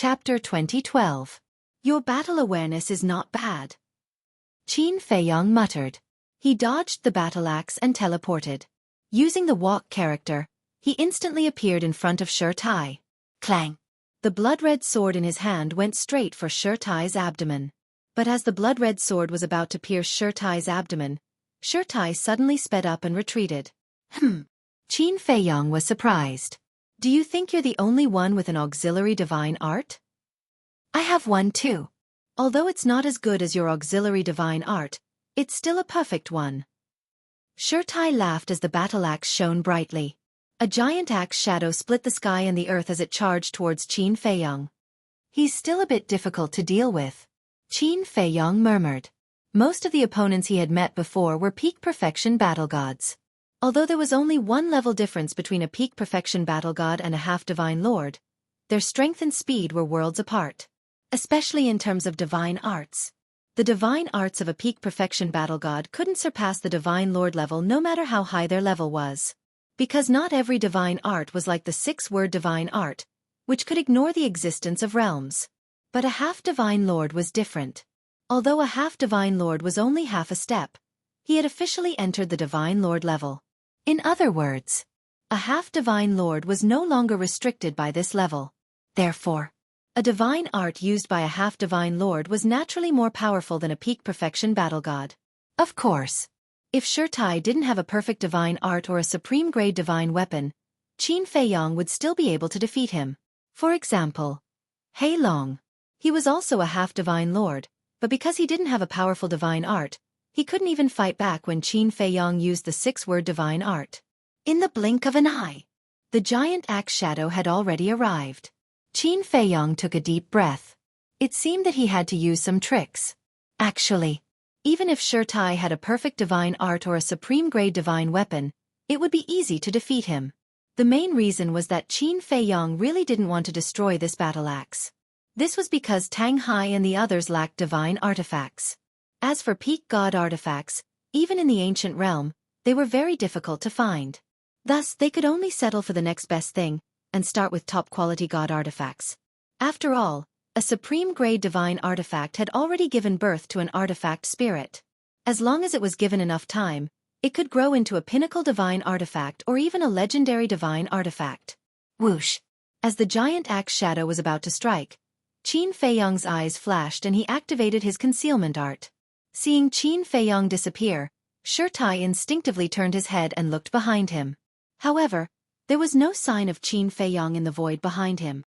Chapter 2012. Your battle awareness is not bad. Qin Feiyong muttered. He dodged the battle axe and teleported. Using the walk character, he instantly appeared in front of Xueqi. Clang! The blood-red sword in his hand went straight for Xueqi's abdomen. But as the blood-red sword was about to pierce Xueqi's abdomen, Xueqi suddenly sped up and retreated. Qin Feiyong was surprised. Do you think you're the only one with an auxiliary divine art? I have one too. Although it's not as good as your auxiliary divine art, it's still a perfect one. Xueqi laughed as the battle axe shone brightly. A giant axe shadow split the sky and the earth as it charged towards Qin Feiyong. He's still a bit difficult to deal with. Qin Feiyong murmured. Most of the opponents he had met before were peak perfection battle gods. Although there was only one level difference between a peak perfection battle god and a half-divine lord, their strength and speed were worlds apart. Especially in terms of divine arts. The divine arts of a peak perfection battle god couldn't surpass the divine lord level no matter how high their level was. Because not every divine art was like the six-word divine art, which could ignore the existence of realms. But a half-divine lord was different. Although a half-divine lord was only half a step, he had officially entered the divine lord level. In other words, a half-divine lord was no longer restricted by this level. Therefore, a divine art used by a half-divine lord was naturally more powerful than a peak perfection battle god. Of course, if Xueqi didn't have a perfect divine art or a supreme-grade divine weapon, Qin Feiyong would still be able to defeat him. For example, Hei Long. He was also a half-divine lord, but because he didn't have a powerful divine art, he couldn't even fight back when Qin Feiyong used the six-word divine art. In the blink of an eye, the giant axe shadow had already arrived. Qin Feiyong took a deep breath. It seemed that he had to use some tricks. Actually, even if Xueqi had a perfect divine art or a supreme-grade divine weapon, it would be easy to defeat him. The main reason was that Qin Feiyong really didn't want to destroy this battle axe. This was because Tang Hai and the others lacked divine artifacts. As for peak god artifacts, even in the ancient realm, they were very difficult to find. Thus, they could only settle for the next best thing, and start with top-quality god artifacts. After all, a supreme-grade divine artifact had already given birth to an artifact spirit. As long as it was given enough time, it could grow into a pinnacle divine artifact or even a legendary divine artifact. Whoosh! As the giant axe shadow was about to strike, Qin Feiyong's eyes flashed and he activated his concealment art. Seeing Qin Feiyong disappear, Xueqi instinctively turned his head and looked behind him. However, there was no sign of Qin Feiyong in the void behind him.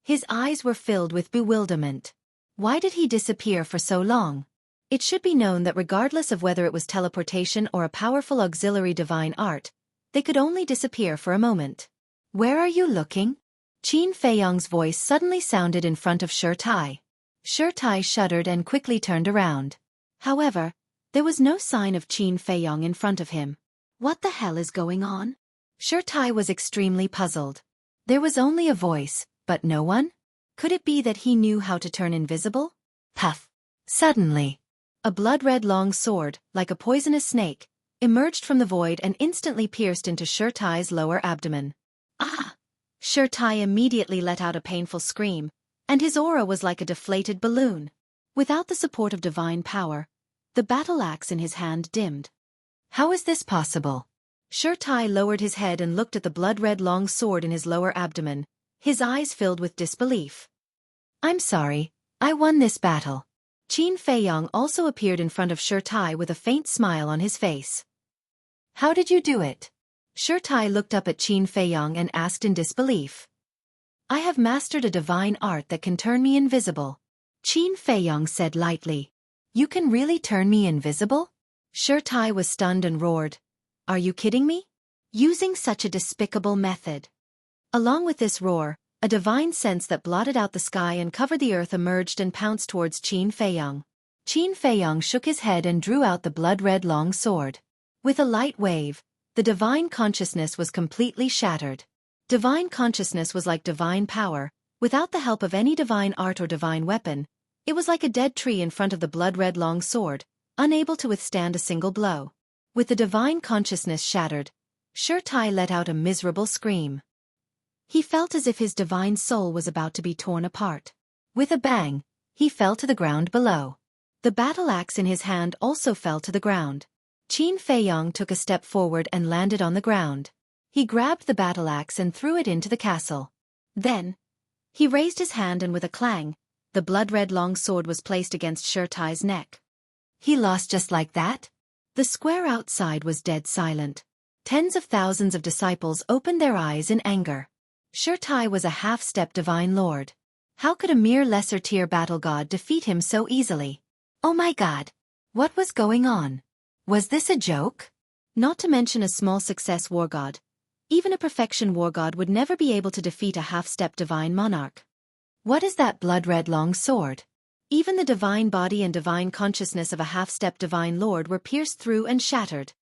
His eyes were filled with bewilderment. Why did he disappear for so long? It should be known that regardless of whether it was teleportation or a powerful auxiliary divine art, they could only disappear for a moment. Where are you looking? Qin Feiyong's voice suddenly sounded in front of Xueqi. Xueqi shuddered and quickly turned around. However, there was no sign of Qin Feiyong in front of him. What the hell is going on? Xueqi was extremely puzzled. There was only a voice, but no one? Could it be that he knew how to turn invisible? Puff! Suddenly, a blood-red long sword, like a poisonous snake, emerged from the void and instantly pierced into Xueqi's lower abdomen. Ah! Xueqi immediately let out a painful scream, and his aura was like a deflated balloon. Without the support of divine power, the battle axe in his hand dimmed. How is this possible? Xueqi lowered his head and looked at the blood-red long sword in his lower abdomen, his eyes filled with disbelief. I'm sorry, I won this battle. Qin Feiyong also appeared in front of Xueqi with a faint smile on his face. How did you do it? Xueqi looked up at Qin Feiyong and asked in disbelief. I have mastered a divine art that can turn me invisible. Qin Feiyong said lightly. You can really turn me invisible? Xueqi was stunned and roared. Are you kidding me? Using such a despicable method. Along with this roar, a divine sense that blotted out the sky and covered the earth emerged and pounced towards Qin Feiyong. Qin Feiyong shook his head and drew out the blood-red long sword. With a light wave, the divine consciousness was completely shattered. Divine consciousness was like divine power. Without the help of any divine art or divine weapon, it was like a dead tree in front of the blood-red long sword, unable to withstand a single blow. With the divine consciousness shattered, Xueqi let out a miserable scream. He felt as if his divine soul was about to be torn apart. With a bang, he fell to the ground below. The battle axe in his hand also fell to the ground. Qin Feiyong took a step forward and landed on the ground. He grabbed the battle axe and threw it into the castle. Then, he raised his hand and with a clang, the blood-red long sword was placed against Xueqi's neck. He lost just like that? The square outside was dead silent. Tens of thousands of disciples opened their eyes in anger. Xueqi was a half-step divine lord. How could a mere lesser-tier battle god defeat him so easily? Oh my god! What was going on? Was this a joke? Not to mention a small success war god. Even a perfection war god would never be able to defeat a half-step divine monarch. What is that blood-red long sword? Even the divine body and divine consciousness of a half-step divine lord were pierced through and shattered.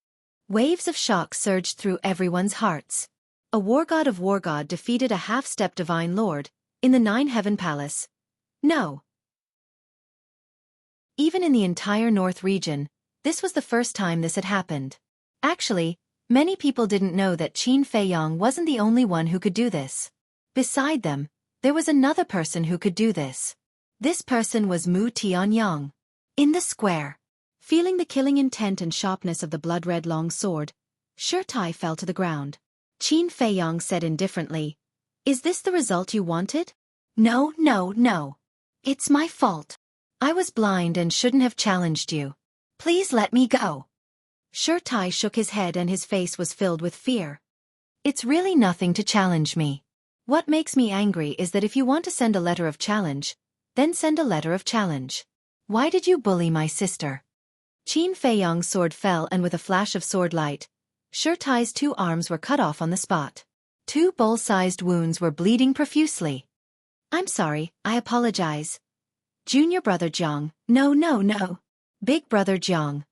Waves of shock surged through everyone's hearts. A war god defeated a half-step divine lord, in the Nine Heaven Palace. No. Even in the entire North region, this was the first time this had happened. Actually, many people didn't know that Qin Feiyong wasn't the only one who could do this. Beside them, there was another person who could do this. This person was Mu Tianyang. In the square, feeling the killing intent and sharpness of the blood-red long sword, Xueqi fell to the ground. Qin Feiyong said indifferently, "Is this the result you wanted?" No. It's my fault. I was blind and shouldn't have challenged you. Please let me go. Xueqi shook his head and his face was filled with fear. It's really nothing to challenge me. What makes me angry is that if you want to send a letter of challenge, then send a letter of challenge. Why did you bully my sister? Qin Feiyong's sword fell and with a flash of sword light, Xueqi's 2 arms were cut off on the spot. 2 bowl-sized wounds were bleeding profusely. I'm sorry, I apologize. Junior brother Jiang, no. Big brother Jiang.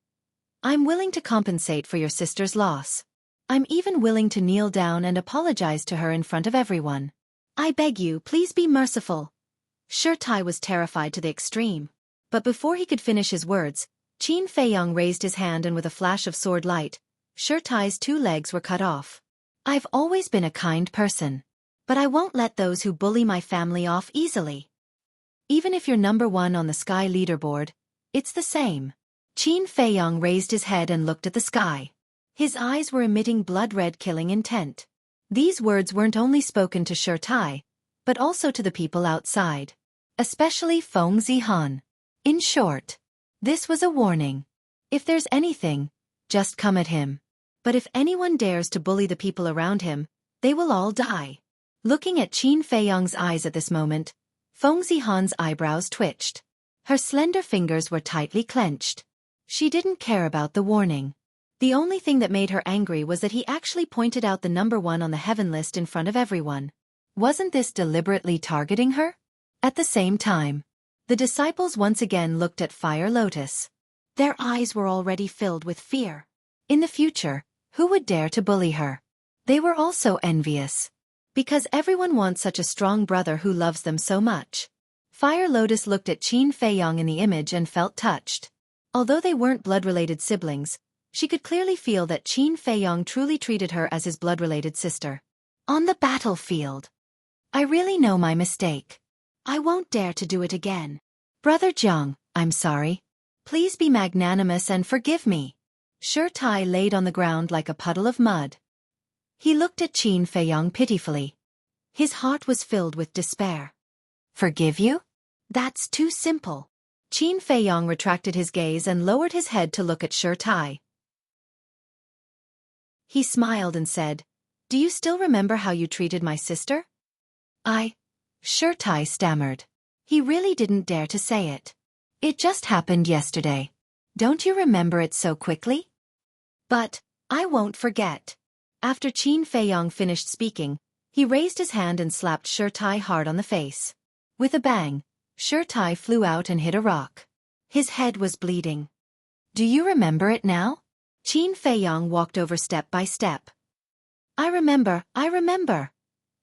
I'm willing to compensate for your sister's loss. I'm even willing to kneel down and apologize to her in front of everyone. I beg you, please be merciful. Xueqi was terrified to the extreme. But before he could finish his words, Qin Feiyong raised his hand and with a flash of sword light, Xueqi's 2 legs were cut off. I've always been a kind person. But I won't let those who bully my family off easily. Even if you're number 1 on the sky leaderboard, it's the same. Qin Feiyong raised his head and looked at the sky. His eyes were emitting blood-red killing intent. These words weren't only spoken to Xueqi, but also to the people outside. Especially Feng Zihan. In short, this was a warning. If there's anything, just come at him. But if anyone dares to bully the people around him, they will all die. Looking at Qin Feiyong's eyes at this moment, Feng Zihan's eyebrows twitched. Her slender fingers were tightly clenched. She didn't care about the warning. The only thing that made her angry was that he actually pointed out the number 1 on the heaven list in front of everyone. Wasn't this deliberately targeting her? At the same time, the disciples once again looked at Fire Lotus. Their eyes were already filled with fear. In the future, who would dare to bully her? They were also envious. Because everyone wants such a strong brother who loves them so much. Fire Lotus looked at Qin Feiyong in the image and felt touched. Although they weren't blood-related siblings, she could clearly feel that Qin Feiyong truly treated her as his blood-related sister. On the battlefield. I really know my mistake. I won't dare to do it again. Brother Jiang, I'm sorry. Please be magnanimous and forgive me. Xueqi laid on the ground like a puddle of mud. He looked at Qin Feiyong pitifully. His heart was filled with despair. Forgive you? That's too simple. Qin Feiyong retracted his gaze and lowered his head to look at Xueqi. He smiled and said, "Do you still remember how you treated my sister?" Xueqi stammered. He really didn't dare to say it. It just happened yesterday. Don't you remember it so quickly? But, I won't forget. After Qin Feiyong finished speaking, he raised his hand and slapped Xueqi hard on the face. With a bang, Xueqi flew out and hit a rock. His head was bleeding. Do you remember it now? Qin Feiyong walked over step by step. I remember.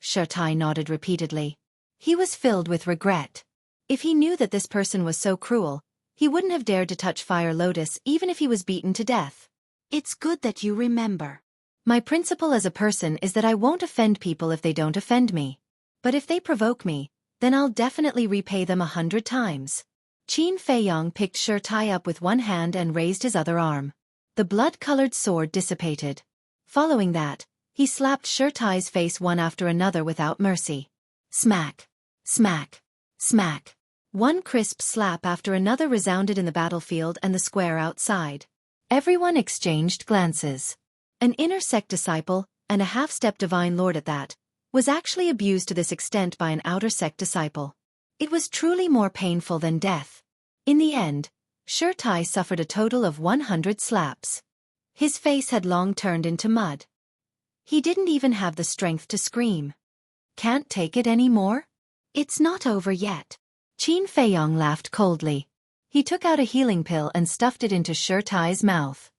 Xueqi nodded repeatedly. He was filled with regret. If he knew that this person was so cruel, he wouldn't have dared to touch Fire Lotus even if he was beaten to death. It's good that you remember. My principle as a person is that I won't offend people if they don't offend me. But if they provoke me, then I'll definitely repay them 100 times. Qin Feiyong picked Xueqi up with one hand and raised his other arm. The blood-colored sword dissipated. Following that, he slapped Xueqi's face one after another without mercy. Smack! Smack! Smack! One crisp slap after another resounded in the battlefield and the square outside. Everyone exchanged glances. An inner sect disciple, and a half-step divine lord at that, was actually abused to this extent by an outer sect disciple. It was truly more painful than death. In the end, Xueqi suffered a total of 100 slaps. His face had long turned into mud. He didn't even have the strength to scream. Can't take it anymore? It's not over yet. Qin Feiyong laughed coldly. He took out a healing pill and stuffed it into Xueqi's mouth.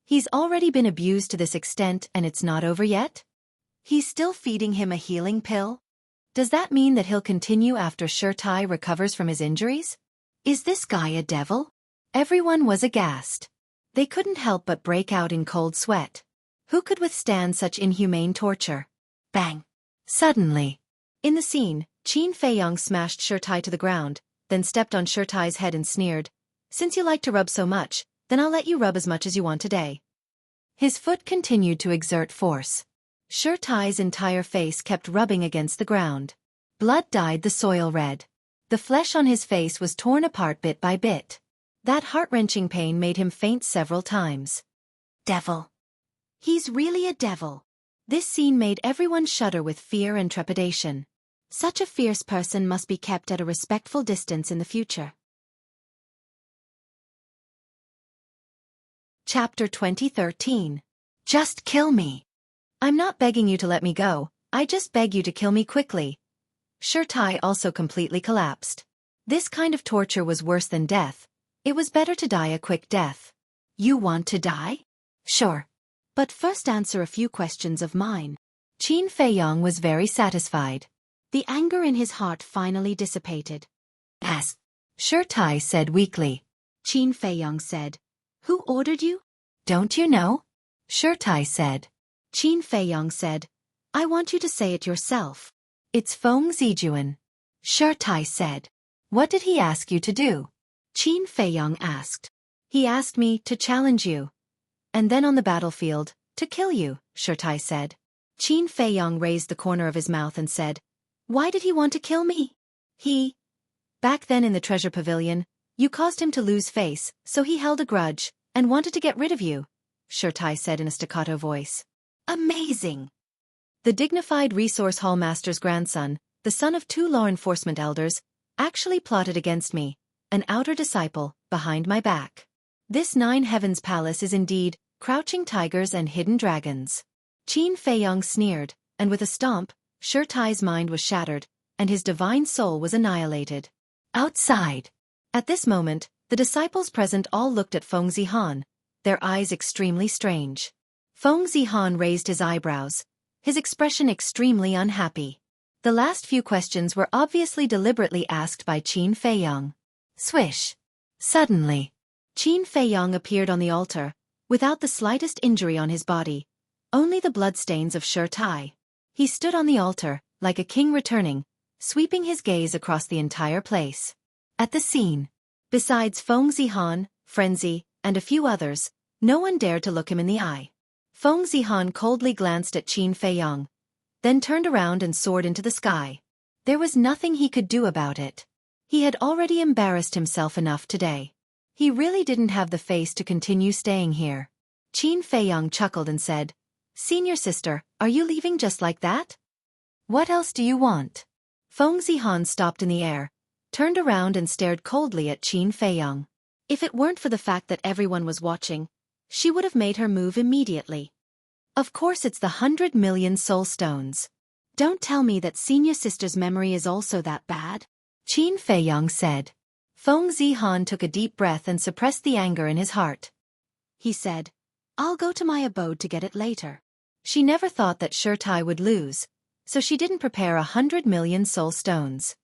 He's already been abused to this extent and it's not over yet? He's still feeding him a healing pill? Does that mean that he'll continue after Xueqi recovers from his injuries? Is this guy a devil? Everyone was aghast. They couldn't help but break out in cold sweat. Who could withstand such inhumane torture? Bang! Suddenly. In the scene, Qin Feiyong smashed Xueqi to the ground, then stepped on Xueqi's head and sneered, "Since you like to rub so much, then I'll let you rub as much as you want today." His foot continued to exert force. Xueqi's entire face kept rubbing against the ground. Blood dyed the soil red. The flesh on his face was torn apart bit by bit. That heart-wrenching pain made him faint several times. Devil. He's really a devil. This scene made everyone shudder with fear and trepidation. Such a fierce person must be kept at a respectful distance in the future. Chapter 2013. Just kill me. I'm not begging you to let me go, I just beg you to kill me quickly. Xueqi also completely collapsed. This kind of torture was worse than death. It was better to die a quick death. You want to die? Sure. But first answer a few questions of mine. Qin Feiyong was very satisfied. The anger in his heart finally dissipated. Ask. Xueqi said weakly. Qin Feiyong said, "Who ordered you?" "Don't you know?" Xueqi said. Qin Feiyong said, "I want you to say it yourself." "It's Feng Zijuan." Xueqi said. "What did he ask you to do?" Qin Feiyong asked. "He asked me to challenge you. And then on the battlefield, to kill you," Xueqi said. Qin Feiyong raised the corner of his mouth and said, "Why did he want to kill me?" Back then in the treasure pavilion, you caused him to lose face, so he held a grudge, and wanted to get rid of you," Xueqi said in a staccato voice. Amazing! The dignified resource hall master's grandson, the son of 2 law enforcement elders, actually plotted against me, an outer disciple, behind my back. This 9 Heavens Palace is indeed crouching tigers and hidden dragons. Qin Feiyong sneered, and with a stomp, Xueqi's mind was shattered, and his divine soul was annihilated. Outside. At this moment, the disciples present all looked at Feng Zihan, their eyes extremely strange. Feng Zihan raised his eyebrows, his expression extremely unhappy. The last few questions were obviously deliberately asked by Qin Feiyong. Swish. Suddenly, Qin Feiyong appeared on the altar, without the slightest injury on his body, only the bloodstains of Xueqi. He stood on the altar, like a king returning, sweeping his gaze across the entire place. At the scene, besides Feng Zihan, Frenzy, and a few others, no one dared to look him in the eye. Feng Zihan coldly glanced at Qin Feiyong, then turned around and soared into the sky. There was nothing he could do about it. He had already embarrassed himself enough today. He really didn't have the face to continue staying here. Qin Feiyong chuckled and said, "Senior sister, are you leaving just like that? What else do you want?" Feng Zihan stopped in the air, turned around and stared coldly at Qin Feiyong. If it weren't for the fact that everyone was watching, she would have made her move immediately. Of course it's the 100 million soul stones. Don't tell me that senior sister's memory is also that bad, Qin Feiyong said. Feng Zihan took a deep breath and suppressed the anger in his heart. He said, "I'll go to my abode to get it later." She never thought that Xueqi would lose, so she didn't prepare 100 million soul stones.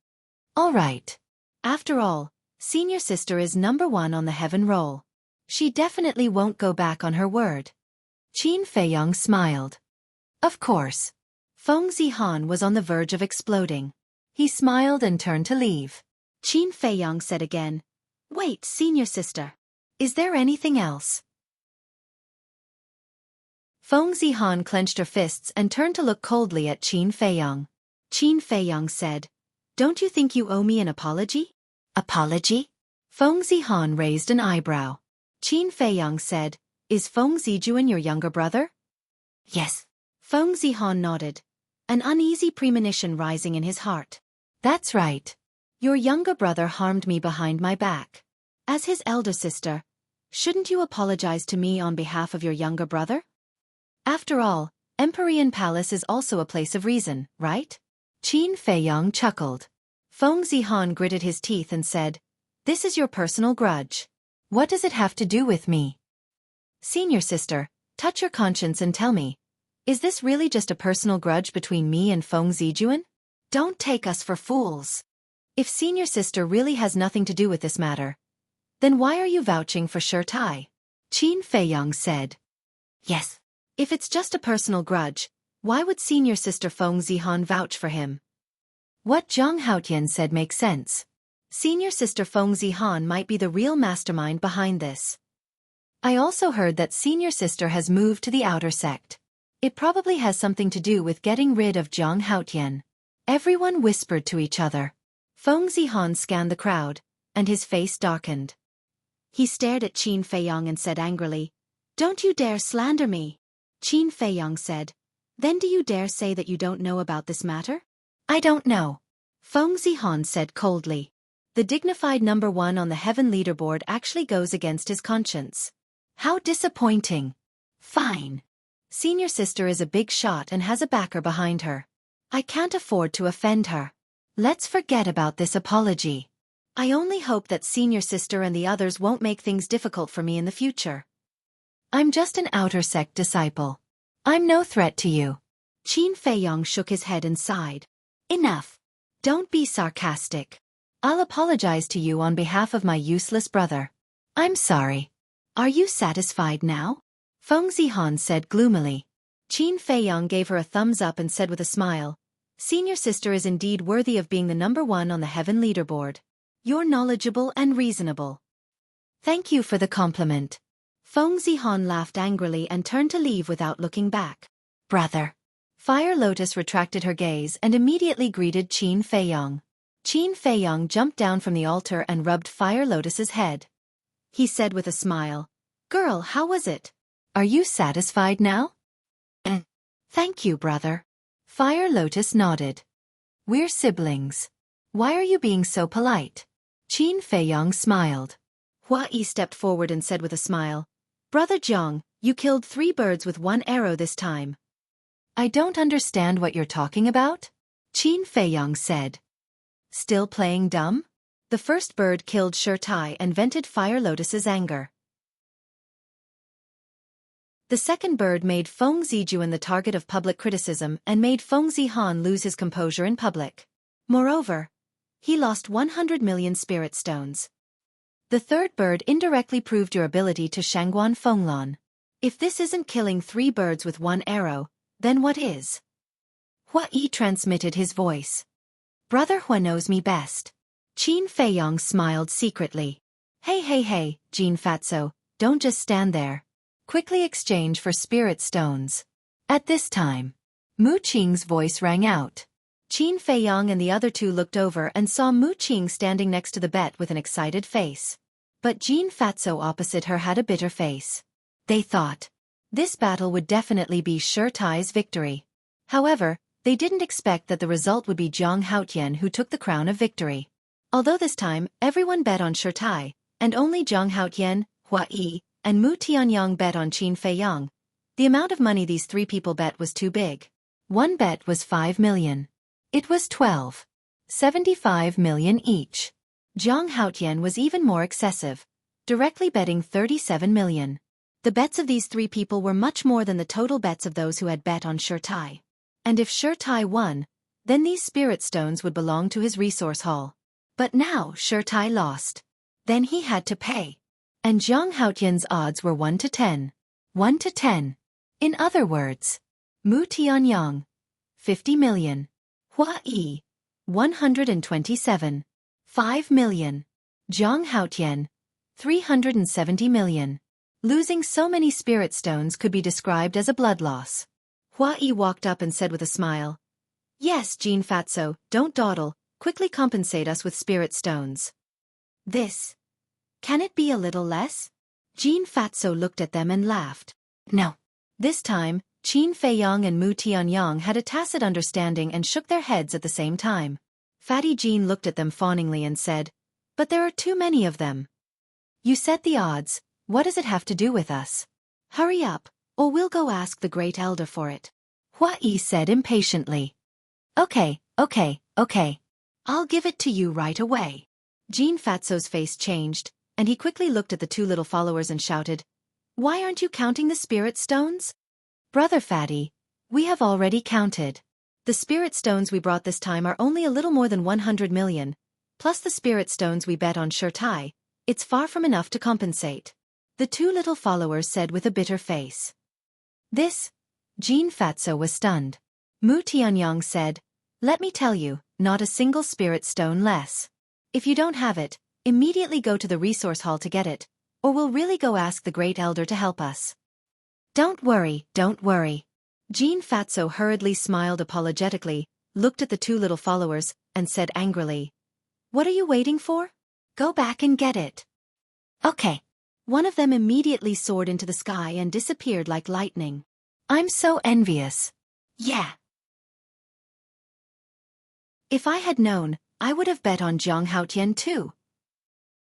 All right. After all, senior sister is #1 on the heaven roll. She definitely won't go back on her word. Qin Feiyong smiled. Of course. Feng Zihan was on the verge of exploding. He smiled and turned to leave. Qin Feiyong said again, "Wait, senior sister. Is there anything else?" Feng Zihan clenched her fists and turned to look coldly at Qin Feiyong. Qin Feiyong said, "Don't you think you owe me an apology?" "Apology?" Feng Zihan raised an eyebrow. Qin Feiyong said, "Is Feng Zijuan your younger brother?" "Yes." Feng Zihan nodded, an uneasy premonition rising in his heart. "That's right. Your younger brother harmed me behind my back. As his elder sister, shouldn't you apologize to me on behalf of your younger brother? After all, Empyrean Palace is also a place of reason, right?" Qin Feiyong chuckled. Feng Zihan gritted his teeth and said, "This is your personal grudge. What does it have to do with me?" "Senior sister, touch your conscience and tell me, is this really just a personal grudge between me and Feng Zijuan? Don't take us for fools. If senior sister really has nothing to do with this matter, then why are you vouching for Xueqi?" Qin Feiyong said. "Yes. If it's just a personal grudge, why would senior sister Feng Zihan vouch for him?" What Zhang Haotian said makes sense. Senior sister Feng Zihan might be the real mastermind behind this. I also heard that senior sister has moved to the outer sect. It probably has something to do with getting rid of Zhang Haotian. Everyone whispered to each other. Feng Zihan scanned the crowd, and his face darkened. He stared at Qin Feiyong and said angrily, "Don't you dare slander me." Qin Feiyong said, "Then do you dare say that you don't know about this matter?" "I don't know." Feng Zihan said coldly. The dignified number one on the heaven leaderboard actually goes against his conscience. How disappointing. Fine. Senior sister is a big shot and has a backer behind her. I can't afford to offend her. Let's forget about this apology. I only hope that senior sister and the others won't make things difficult for me in the future. I'm just an outer sect disciple. I'm no threat to you. Qin Feiyong shook his head and sighed. Enough. Don't be sarcastic. I'll apologize to you on behalf of my useless brother. I'm sorry. Are you satisfied now? Feng Zihan said gloomily. Qin Feiyong gave her a thumbs up and said with a smile, "Senior sister is indeed worthy of being the number one on the heaven leaderboard. You're knowledgeable and reasonable." "Thank you for the compliment." Feng Zihan laughed angrily and turned to leave without looking back. "Brother." Fire Lotus retracted her gaze and immediately greeted Qin Feiyong. Qin Feiyong jumped down from the altar and rubbed Fire Lotus's head. He said with a smile, "Girl, how was it? Are you satisfied now?" "Thank you, brother." Fire Lotus nodded. "We're siblings. Why are you being so polite?" Qin Feiyong smiled. Xueqi stepped forward and said with a smile, "Brother Zhang, you killed 3 birds with 1 arrow this time." "I don't understand what you're talking about," Qin Feiyong said. "Still playing dumb?" The first bird killed Xueqi and vented Fire Lotus's anger. The second bird made Feng Zijuan the target of public criticism and made Feng Zihan lose his composure in public. Moreover, he lost 100 million spirit stones. The third bird indirectly proved your ability to Shangguan Fenglan. If this isn't killing 3 birds with 1 arrow, then what is? Xueqi transmitted his voice. "Brother Hua knows me best." Qin Feiyong smiled secretly. Hey, Jean Fatso, don't just stand there. Quickly exchange for spirit stones." At this time, Mu Qing's voice rang out. Qin Feiyong and the other 2 looked over and saw Mu Qing standing next to the bet with an excited face. But Jean Fatso opposite her had a bitter face. They thought this battle would definitely be Xueqi's victory. However, they didn't expect that the result would be Zhang Haotian who took the crown of victory. Although this time, everyone bet on Xueqi, and only Zhang Haotian, Xueqi, and Mu Tianyang bet on Qin Feiyong, the amount of money these 3 people bet was too big. One bet was 5 million. It was 75 million each. Zhang Haotian was even more excessive, directly betting 37 million. The bets of these 3 people were much more than the total bets of those who had bet on Xueqi. And if Xueqi won, then these spirit stones would belong to his resource hall. But now Xueqi lost. Then he had to pay. And Zhang Haotian's odds were 1 to 10. 1 to 10. In other words, Mu Tianyang, 50 million. Hua Yi, 127. 5 million. Zhang Haotian, 370 million. Losing so many spirit stones could be described as a blood loss. Hua Yi walked up and said with a smile, "Yes, Jean Fatso, don't dawdle, quickly compensate us with spirit stones." "This. Can it be a little less?" Jean Fatso looked at them and laughed. "No." This time, Qin Feiyang and Mu Tianyang had a tacit understanding and shook their heads at the same time. Fatty Jean looked at them fawningly and said, "But there are too many of them." "You set the odds, what does it have to do with us? Hurry up, or we'll go ask the Great Elder for it," Hua Yi said impatiently. Okay. I'll give it to you right away." Jean Fatso's face changed, and he quickly looked at the two little followers and shouted, "Why aren't you counting the spirit stones?" "Brother Fatty, we have already counted. The spirit stones we brought this time are only a little more than 100 million, plus the spirit stones we bet on Xueqi. It's far from enough to compensate," the two little followers said with a bitter face. "This?" Jean Fatso was stunned. Mu Tianyang said, "Let me tell you, not a single spirit stone less. If you don't have it, immediately go to the resource hall to get it, or we'll really go ask the Great Elder to help us." Don't worry. Jean Fatso hurriedly smiled apologetically, looked at the two little followers, and said angrily, "What are you waiting for? Go back and get it." "Okay." One of them immediately soared into the sky and disappeared like lightning. "I'm so envious." "Yeah." "If I had known, I would have bet on Zhang Haotian too.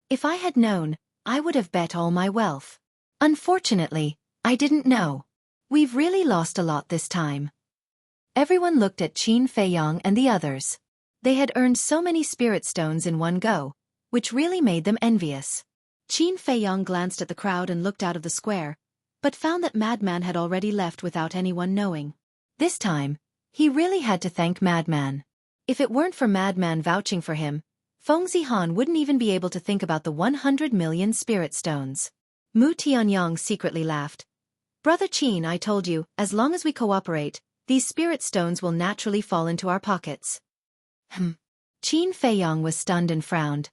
If I had known, I would have bet all my wealth. Unfortunately, I didn't know. We've really lost a lot this time." Everyone looked at Qin Feiyang and the others. They had earned so many spirit stones in one go, which really made them envious. Qin Feiyang glanced at the crowd and looked out of the square, but found that Madman had already left without anyone knowing. This time, he really had to thank Madman. If it weren't for Madman vouching for him, Feng Zihan wouldn't even be able to think about the 100 million spirit stones. Mu Tianyang secretly laughed. "Brother Qin, I told you, as long as we cooperate, these spirit stones will naturally fall into our pockets." Qin Feiyang was stunned and frowned.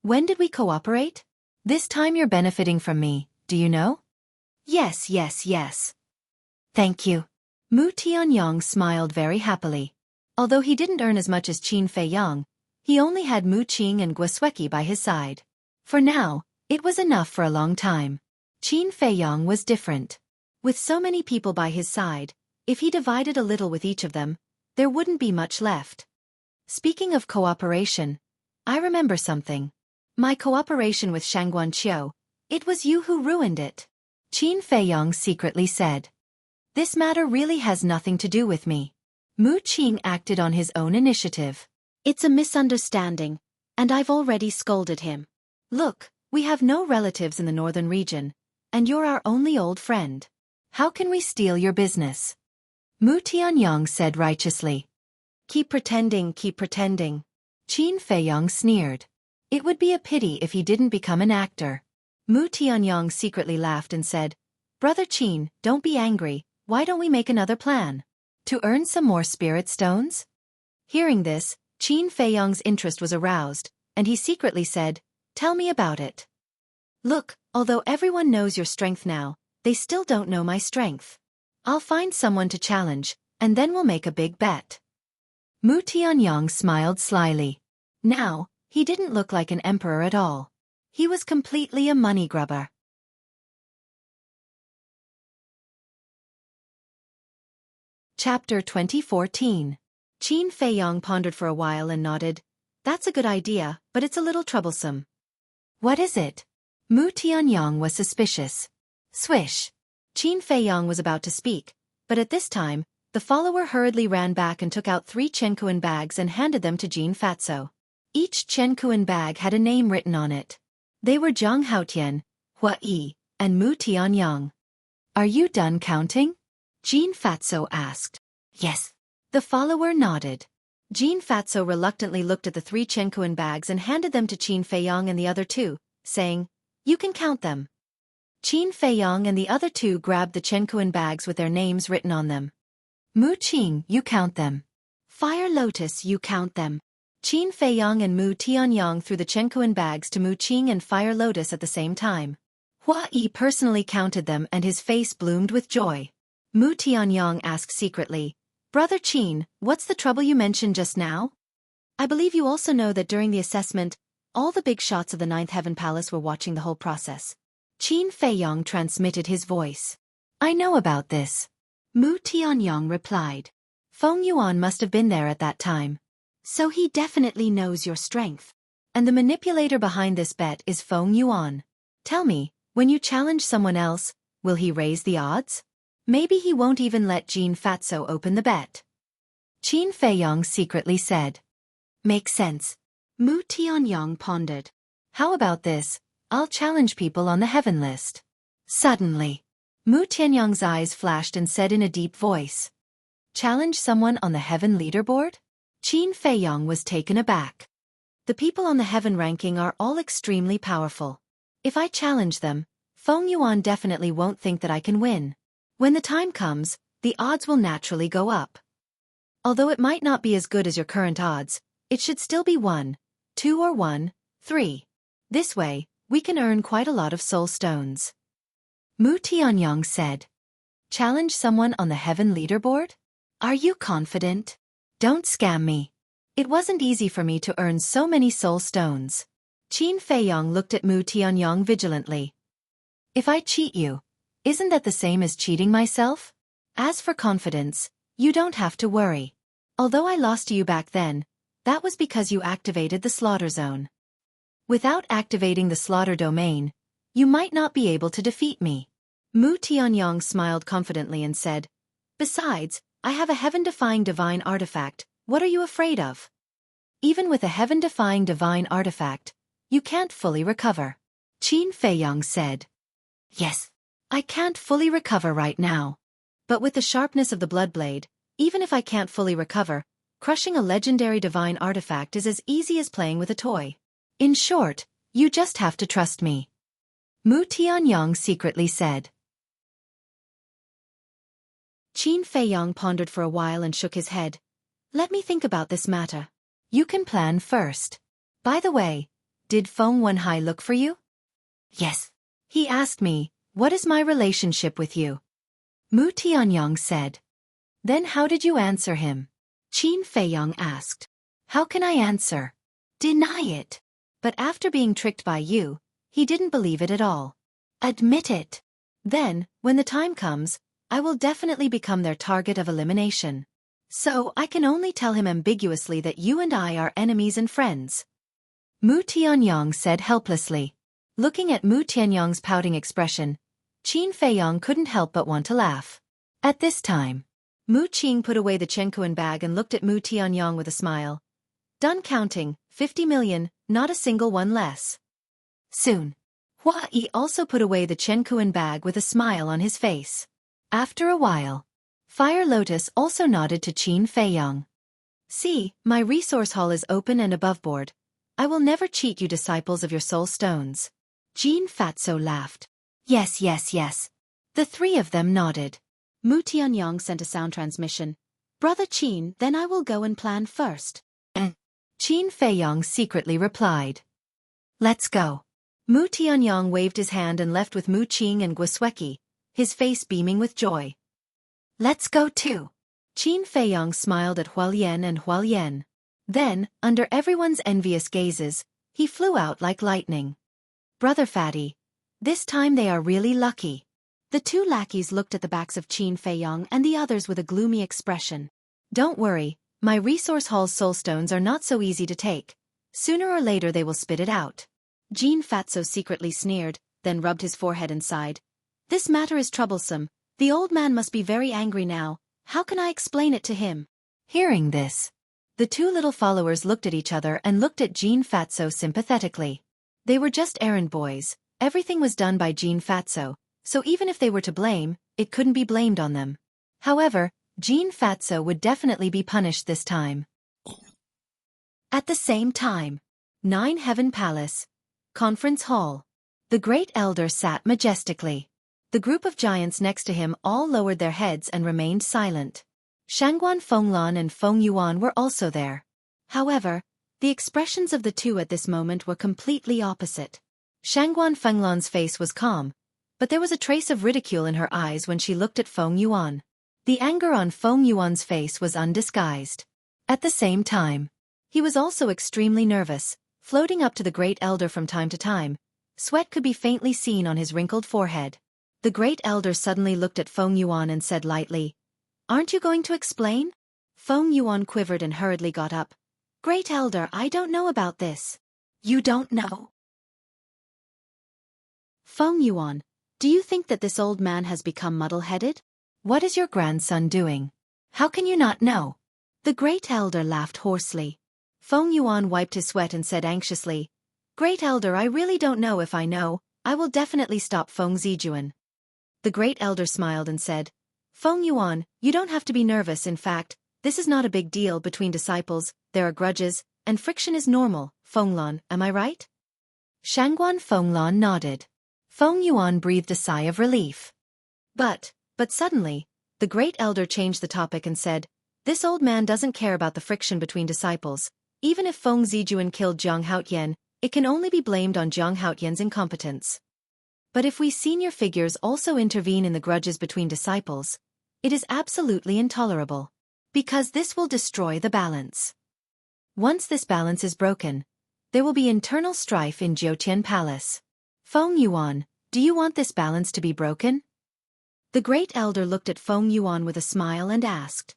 "When did we cooperate?" "This time you're benefiting from me, do you know?" Yes. "Thank you." Mu Tianyang smiled very happily. Although he didn't earn as much as Qin Feiyang, he only had Mu Qing and Xueqi by his side. For now, it was enough for a long time. Qin Feiyang was different. With so many people by his side, if he divided a little with each of them, there wouldn't be much left. Speaking of cooperation, I remember something. My cooperation with Shangguan Qiu, it was you who ruined it. Qin Feiyang secretly said. This matter really has nothing to do with me. Mu Qing acted on his own initiative. It's a misunderstanding, and I've already scolded him. Look, we have no relatives in the northern region, and you're our only old friend. How can we steal your business? Mu Tianyang said righteously. Keep pretending. Qin Feiyang sneered. It would be a pity if he didn't become an actor. Mu Tianyang secretly laughed and said, Brother Qin, don't be angry, why don't we make another plan? To earn some more spirit stones? Hearing this, Qin Feiyang's interest was aroused, and he secretly said, Tell me about it. Look, although everyone knows your strength now, they still don't know my strength. I'll find someone to challenge, and then we'll make a big bet. Mu Tianyang smiled slyly. Now, he didn't look like an emperor at all. He was completely a money grubber. Chapter 2014. Qin Feiyang pondered for a while and nodded. That's a good idea, but it's a little troublesome. What is it? Mu Tianyang was suspicious. Swish. Qin Feiyang was about to speak, but at this time, the follower hurriedly ran back and took out 3 Chenkuan bags and handed them to Jean Fatso. Each Chenkuan bag had a name written on it. They were Zhang Haotian, Hua Yi, and Mu Tianyang. Are you done counting? Jean Fatso asked. Yes. The follower nodded. Jean Fatso reluctantly looked at the 3 Chenkuan bags and handed them to Qin Feiyang and the other 2, saying, You can count them. Qin Feiyang and the other two grabbed the Chenkuan bags with their names written on them. Mu Qing, you count them. Fire Lotus, you count them. Qin Feiyang and Mu Tianyang threw the Chenkuan bags to Mu Qing and Fire Lotus at the same time. Hua Yi personally counted them and his face bloomed with joy. Mu Tianyang asked secretly, Brother Qin, what's the trouble you mentioned just now? I believe you also know that during the assessment, all the big shots of the Ninth Heaven Palace were watching the whole process. Qin Feiyang transmitted his voice. I know about this. Mu Tianyang replied. Feng Yuan must have been there at that time. So he definitely knows your strength. And the manipulator behind this bet is Feng Yuan. Tell me, when you challenge someone else, will he raise the odds? Maybe he won't even let Jin Fatso open the bet. Qin Feiyang secretly said. Makes sense. Mu Tianyang pondered. How about this? I'll challenge people on the heaven list. Suddenly, Mu Tianyang's eyes flashed and said in a deep voice. Challenge someone on the heaven leaderboard? Qin Feiyang was taken aback. The people on the heaven ranking are all extremely powerful. If I challenge them, Feng Yuan definitely won't think that I can win. When the time comes, the odds will naturally go up. Although it might not be as good as your current odds, it should still be 1, 2 or 1, 3. This way, we can earn quite a lot of soul stones. Mu Tianyang said. Challenge someone on the heaven leaderboard? Are you confident? Don't scam me. It wasn't easy for me to earn so many soul stones. Qin Feiyang looked at Mu Tianyang vigilantly. If I cheat you, isn't that the same as cheating myself? As for confidence, you don't have to worry. Although I lost to you back then, that was because you activated the slaughter zone. Without activating the slaughter domain, you might not be able to defeat me. Mu Tianyang smiled confidently and said, Besides, I have a heaven-defying divine artifact, what are you afraid of? Even with a heaven-defying divine artifact, you can't fully recover. Qin Feiyang said. Yes, I can't fully recover right now. But with the sharpness of the Bloodblade, even if I can't fully recover, crushing a legendary divine artifact is as easy as playing with a toy. In short, you just have to trust me. Mu Tianyang secretly said. Qin Feiyang pondered for a while and shook his head. Let me think about this matter. You can plan first. By the way, did Feng Wenhai look for you? Yes. He asked me, what is my relationship with you? Mu Tianyang said. Then how did you answer him? Qin Feiyang asked. How can I answer? Deny it. But after being tricked by you, he didn't believe it at all. Admit it. Then, when the time comes, I will definitely become their target of elimination. So I can only tell him ambiguously that you and I are enemies and friends. Mu Tianyang said helplessly. Looking at Mu Tianyang's pouting expression, Qin Feiyang couldn't help but want to laugh. At this time, Mu Qing put away the Chenkuan bag and looked at Mu Tianyang with a smile. Done counting, 50 million, not a single one less. Soon, Hua Yi also put away the Chenkuan bag with a smile on his face. After a while, Fire Lotus also nodded to Qin Feiyang. See, my resource hall is open and above board. I will never cheat you disciples of your soul stones. Jin Fatso laughed. Yes, yes, yes. The three of them nodded. Mu Tianyang sent a sound transmission. Brother Qin, then I will go and plan first. Qin Feiyang secretly replied. Let's go. Mu Tianyang waved his hand and left with Mu Qing and Xueqi, his face beaming with joy. Let's go too. Qin Feiyang smiled at Hualien and Hualien. Then, under everyone's envious gazes, he flew out like lightning. Brother Fatty. This time they are really lucky. The two lackeys looked at the backs of Qin Feiyang and the others with a gloomy expression. Don't worry, my resource hall's soulstones are not so easy to take. Sooner or later they will spit it out. Jin Fatso secretly sneered, then rubbed his forehead and sighed. This matter is troublesome. The old man must be very angry now. How can I explain it to him? Hearing this, the two little followers looked at each other and looked at Jin Fatso sympathetically. They were just errand boys. Everything was done by Jin Fatso, so even if they were to blame, it couldn't be blamed on them. However, Jin Fatso would definitely be punished this time. At the same time, 9 Heaven Palace, Conference Hall. The great elder sat majestically. The group of giants next to him all lowered their heads and remained silent. Shangguan Fenglan and Feng Yuan were also there. However, the expressions of the two at this moment were completely opposite. Shangguan Fenglan's face was calm, but there was a trace of ridicule in her eyes when she looked at Feng Yuan. The anger on Feng Yuan's face was undisguised. At the same time, he was also extremely nervous, floating up to the great elder from time to time. Sweat could be faintly seen on his wrinkled forehead. The great elder suddenly looked at Feng Yuan and said lightly, "Aren't you going to explain?" Feng Yuan quivered and hurriedly got up. "Great elder, I don't know about this." "You don't know?" "Feng Yuan, do you think that this old man has become muddle-headed? What is your grandson doing? How can you not know?" The great elder laughed hoarsely. Feng Yuan wiped his sweat and said anxiously, "Great elder, I really don't know. If I know, I will definitely stop Feng Zijuan." The great elder smiled and said, "Feng Yuan, you don't have to be nervous. In fact, this is not a big deal between disciples. There are grudges, and friction is normal. Fenglan, am I right?" Shangguan Fenglan nodded. Feng Yuan breathed a sigh of relief. But suddenly, the great elder changed the topic and said, "This old man doesn't care about the friction between disciples. Even if Feng Zijuan killed Zhang Haotian, it can only be blamed on Zhang Haotian's incompetence. But if we senior figures also intervene in the grudges between disciples, it is absolutely intolerable. Because this will destroy the balance. Once this balance is broken, there will be internal strife in Jiutian Palace. Feng Yuan, do you want this balance to be broken?" The great elder looked at Feng Yuan with a smile and asked.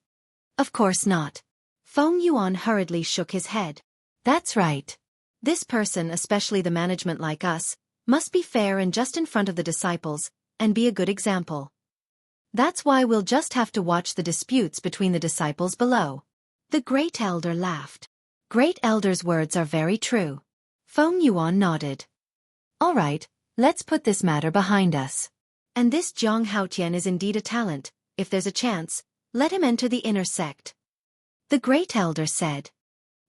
"Of course not." Feng Yuan hurriedly shook his head. "That's right. This person, especially the management like us, must be fair and just in front of the disciples, and be a good example. That's why we'll just have to watch the disputes between the disciples below." The great elder laughed. Great elder's words are very true. Feng Yuan nodded. "All right, let's put this matter behind us. And this Zhang Haotian is indeed a talent. If there's a chance, let him enter the inner sect." The great elder said.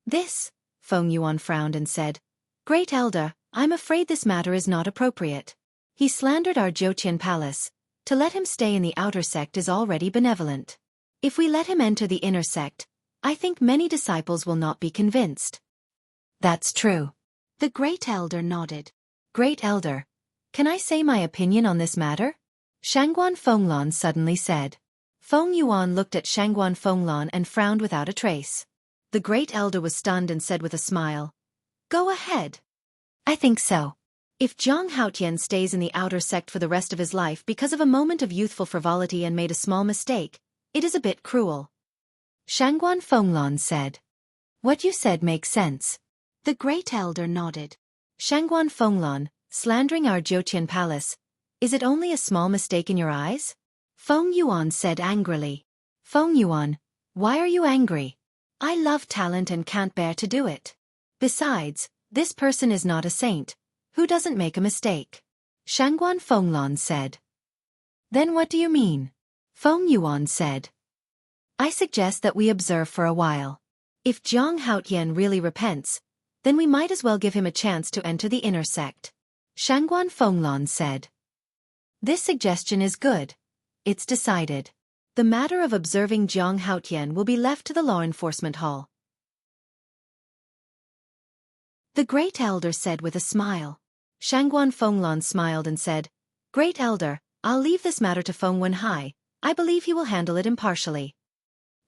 "This," Feng Yuan frowned and said, "Great elder, I'm afraid this matter is not appropriate. He slandered our Jiutian Palace. To let him stay in the outer sect is already benevolent. If we let him enter the inner sect, I think many disciples will not be convinced." "That's true." The great elder nodded. "Great elder, can I say my opinion on this matter?" Shangguan Fenglan suddenly said. Feng Yuan looked at Shangguan Fenglan and frowned without a trace. The great elder was stunned and said with a smile, "Go ahead." "I think so. If Zhang Haotian stays in the outer sect for the rest of his life because of a moment of youthful frivolity and made a small mistake, it is a bit cruel." Shangguan Fenglan said. "What you said makes sense." The great elder nodded. "Shangguan Fenglan, slandering our Jiutian Palace, is it only a small mistake in your eyes?" Feng Yuan said angrily. "Feng Yuan, why are you angry? I love talent and can't bear to do it. Besides, this person is not a saint, who doesn't make a mistake." Shangguan Fenglan said. "Then what do you mean?" Feng Yuan said. "I suggest that we observe for a while. If Zhang Haotian really repents, then we might as well give him a chance to enter the inner sect." Shangguan Fenglan said. "This suggestion is good. It's decided. The matter of observing Zhang Haotian will be left to the law enforcement hall." The great elder said with a smile. Shangguan Fenglan smiled and said, "Great elder, I'll leave this matter to Feng Wenhai. I believe he will handle it impartially."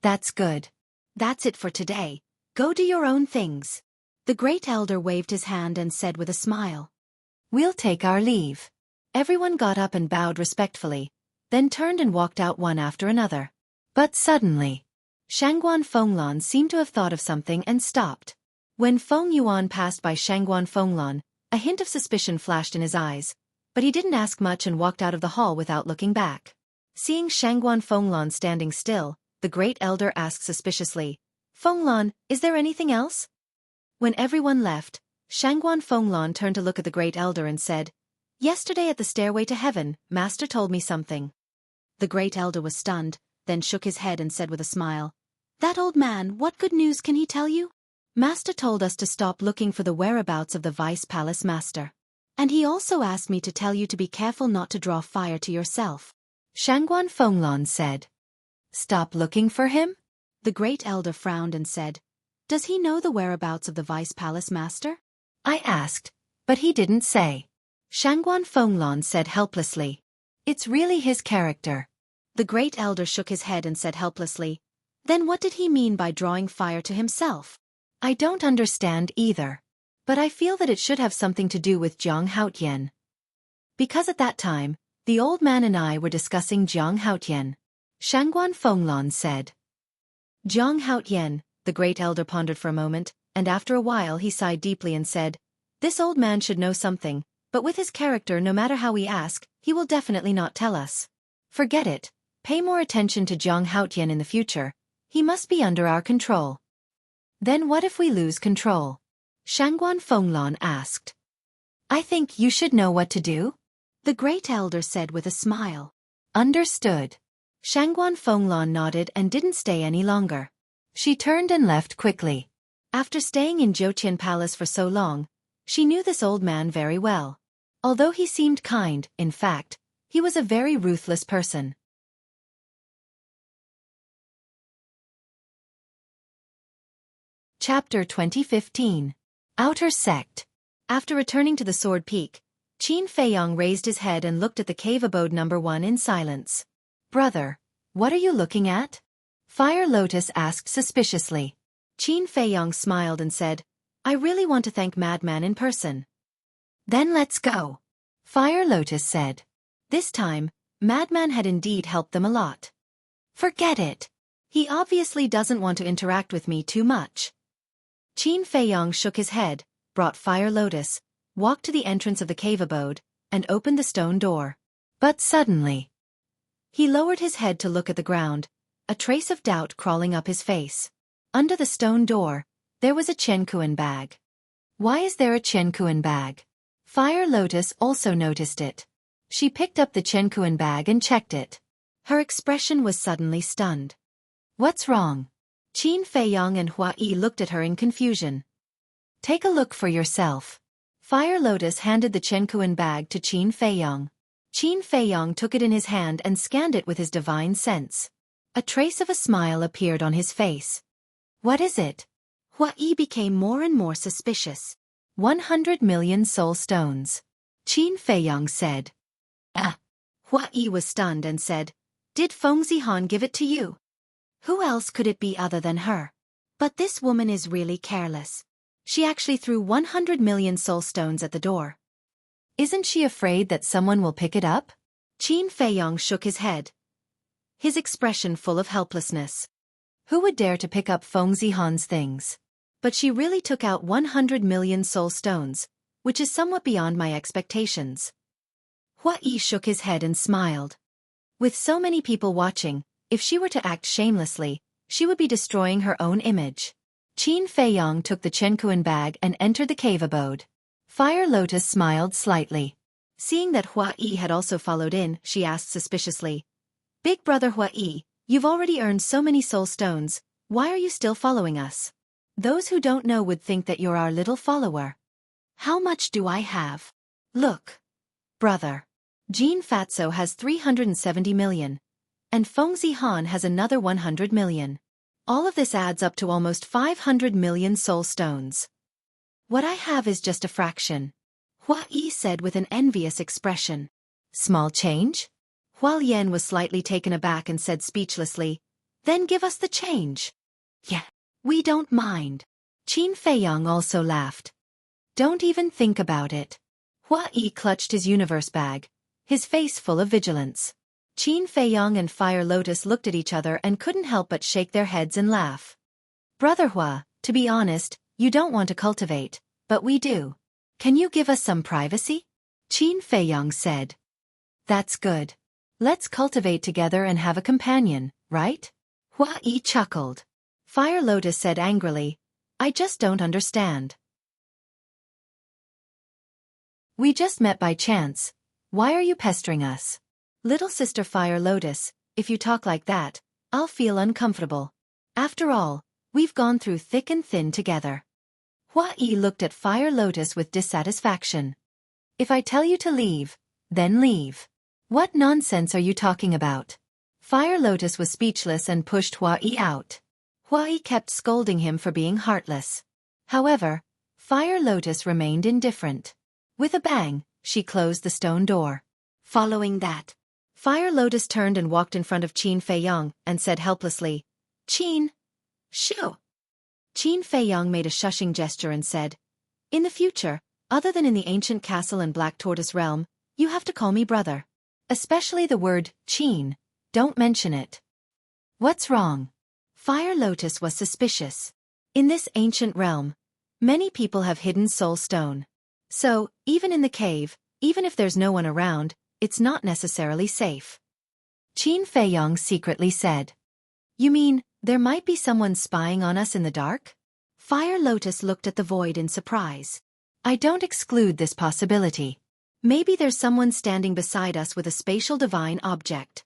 "That's good. That's it for today. Go do your own things." The great elder waved his hand and said with a smile, "We'll take our leave." Everyone got up and bowed respectfully, then turned and walked out one after another. But suddenly, Shangguan Fenglan seemed to have thought of something and stopped. When Feng Yuan passed by Shangguan Fenglan, a hint of suspicion flashed in his eyes, but he didn't ask much and walked out of the hall without looking back. Seeing Shangguan Fenglan standing still, the great elder asked suspiciously, "Fenglan, is there anything else?" When everyone left, Shangguan Fenglan turned to look at the great elder and said, "Yesterday at the stairway to heaven, Master told me something." The great elder was stunned, then shook his head and said with a smile, "That old man, what good news can he tell you?" "Master told us to stop looking for the whereabouts of the Vice Palace Master." And he also asked me to tell you to be careful not to draw fire to yourself. Shangguan Fenglan said. Stop looking for him? The great elder frowned and said, Does he know the whereabouts of the Vice Palace Master? I asked, but he didn't say. Shangguan Fenglan said helplessly. It's really his character. The great elder shook his head and said helplessly, Then what did he mean by drawing fire to himself? I don't understand either. But I feel that it should have something to do with Jiang Haotian. Because at that time, the old man and I were discussing Jiang Haotian. Shangguan Fenglan said. Jiang Haotian, the great elder pondered for a moment, and after a while he sighed deeply and said, This old man should know something, but with his character no matter how we ask, he will definitely not tell us. Forget it. Pay more attention to Jiang Haotian in the future. He must be under our control. Then what if we lose control? Shangguan Fenglan asked. I think you should know what to do, the great elder said with a smile. Understood. Shangguan Fenglan nodded and didn't stay any longer. She turned and left quickly. After staying in Zhouqian Palace for so long, she knew this old man very well. Although he seemed kind, in fact, he was a very ruthless person. Chapter 2015. Outer Sect. After returning to the Sword Peak, Qin Feiyong raised his head and looked at the cave abode number 1 in silence. Brother, what are you looking at? Fire Lotus asked suspiciously. Qin Feiyong smiled and said, I really want to thank Madman in person. Then let's go. Fire Lotus said. This time, Madman had indeed helped them a lot. Forget it. He obviously doesn't want to interact with me too much. Qin Feiyong shook his head, brought Fire Lotus, walked to the entrance of the cave abode, and opened the stone door. But suddenly, he lowered his head to look at the ground, a trace of doubt crawling up his face. Under the stone door, there was a Qiankuan bag. Why is there a Qiankuan bag? Fire Lotus also noticed it. She picked up the Qiankuan bag and checked it. Her expression was suddenly stunned. What's wrong? Qin Feiyong and Hua Yi looked at her in confusion. Take a look for yourself. Fire Lotus handed the Qiankuan bag to Qin Feiyong. Qin Feiyong took it in his hand and scanned it with his divine sense. A trace of a smile appeared on his face. What is it? Hua Yi became more and more suspicious. 100 million soul stones. Qin Feiyong said. Hua Yi was stunned and said, Did Feng Zihan give it to you? Who else could it be other than her? But this woman is really careless. She actually threw 100 million soul stones at the door. Isn't she afraid that someone will pick it up? Qin Feiyong shook his head, his expression full of helplessness. Who would dare to pick up Feng Zihan's things? But she really took out 100 million soul stones, which is somewhat beyond my expectations. Hua Yi shook his head and smiled. With so many people watching, if she were to act shamelessly, she would be destroying her own image. Qin Feiyong took the Qiankuan bag and entered the cave abode. Fire Lotus smiled slightly. Seeing that Hua Yi had also followed in, she asked suspiciously, Big brother Hua Yi, you've already earned so many soul stones, why are you still following us? Those who don't know would think that you're our little follower. How much do I have? Look. Brother. Jean Fatso has 370 million. And Feng Zihan has another 100 million. All of this adds up to almost 500 million soul stones. What I have is just a fraction. Hua Yi said with an envious expression. Small change? Hua Yan was slightly taken aback and said speechlessly, Then give us the change. Yeah, we don't mind. Qin Feiyong also laughed. Don't even think about it. Hua Yi clutched his universe bag, his face full of vigilance. Qin Feiyong and Fire Lotus looked at each other and couldn't help but shake their heads and laugh. Brother Hua, to be honest, you don't want to cultivate, but we do. Can you give us some privacy? Qin Feiyong said. That's good. Let's cultivate together and have a companion, right? Hua Yi chuckled. Fire Lotus said angrily, I just don't understand. We just met by chance. Why are you pestering us? Little sister Fire Lotus, if you talk like that, I'll feel uncomfortable. After all, we've gone through thick and thin together. Hua Yi looked at Fire Lotus with dissatisfaction. If I tell you to leave, then leave. What nonsense are you talking about? Fire Lotus was speechless and pushed Xueqi out. Xueqi kept scolding him for being heartless. However, Fire Lotus remained indifferent. With a bang, she closed the stone door. Following that, Fire Lotus turned and walked in front of Qin Feiyong and said helplessly, "Qin, shoo." Qin Feiyong made a shushing gesture and said, "In the future, other than in the ancient castle and Black Tortoise realm, you have to call me brother. Especially the word, Qin. Don't mention it." What's wrong? Fire Lotus was suspicious. In this ancient realm, many people have hidden soul stone. So, even in the cave, even if there's no one around, it's not necessarily safe. Qin Feiyong secretly said, "You mean, there might be someone spying on us in the dark?" Fire Lotus looked at the void in surprise. "I don't exclude this possibility. Maybe there's someone standing beside us with a spatial divine object."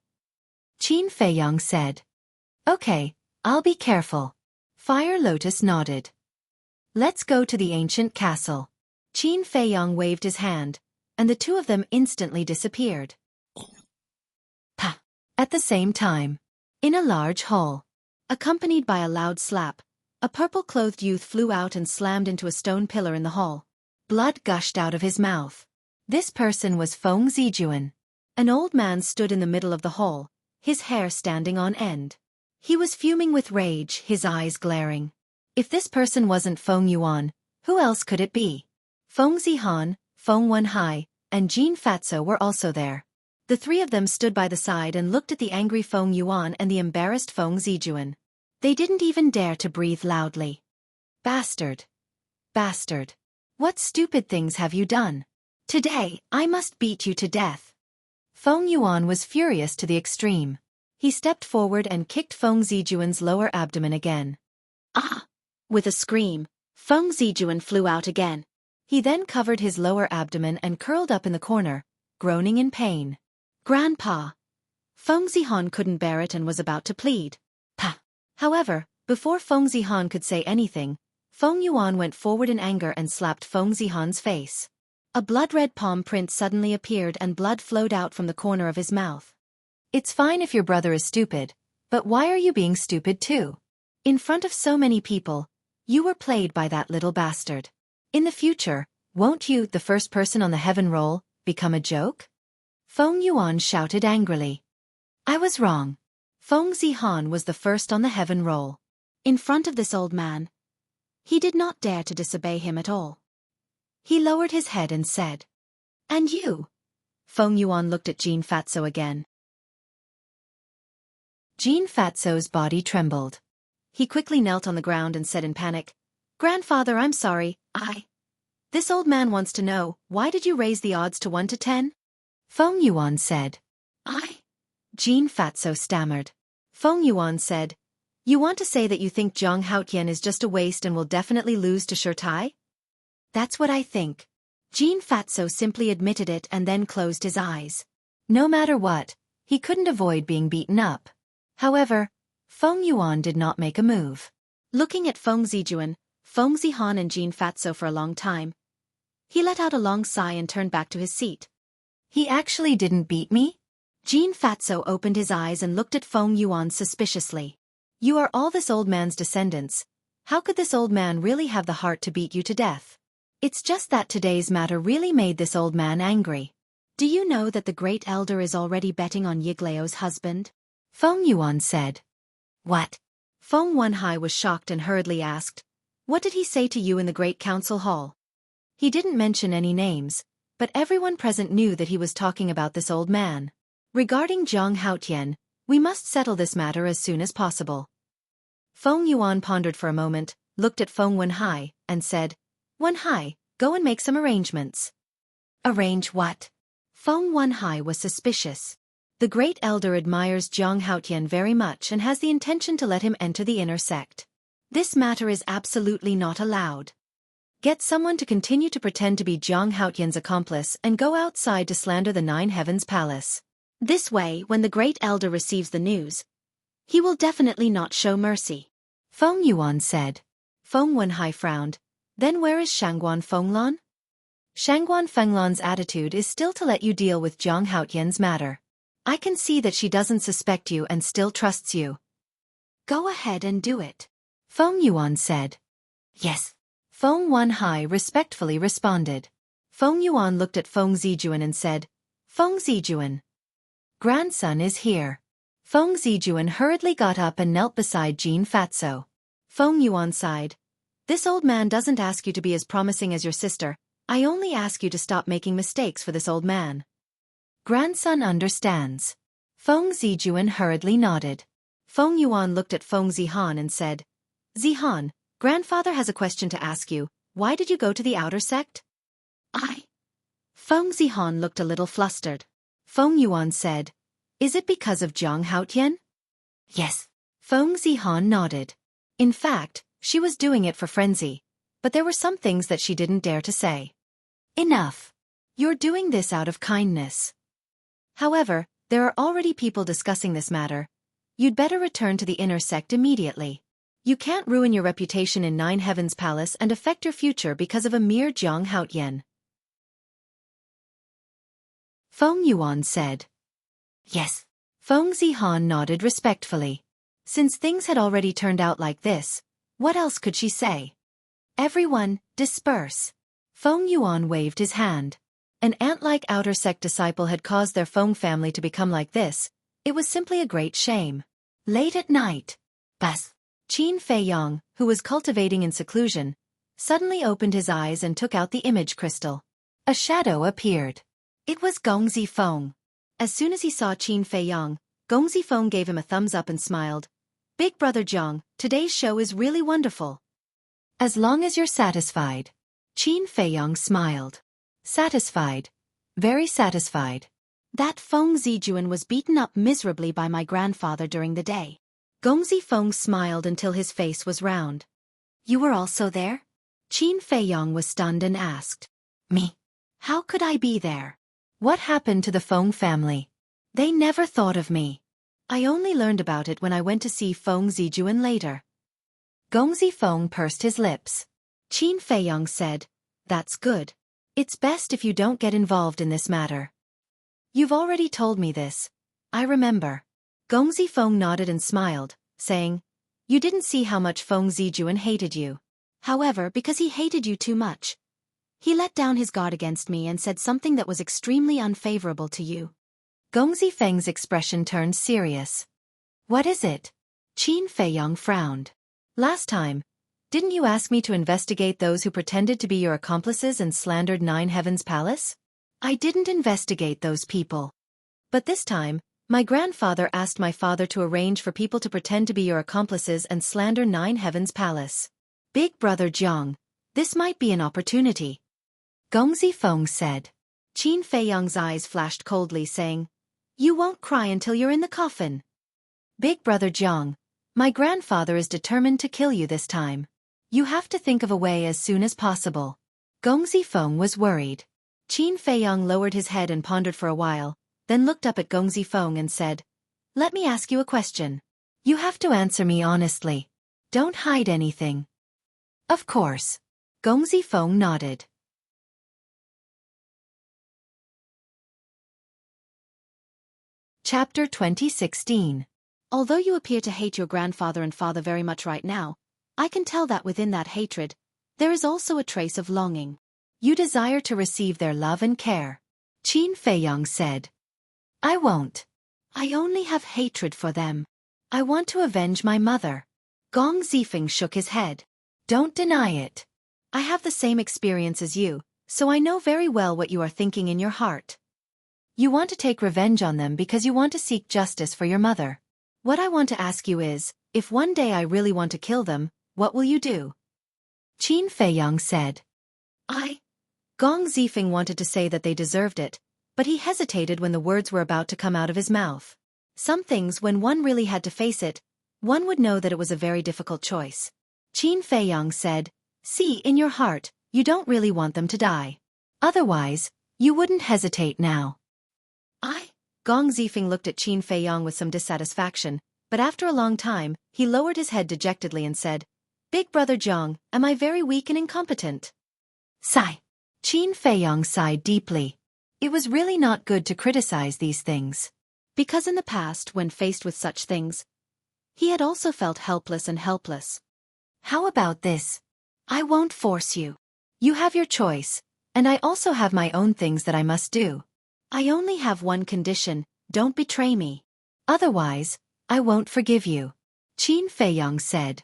Qin Feiyong said, "Okay, I'll be careful." Fire Lotus nodded. "Let's go to the ancient castle." Qin Feiyong waved his hand, and the two of them instantly disappeared. Pa! At the same time, in a large hall, accompanied by a loud slap, a purple-clothed youth flew out and slammed into a stone pillar in the hall. Blood gushed out of his mouth. This person was Feng Zijuan. An old man stood in the middle of the hall, his hair standing on end. He was fuming with rage, his eyes glaring. If this person wasn't Feng Yuan, who else could it be? Feng Zihan, Feng Wenhai, and Jin Fatso were also there. The three of them stood by the side and looked at the angry Feng Yuan and the embarrassed Feng Zijuan. They didn't even dare to breathe loudly. "Bastard! Bastard! What stupid things have you done? Today, I must beat you to death." Feng Yuan was furious to the extreme. He stepped forward and kicked Feng Zijuan's lower abdomen again. "Ah!" With a scream, Feng Zijuan flew out again. He then covered his lower abdomen and curled up in the corner, groaning in pain. "Grandpa!" Feng Zihan couldn't bear it and was about to plead. "Pa!" However, before Feng Zihan could say anything, Feng Yuan went forward in anger and slapped Feng Zihan's face. A blood-red palm print suddenly appeared and blood flowed out from the corner of his mouth. "It's fine if your brother is stupid, but why are you being stupid too? In front of so many people, you were played by that little bastard. In the future, won't you, the first person on the heaven roll, become a joke?" Feng Yuan shouted angrily. "I was wrong. Feng Zihan was the first on the heaven roll." In front of this old man, he did not dare to disobey him at all. He lowered his head and said, "And you?" Feng Yuan looked at Jin Fatso again. Jin Fatso's body trembled. He quickly knelt on the ground and said in panic, "Grandfather, I'm sorry, This old man wants to know, why did you raise the odds to 1 to 10? Feng Yuan said, Jin Fatso stammered. Feng Yuan said, "You want to say that you think Zhang Haotian is just a waste and will definitely lose to Xueqi?" "That's what I think." Jin Fatso simply admitted it and then closed his eyes. No matter what, he couldn't avoid being beaten up. However, Feng Yuan did not make a move. Looking at Feng Zijuan, Feng Zihan and Jin Fatso for a long time, he let out a long sigh and turned back to his seat. "He actually didn't beat me?" Jin Fatso opened his eyes and looked at Feng Yuan suspiciously. "You are all this old man's descendants. How could this old man really have the heart to beat you to death? It's just that today's matter really made this old man angry. Do you know that the great elder is already betting on Yigleo's husband?" Feng Yuan said. "What?" Feng Wenhai was shocked and hurriedly asked, "What did he say to you in the great council hall?" He didn't mention any names, but everyone present knew that he was talking about this old man. "Regarding Zhang Haotian, we must settle this matter as soon as possible." Feng Yuan pondered for a moment, looked at Feng Wenhai, and said, "Wenhai, go and make some arrangements." "Arrange what?" Feng Wenhai was suspicious. The great elder admires Zhang Haotian very much and has the intention to let him enter the inner sect. This matter is absolutely not allowed. Get someone to continue to pretend to be Zhang Haotian's accomplice and go outside to slander the Nine Heavens Palace. This way, when the great elder receives the news, he will definitely not show mercy. Feng Yuan said. Feng Wenhai frowned. "Then where is Shangguan Fenglan?" Shangguan Fenglan's attitude is still to let you deal with Zhang Haotian's matter. I can see that she doesn't suspect you and still trusts you. Go ahead and do it, Feng Yuan said. Yes. Feng Wanhai respectfully responded. Feng Yuan looked at Feng Zijuan and said, Feng Zijuan. Grandson is here. Feng Zijuan hurriedly got up and knelt beside Jean Fatso. Feng Yuan sighed. This old man doesn't ask you to be as promising as your sister. I only ask you to stop making mistakes for this old man. Grandson understands. Feng Zijuan hurriedly nodded. Feng Yuan looked at Feng Zihan and said, Zihan, grandfather has a question to ask you. Why did you go to the outer sect? Feng Zihan looked a little flustered. Feng Yuan said, Is it because of Zhang Haotian? Yes. Feng Zihan nodded. In fact, she was doing it for frenzy. But there were some things that she didn't dare to say. Enough. You're doing this out of kindness. However, there are already people discussing this matter. You'd better return to the inner sect immediately. You can't ruin your reputation in Nine Heavens Palace and affect your future because of a mere Zhang Haotian. Feng Yuan said. Yes. Feng Zihan nodded respectfully. Since things had already turned out like this, what else could she say? Everyone, disperse. Feng Yuan waved his hand. An ant-like outer sect disciple had caused their Feng family to become like this. It was simply a great shame. Late at night, Bas Qin Feiyang, who was cultivating in seclusion, suddenly opened his eyes and took out the image crystal. A shadow appeared. It was Gong Zifeng. As soon as he saw Qin Feiyang, Gong Zifeng gave him a thumbs up and smiled. Big brother Zhang, today's show is really wonderful. As long as you're satisfied. Qin Feiyang smiled. Satisfied. Very satisfied. That Feng Zijuan was beaten up miserably by my grandfather during the day. Gong Zifeng smiled until his face was round. You were also there? Qin Feiyang was stunned and asked. Me? How could I be there? What happened to the Feng family? They never thought of me. I only learned about it when I went to see Feng Zijuan later. Gong Zifeng pursed his lips. Qin Feiyang said, That's good. It's best if you don't get involved in this matter. You've already told me this. I remember. Gong Zifeng nodded and smiled, saying, You didn't see how much Feng Zijuan hated you. However, because he hated you too much, he let down his guard against me and said something that was extremely unfavorable to you. Gong Zifeng's expression turned serious. What is it? Qin Feiyang frowned. Last time, didn't you ask me to investigate those who pretended to be your accomplices and slandered Nine Heavens Palace? I didn't investigate those people. But this time, my grandfather asked my father to arrange for people to pretend to be your accomplices and slander Nine Heavens Palace. Big brother Zhang, this might be an opportunity. Gong Zifeng said. Qin Feiyang's eyes flashed coldly, saying, You won't cry until you're in the coffin. Big brother Zhang, my grandfather is determined to kill you this time. You have to think of a way as soon as possible. Gong Zifeng was worried. Qin Feiyang lowered his head and pondered for a while, then looked up at Gong Zifeng and said, Let me ask you a question. You have to answer me honestly. Don't hide anything. Of course. Gong Zifeng nodded. Chapter 2016. Although you appear to hate your grandfather and father very much right now, I can tell that within that hatred, there is also a trace of longing. You desire to receive their love and care. Qin Feiyang said. I won't. I only have hatred for them. I want to avenge my mother. Gong Zifeng shook his head. Don't deny it. I have the same experience as you, so I know very well what you are thinking in your heart. You want to take revenge on them because you want to seek justice for your mother. What I want to ask you is, if one day I really want to kill them, what will you do? Qin Feiyang said. Gong Zifeng wanted to say that they deserved it, but he hesitated when the words were about to come out of his mouth. Some things, when one really had to face it, one would know that it was a very difficult choice. Qin Feiyang said, See, in your heart, you don't really want them to die. Otherwise, you wouldn't hesitate now. Gong Zifeng looked at Qin Feiyang with some dissatisfaction, but after a long time, he lowered his head dejectedly and said, Big brother Zhang, am I very weak and incompetent? Sigh. Qin Feiyong sighed deeply. It was really not good to criticize these things. Because in the past, when faced with such things, he had also felt helpless and helpless. How about this? I won't force you. You have your choice, and I also have my own things that I must do. I only have one condition: don't betray me. Otherwise, I won't forgive you. Qin Feiyong said.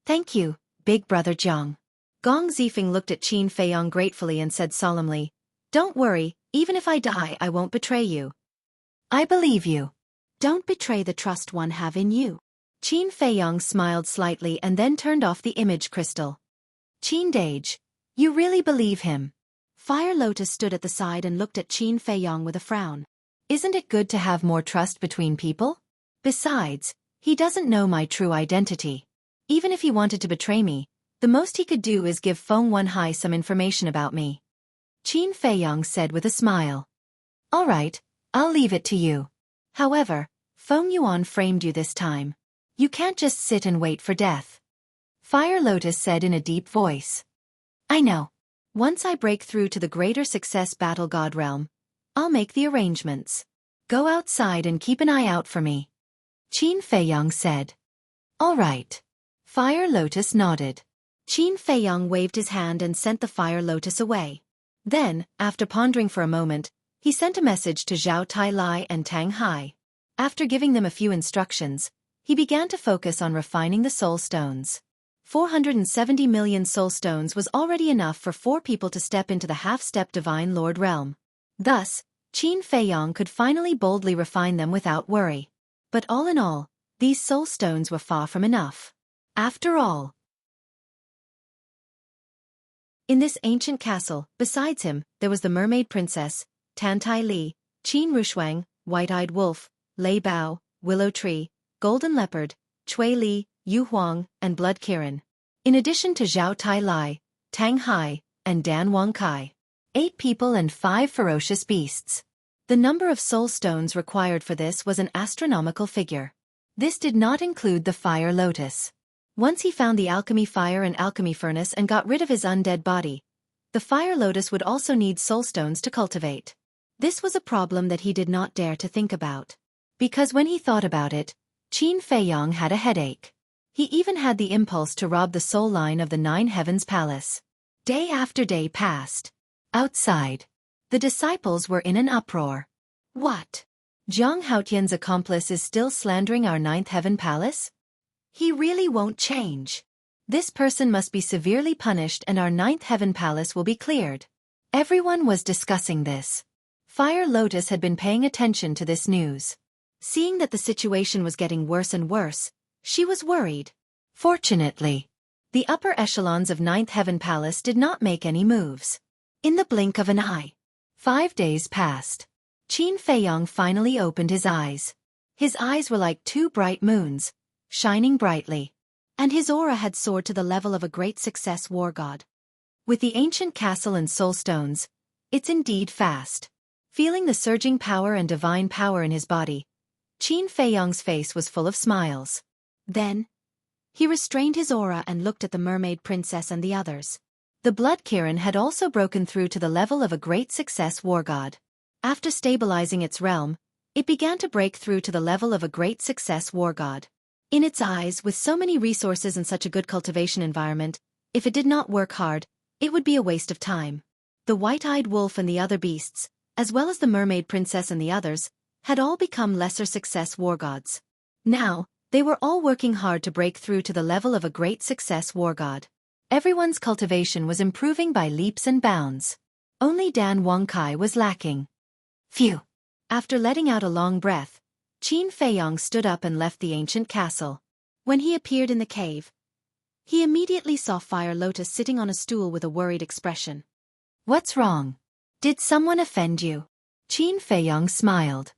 Thank you, big brother Jiang. Gong Zifeng looked at Qin Feiyong gratefully and said solemnly, Don't worry, even if I die I won't betray you. I believe you. Don't betray the trust one have in you. Qin Feiyong smiled slightly and then turned off the image crystal. Qin Dage, you really believe him? Fire Lotus stood at the side and looked at Qin Feiyong with a frown. Isn't it good to have more trust between people? Besides, he doesn't know my true identity. Even if he wanted to betray me, the most he could do is give Feng Wenhai some information about me. Qin Feiyong said with a smile. All right, I'll leave it to you. However, Feng Yuan framed you this time. You can't just sit and wait for death. Fire Lotus said in a deep voice. I know. Once I break through to the greater success Battle God realm, I'll make the arrangements. Go outside and keep an eye out for me. Qin Feiyong said. All right. Fire Lotus nodded. Qin Feiyong waved his hand and sent the Fire Lotus away. Then, after pondering for a moment, he sent a message to Zhao Tailai and Tang Hai. After giving them a few instructions, he began to focus on refining the soul stones. 470 million soul stones was already enough for 4 people to step into the half-step Divine Lord realm. Thus, Qin Feiyong could finally boldly refine them without worry. But all in all, these soul stones were far from enough. After all, in this ancient castle, besides him, there was the Mermaid Princess, Tan Tai Li, Qin Rushuang, White-Eyed Wolf, Lei Bao, Willow Tree, Golden Leopard, Chui Li, Yu Huang, and Blood Kirin. In addition to Zhao Tailai, Tang Hai, and Dan Wang Kai. 8 people and 5 ferocious beasts. The number of soul stones required for this was an astronomical figure. This did not include the Fire Lotus. Once he found the alchemy fire and alchemy furnace and got rid of his undead body, the Fire Lotus would also need soul stones to cultivate. This was a problem that he did not dare to think about. Because when he thought about it, Qin Feiyong had a headache. He even had the impulse to rob the soul line of the 9 Heavens Palace. Day after day passed. Outside, the disciples were in an uproar. What? Zhang Haotian's accomplice is still slandering our 9th Heaven Palace? He really won't change. This person must be severely punished and our 9th Heaven Palace will be cleared. Everyone was discussing this. Fire Lotus had been paying attention to this news. Seeing that the situation was getting worse and worse, she was worried. Fortunately, the upper echelons of 9th Heaven Palace did not make any moves. In the blink of an eye, 5 days passed. Qin Feiyong finally opened his eyes. His eyes were like 2 bright moons, shining brightly. And his aura had soared to the level of a great success war god. With the ancient castle and soul stones, it's indeed fast. Feeling the surging power and divine power in his body, Qin Feiyong's face was full of smiles. Then, he restrained his aura and looked at the Mermaid Princess and the others. The Blood Kirin had also broken through to the level of a great success war god. After stabilizing its realm, it began to break through to the level of a great success war god. In its eyes, with so many resources and such a good cultivation environment, if it did not work hard, it would be a waste of time. The White-Eyed Wolf and the other beasts, as well as the Mermaid Princess and the others, had all become lesser success war gods. Now, they were all working hard to break through to the level of a great success war god. Everyone's cultivation was improving by leaps and bounds. Only Dan Wang Kai was lacking. Phew! After letting out a long breath, Qin Feiyong stood up and left the ancient castle. When he appeared in the cave, he immediately saw Fire Lotus sitting on a stool with a worried expression. What's wrong? Did someone offend you? Qin Feiyong smiled.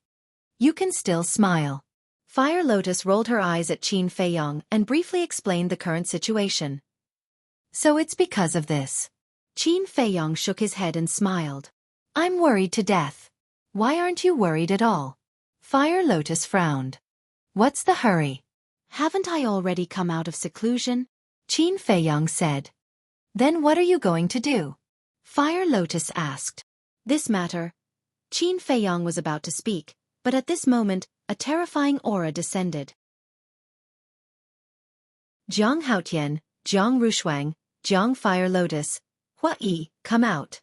You can still smile. Fire Lotus rolled her eyes at Qin Feiyong and briefly explained the current situation. So it's because of this. Qin Feiyong shook his head and smiled. I'm worried to death. Why aren't you worried at all? Fire Lotus frowned. What's the hurry? Haven't I already come out of seclusion? Qin Feiyong said. Then what are you going to do? Fire Lotus asked. This matter. Qin Feiyang was about to speak, but at this moment, a terrifying aura descended. Jiang Haotian, Jiang Rushuang, Jiang Fire Lotus, Xueqi, come out.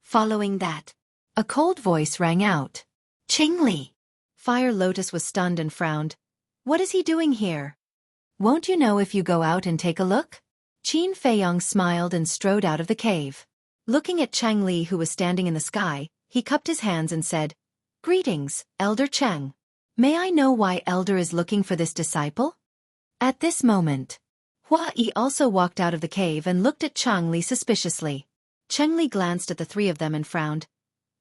Following that, a cold voice rang out. Qingli. Fire Lotus was stunned and frowned. What is he doing here? Won't you know if you go out and take a look? Qin Feiyang smiled and strode out of the cave. Looking at Chang Li, who was standing in the sky, he cupped his hands and said, Greetings, Elder Cheng. May I know why Elder is looking for this disciple? At this moment, Xueqi also walked out of the cave and looked at Chang Li suspiciously. Cheng Li glanced at the three of them and frowned.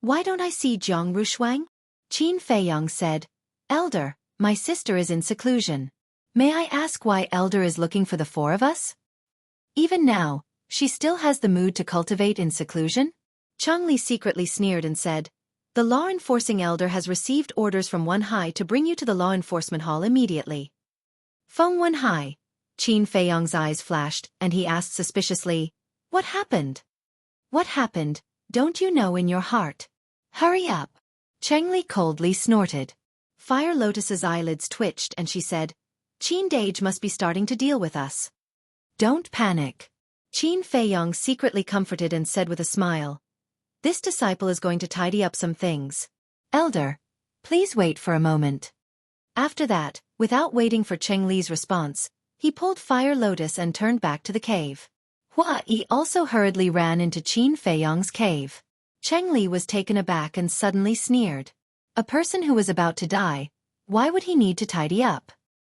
Why don't I see Jiang Rushuang? Qin Feiyang said, Elder, my sister is in seclusion. May I ask why Elder is looking for the four of us? Even now, she still has the mood to cultivate in seclusion? Chang Li secretly sneered and said, The law enforcing Elder has received orders from Wen Hai to bring you to the law enforcement hall immediately. Feng Wen Hai. Qin Feiyang's eyes flashed, and he asked suspiciously, What happened? What happened, don't you know in your heart? Hurry up. Cheng Li coldly snorted. Fire Lotus's eyelids twitched and she said, Qin Dage must be starting to deal with us. Don't panic. Qin Feiyang secretly comforted and said with a smile, This disciple is going to tidy up some things. Elder, please wait for a moment. After that, without waiting for Cheng Li's response, he pulled Fire Lotus and turned back to the cave. Xueqi also hurriedly ran into Qin Feiyang's cave. Cheng Li was taken aback and suddenly sneered. A person who was about to die, why would he need to tidy up?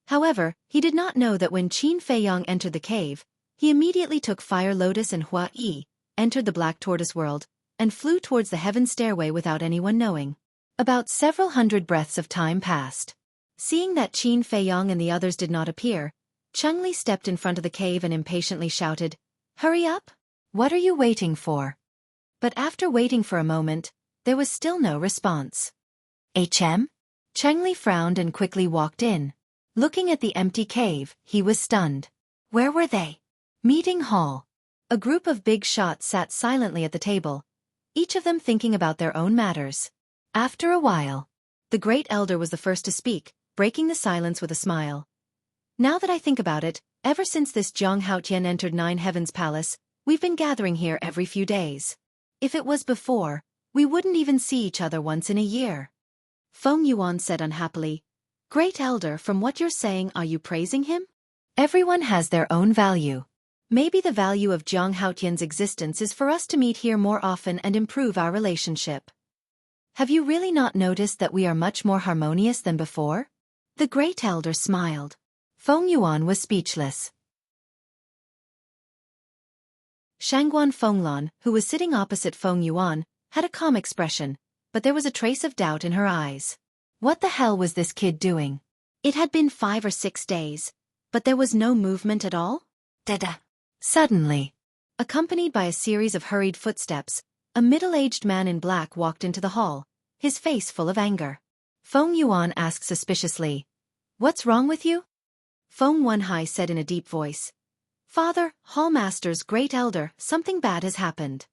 However, he did not know that when Qin Feiyang entered the cave, he immediately took Fire Lotus and Xueqi, entered the Black Tortoise world, and flew towards the heaven stairway without anyone knowing. About several hundred breaths of time passed. Seeing that Qin Feiyang and the others did not appear, Cheng Li stepped in front of the cave and impatiently shouted, Hurry up! What are you waiting for? But after waiting for a moment, there was still no response. HM? Cheng Li frowned and quickly walked in. Looking at the empty cave, he was stunned. Where were they? Meeting hall. A group of big shots sat silently at the table, each of them thinking about their own matters. After a while, the great elder was the first to speak, breaking the silence with a smile. Now that I think about it, ever since this Jiang Haotian entered Nine Heavens Palace, we've been gathering here every few days. If it was before, we wouldn't even see each other once in a year. Feng Yuan said unhappily, Great Elder, from what you're saying, are you praising him? Everyone has their own value. Maybe the value of Jiang Haotian's existence is for us to meet here more often and improve our relationship. Have you really not noticed that we are much more harmonious than before? The great elder smiled. Feng Yuan was speechless. Shangguan Fenglan, who was sitting opposite Feng Yuan, had a calm expression, but there was a trace of doubt in her eyes. What the hell was this kid doing? It had been 5 or 6 days, but there was no movement at all? Dada. Suddenly, accompanied by a series of hurried footsteps, a middle-aged man in black walked into the hall, his face full of anger. Feng Yuan asked suspiciously, What's wrong with you? Feng Wenhai said in a deep voice, Father, Hallmaster's great elder, something bad has happened.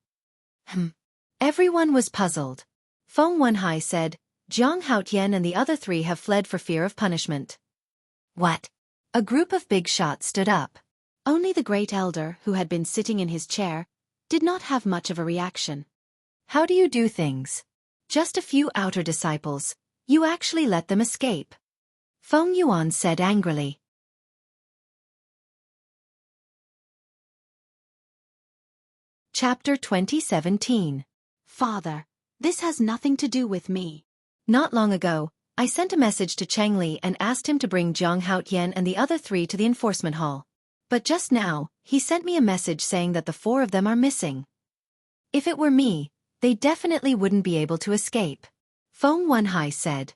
Everyone was puzzled. Feng Wenhai said, Jiang Haotian and the other 3 have fled for fear of punishment. What? A group of big shots stood up. Only the great elder, who had been sitting in his chair, did not have much of a reaction. How do you do things? Just a few outer disciples, you actually let them escape. Feng Yuan said angrily. Chapter 2017. Father, this has nothing to do with me. Not long ago, I sent a message to Cheng Li and asked him to bring Jiang Haotian and the other 3 to the enforcement hall. But just now, he sent me a message saying that the 4 of them are missing. If it were me, they definitely wouldn't be able to escape. Feng Wenhai said.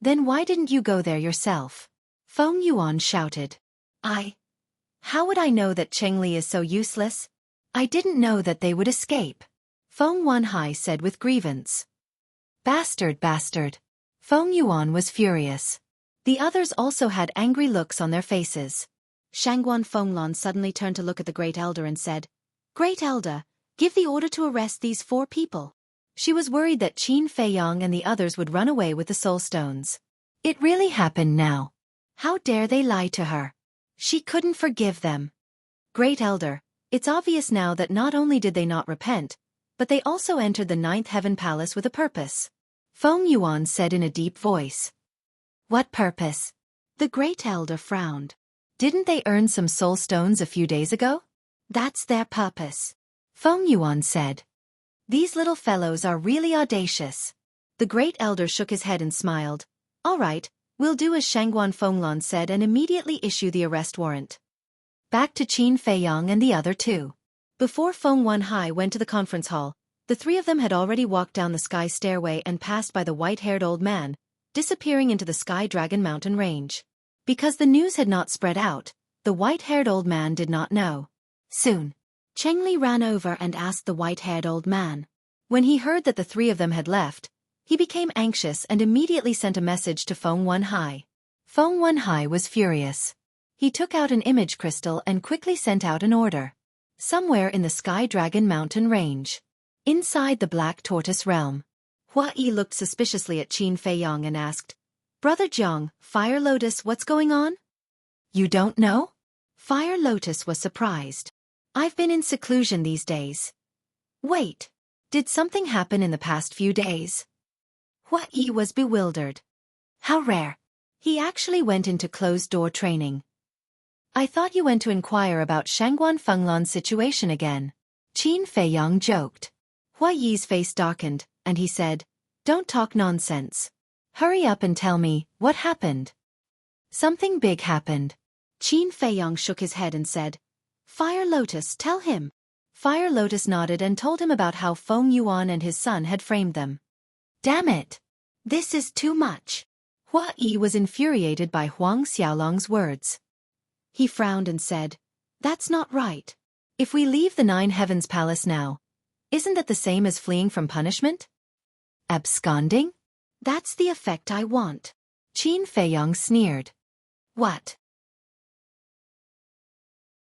Then why didn't you go there yourself? Feng Yuan shouted. How would I know that Cheng Li is so useless? I didn't know that they would escape. Feng Wenhai said with grievance. Bastard, bastard. Feng Yuan was furious. The others also had angry looks on their faces. Shangguan Fenglan suddenly turned to look at the great elder and said, Great elder, Give the order to arrest these 4 people. She was worried that Qin Feiyang and the others would run away with the soul stones. It really happened now. How dare they lie to her? She couldn't forgive them. Great Elder, it's obvious now that not only did they not repent, but they also entered the 9th Heaven Palace with a purpose. Feng Yuan said in a deep voice. What purpose? The Great Elder frowned. Didn't they earn some soul stones a few days ago? That's their purpose. Feng Yuan said. These little fellows are really audacious. The Great Elder shook his head and smiled. All right, we'll do as Shangguan Fenglan said and immediately issue the arrest warrant. Back to Qin Feiyang and the other 2. Before Feng Wanhai went to the conference hall, the 3 of them had already walked down the sky stairway and passed by the white-haired old man, disappearing into the Sky Dragon mountain range. Because the news had not spread out, the white-haired old man did not know. Soon, Chengli ran over and asked the white-haired old man. When he heard that the 3 of them had left, he became anxious and immediately sent a message to Feng Wanhai. Feng Wanhai was furious. He took out an image crystal and quickly sent out an order. Somewhere in the Sky Dragon mountain range. Inside the Black Tortoise realm. Hua Yi looked suspiciously at Qin Feiyang and asked, Brother Jiang, Fire Lotus, what's going on? You don't know? Fire Lotus was surprised. I've been in seclusion these days. Wait, did something happen in the past few days? Hua Yi was bewildered. How rare. He actually went into closed-door training. I thought you went to inquire about Shangguan Fenglan's situation again. Qin Feiyang joked. Hua Yi's face darkened, and he said, Don't talk nonsense. Hurry up and tell me, what happened? Something big happened. Qin Feiyang shook his head and said, Fire Lotus, tell him. Fire Lotus nodded and told him about how Feng Yuan and his son had framed them. Damn it! This is too much. Hua Yi was infuriated by Huang Xiaolong's words. He frowned and said, That's not right. If we leave the 9 Heavens Palace now, isn't that the same as fleeing from punishment? Absconding? That's the effect I want. Qin Feiyang sneered. What?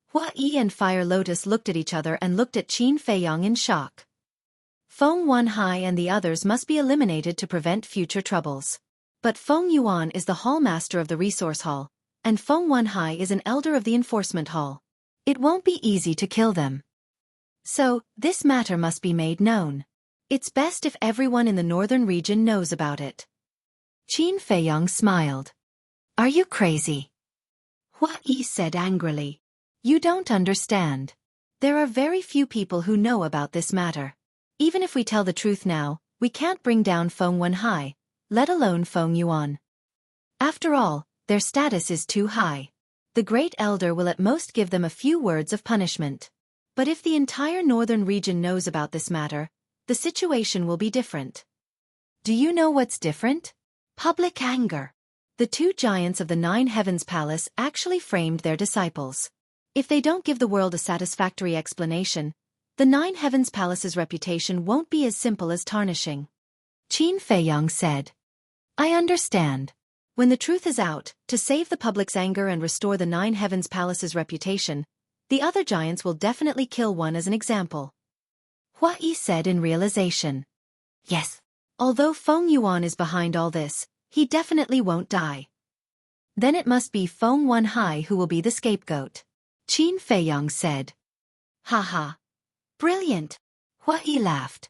Hua Yi and Fire Lotus looked at each other and looked at Qin Feiyang in shock. Feng Wanhai and the others must be eliminated to prevent future troubles. But Feng Yuan is the hall master of the resource hall, and Feng Wanhai is an elder of the enforcement hall. It won't be easy to kill them. So, this matter must be made known. It's best if everyone in the northern region knows about it. Qin Feiyang smiled. Are you crazy? Hua Yi said angrily. You don't understand. There are very few people who know about this matter. Even if we tell the truth now, we can't bring down Feng Wanhai, let alone Feng Yuan. After all, their status is too high. The Great Elder will at most give them a few words of punishment. But if the entire northern region knows about this matter, the situation will be different. Do you know what's different? Public anger. The 2 giants of the 9 Heavens Palace actually framed their disciples. If they don't give the world a satisfactory explanation, the 9 Heavens Palace's reputation won't be as simple as tarnishing. Qin Feiyang said. I understand. When the truth is out, to save the public's anger and restore the 9 Heavens Palace's reputation, the other giants will definitely kill one as an example. Hua Yi said in realization. Yes. Although Feng Yuan is behind all this, he definitely won't die. Then it must be Feng Wanhai who will be the scapegoat. Qin Feiyang said. Ha ha. Brilliant. Hua Yi laughed.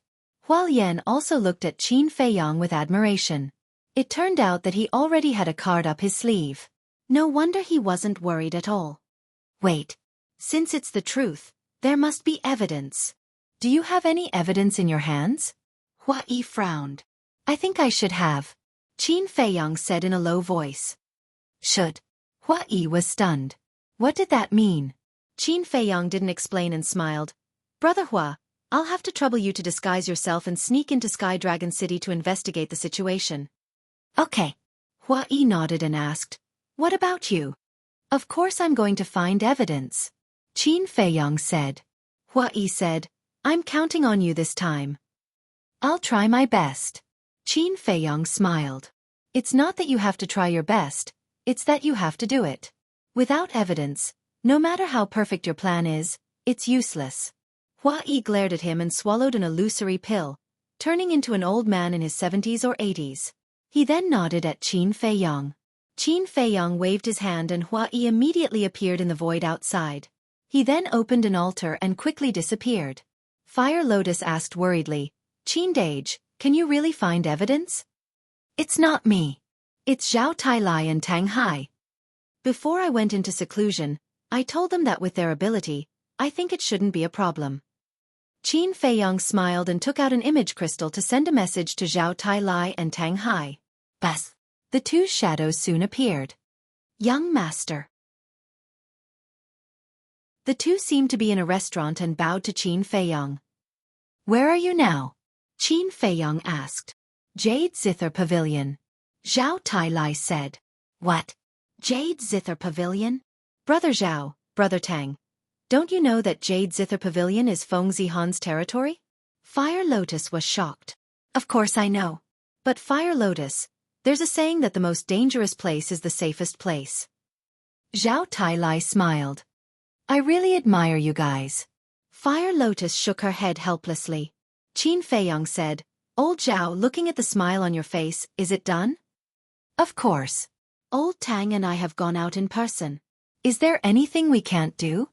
Hualien also looked at Qin Feiyang with admiration. It turned out that he already had a card up his sleeve. No wonder he wasn't worried at all. Wait. Since it's the truth, there must be evidence. Do you have any evidence in your hands? Hua Yi frowned. I think I should have. Qin Feiyang said in a low voice. Should? Hua Yi was stunned. What did that mean? Qin Feiyang didn't explain and smiled. Brother Hua, I'll have to trouble you to disguise yourself and sneak into Sky Dragon City to investigate the situation. Okay. Hua Yi nodded and asked, What about you? Of course I'm going to find evidence. Qin Feiyang said. Hua Yi said, I'm counting on you this time. I'll try my best. Qin Feiyang smiled. It's not that you have to try your best, it's that you have to do it. Without evidence, no matter how perfect your plan is, it's useless. Xueqi glared at him and swallowed an illusory pill, turning into an old man in his 70s or 80s. He then nodded at Qin Feiyong. Qin Feiyong waved his hand and Xueqi immediately appeared in the void outside. He then opened an altar and quickly disappeared. Fire Lotus asked worriedly, "Qin Dage, can you really find evidence?" "It's not me. It's Zhao Tailai and Tang Hai. Before I went into seclusion, I told them that with their ability, I think it shouldn't be a problem." Qin Feiyong smiled and took out an image crystal to send a message to Zhao Tailai and Tang Hai. Bas! The two shadows soon appeared. "Young master." The two seemed to be in a restaurant and bowed to Qin Feiyong. "Where are you now?" Qin Feiyong asked. "Jade Zither Pavilion." Zhao Tailai said. "What? Jade Zither Pavilion? Brother Zhao, Brother Tang, don't you know that Jade Zither Pavilion is Feng Zihan's territory?" Fire Lotus was shocked. "Of course I know. But Fire Lotus, there's a saying that the most dangerous place is the safest place." Zhao Tailai smiled. "I really admire you guys." Fire Lotus shook her head helplessly. Qin Feiyong said, "Old Zhao, looking at the smile on your face, is it done?" "Of course. Old Tang and I have gone out in person. Is there anything we can't do?"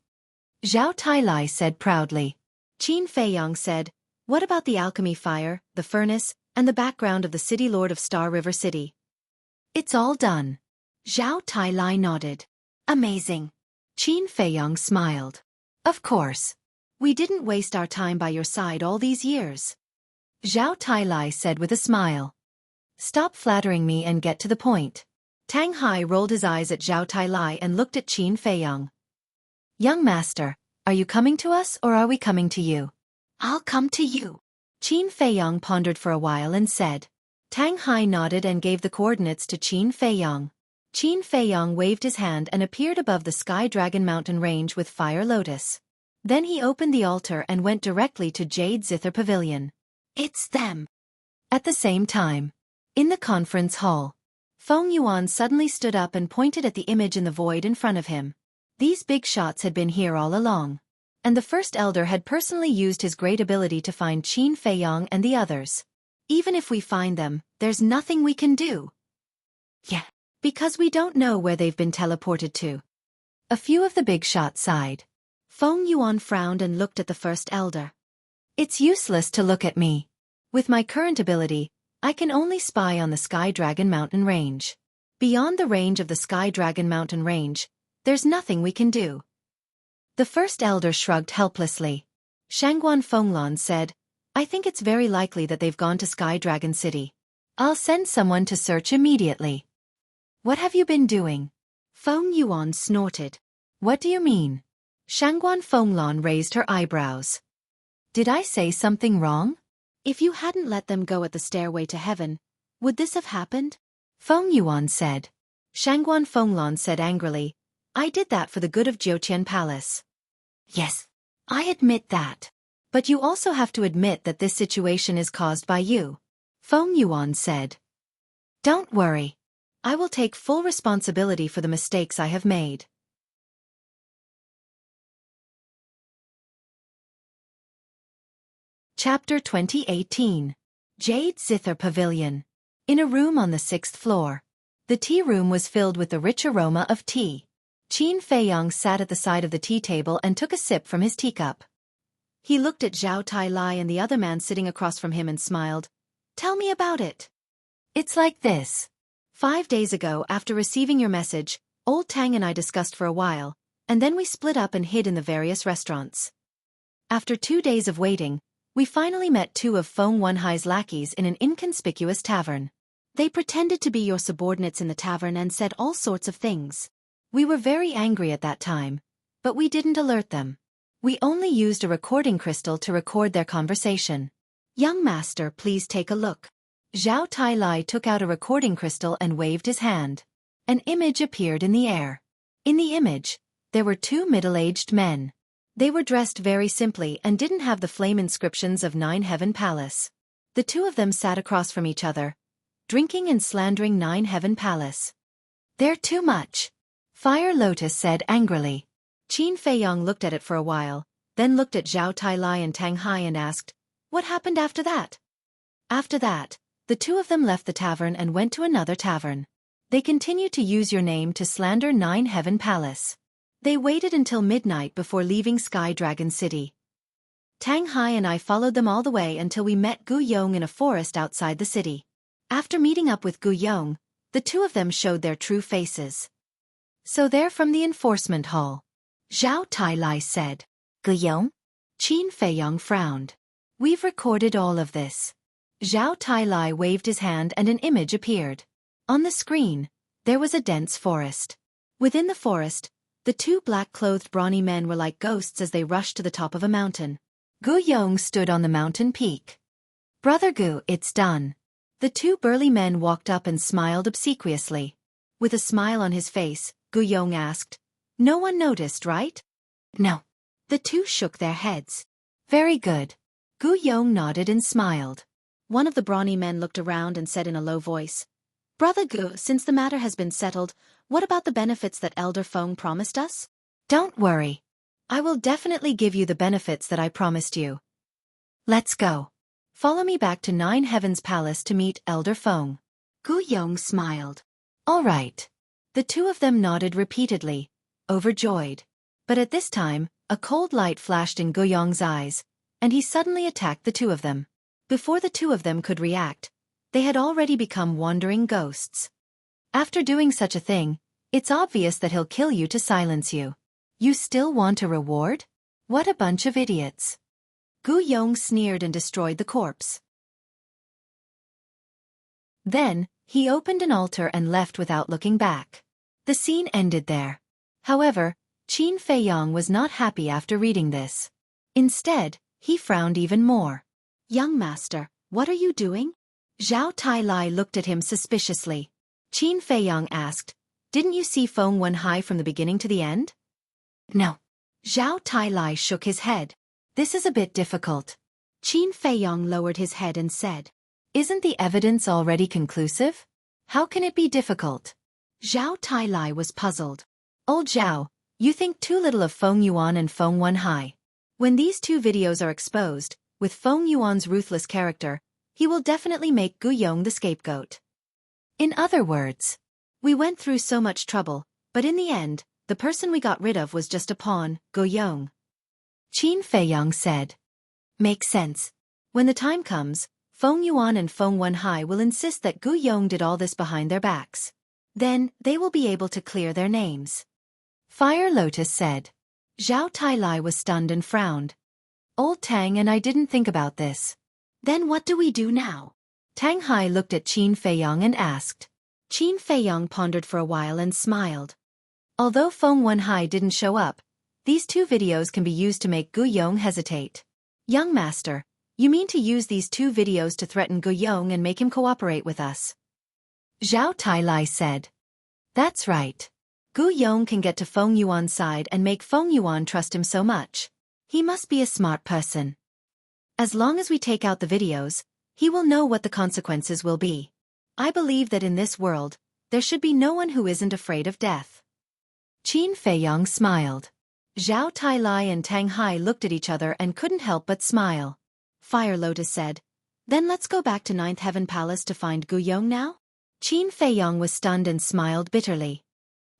Zhao Tailai said proudly. Qin Feiyong said, "What about the alchemy fire, the furnace, and the background of the city lord of Star River City?" "It's all done." Zhao Tailai nodded. "Amazing." Qin Feiyong smiled. "Of course. We didn't waste our time by your side all these years." Zhao Tailai said with a smile. "Stop flattering me and get to the point." Tang Hai rolled his eyes at Zhao Tailai and looked at Qin Feiyong. "Young master, are you coming to us or are we coming to you?" "I'll come to you." Qin Feiyong pondered for a while and said. Tang Hai nodded and gave the coordinates to Qin Feiyong. Qin Feiyong waved his hand and appeared above the Sky Dragon Mountain range with Fire Lotus. Then he opened the altar and went directly to Jade Zither Pavilion. "It's them." At the same time, in the conference hall, Feng Yuan suddenly stood up and pointed at the image in the void in front of him. These big shots had been here all along. And the first elder had personally used his great ability to find Qin Feiyong and the others. Even if we find them, there's nothing we can do. Yeah, because we don't know where they've been teleported to. A few of the big shots sighed. Feng Yuan frowned and looked at the first elder. "It's useless to look at me. With my current ability, I can only spy on the Sky Dragon Mountain range. Beyond the range of the Sky Dragon Mountain range, there's nothing we can do." The first elder shrugged helplessly. Shangguan Fenglan said, "I think it's very likely that they've gone to Sky Dragon City. I'll send someone to search immediately." "What have you been doing?" Feng Yuan snorted. "What do you mean?" Shangguan Fenglan raised her eyebrows. "Did I say something wrong? If you hadn't let them go at the stairway to heaven, would this have happened?" Feng Yuan said. Shangguan Fenglan said angrily, "I did that for the good of Jiutian Palace." "Yes, I admit that. But you also have to admit that this situation is caused by you," Feng Yuan said. "Don't worry. I will take full responsibility for the mistakes I have made." Chapter 2018. Jade Zither Pavilion. In a room on the 6th floor. The tea room was filled with the rich aroma of tea. Qin Feiyong sat at the side of the tea table and took a sip from his teacup. He looked at Zhao Tailai and the other man sitting across from him and smiled. "Tell me about it." "It's like this. 5 days ago, after receiving your message, old Tang and I discussed for a while, and then we split up and hid in the various restaurants. After 2 days of waiting, we finally met 2 of Feng Wenhai's lackeys in an inconspicuous tavern. They pretended to be your subordinates in the tavern and said all sorts of things. We were very angry at that time, but we didn't alert them. We only used a recording crystal to record their conversation. Young master, please take a look." Zhao Tailai took out a recording crystal and waved his hand. An image appeared in the air. In the image, there were 2 middle-aged men. They were dressed very simply and didn't have the flame inscriptions of 9 Heaven Palace. The 2 of them sat across from each other, drinking and slandering 9 Heaven Palace. "They're too much," Fire Lotus said angrily. Qin Feiyong looked at it for a while, then looked at Zhao Tailai and Tang Hai and asked, "What happened after that?" After that, the two of them left the tavern and went to another tavern. They continued to use your name to slander Nine Heaven Palace. They waited until midnight before leaving Sky Dragon City. Tang Hai and I followed them all the way until we met Gu Yong in a forest outside the city. After meeting up with Gu Yong, the two of them showed their true faces. "So they're from the enforcement hall," Zhao Tailai said. "Gu Yong?" Qin Feiyong frowned. "We've recorded all of this." Zhao Tailai waved his hand and an image appeared. On the screen, there was a dense forest. Within the forest, the two black-clothed brawny men were like ghosts as they rushed to the top of a mountain. Gu Yong stood on the mountain peak. "Brother Gu, it's done." The two burly men walked up and smiled obsequiously. With a smile on his face, Gu Yong asked, "No one noticed, right?" "No." The two shook their heads. "Very good." Gu Yong nodded and smiled. One of the brawny men looked around and said in a low voice, "Brother Gu, since the matter has been settled, what about the benefits that Elder Feng promised us?" "Don't worry. I will definitely give you the benefits that I promised you. Let's go. Follow me back to Nine Heavens Palace to meet Elder Feng." Gu Yong smiled. "All right." The two of them nodded repeatedly, overjoyed. But at this time, a cold light flashed in Gu Yong's eyes, and he suddenly attacked the two of them. Before the two of them could react, they had already become wandering ghosts. After doing such a thing, it's obvious that he'll kill you to silence you. You still want a reward? What a bunch of idiots. Gu Yong sneered and destroyed the corpse. Then, he opened an altar and left without looking back. The scene ended there. However, Qin Feiyong was not happy after reading this. Instead, he frowned even more. "Young master, what are you doing?" Zhao Tailai looked at him suspiciously. Qin Feiyong asked, "Didn't you see Feng Wenhai from the beginning to the end?" "No." Zhao Tailai shook his head. "This is a bit difficult." Qin Feiyong lowered his head and said, "Isn't the evidence already conclusive? How can it be difficult?" Zhao Tailai was puzzled. "Old Zhao, you think too little of Feng Yuan and Feng Wenhai. When these two videos are exposed, with Feng Yuan's ruthless character, he will definitely make Gu Yong the scapegoat. In other words, we went through so much trouble, but in the end, the person we got rid of was just a pawn, Gu Yong." Qin Feiyong said. "Makes sense. When the time comes, Feng Yuan and Feng Wenhai will insist that Gu Yong did all this behind their backs. Then, they will be able to clear their names." Fire Lotus said. Zhao Tailai was stunned and frowned. "Old Tang and I didn't think about this." "Then what do we do now?" Tang Hai looked at Qin Feiyong and asked. Qin Feiyong pondered for a while and smiled. Although Feng Wenhai didn't show up, these two videos can be used to make Gu Yong hesitate. "Young master, you mean to use these two videos to threaten Gu Yong and make him cooperate with us?" Zhao Tailai said. "That's right. Gu Yong can get to Feng Yuan's side and make Feng Yuan trust him so much. He must be a smart person. As long as we take out the videos, he will know what the consequences will be. I believe that in this world, there should be no one who isn't afraid of death." Qin Feiyong smiled. Zhao Tailai and Tang Hai looked at each other and couldn't help but smile. Fire Lotus said, "Then let's go back to Ninth Heaven Palace to find Gu Yong now?" Qin Feiyong was stunned and smiled bitterly.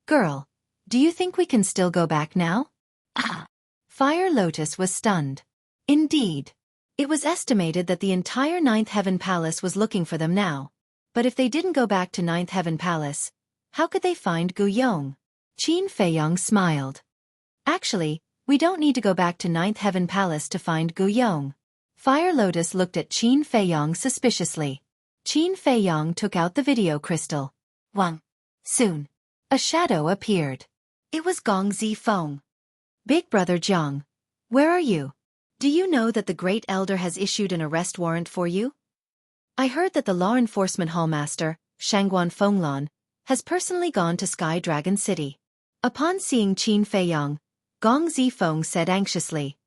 "Girl, do you think we can still go back now?" Ah! Fire Lotus was stunned. Indeed. It was estimated that the entire Ninth Heaven Palace was looking for them now. But if they didn't go back to Ninth Heaven Palace, how could they find Gu Yong? Qin Feiyong smiled. "Actually, we don't need to go back to Ninth Heaven Palace to find Gu Yong." Fire Lotus looked at Qin Feiyong suspiciously. Qin Feiyong took out the video crystal. Wang. Soon, a shadow appeared. It was Gong Zifeng. "Big Brother Jiang, where are you? Do you know that the Great Elder has issued an arrest warrant for you? I heard that the Law Enforcement Hall Master, Shangguan Fenglan, has personally gone to Sky Dragon City." Upon seeing Qin Feiyong, Gong Zifeng said anxiously.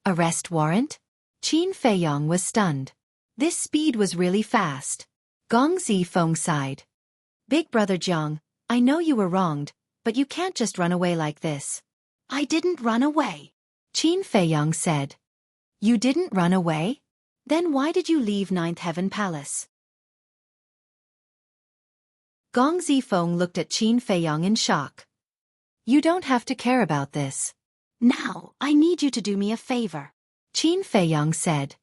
"Arrest warrant?" Qin Feiyong was stunned. This speed was really fast. Gong Zifeng sighed. "Big Brother Jiang, I know you were wronged, but you can't just run away like this." "I didn't run away." Qin Feiyang said. You didn't run away? Then why did you leave Ninth Heaven Palace? Gong Zifeng looked at Qin Feiyang in shock. You don't have to care about this. Now, I need you to do me a favor. Qin Feiyang said.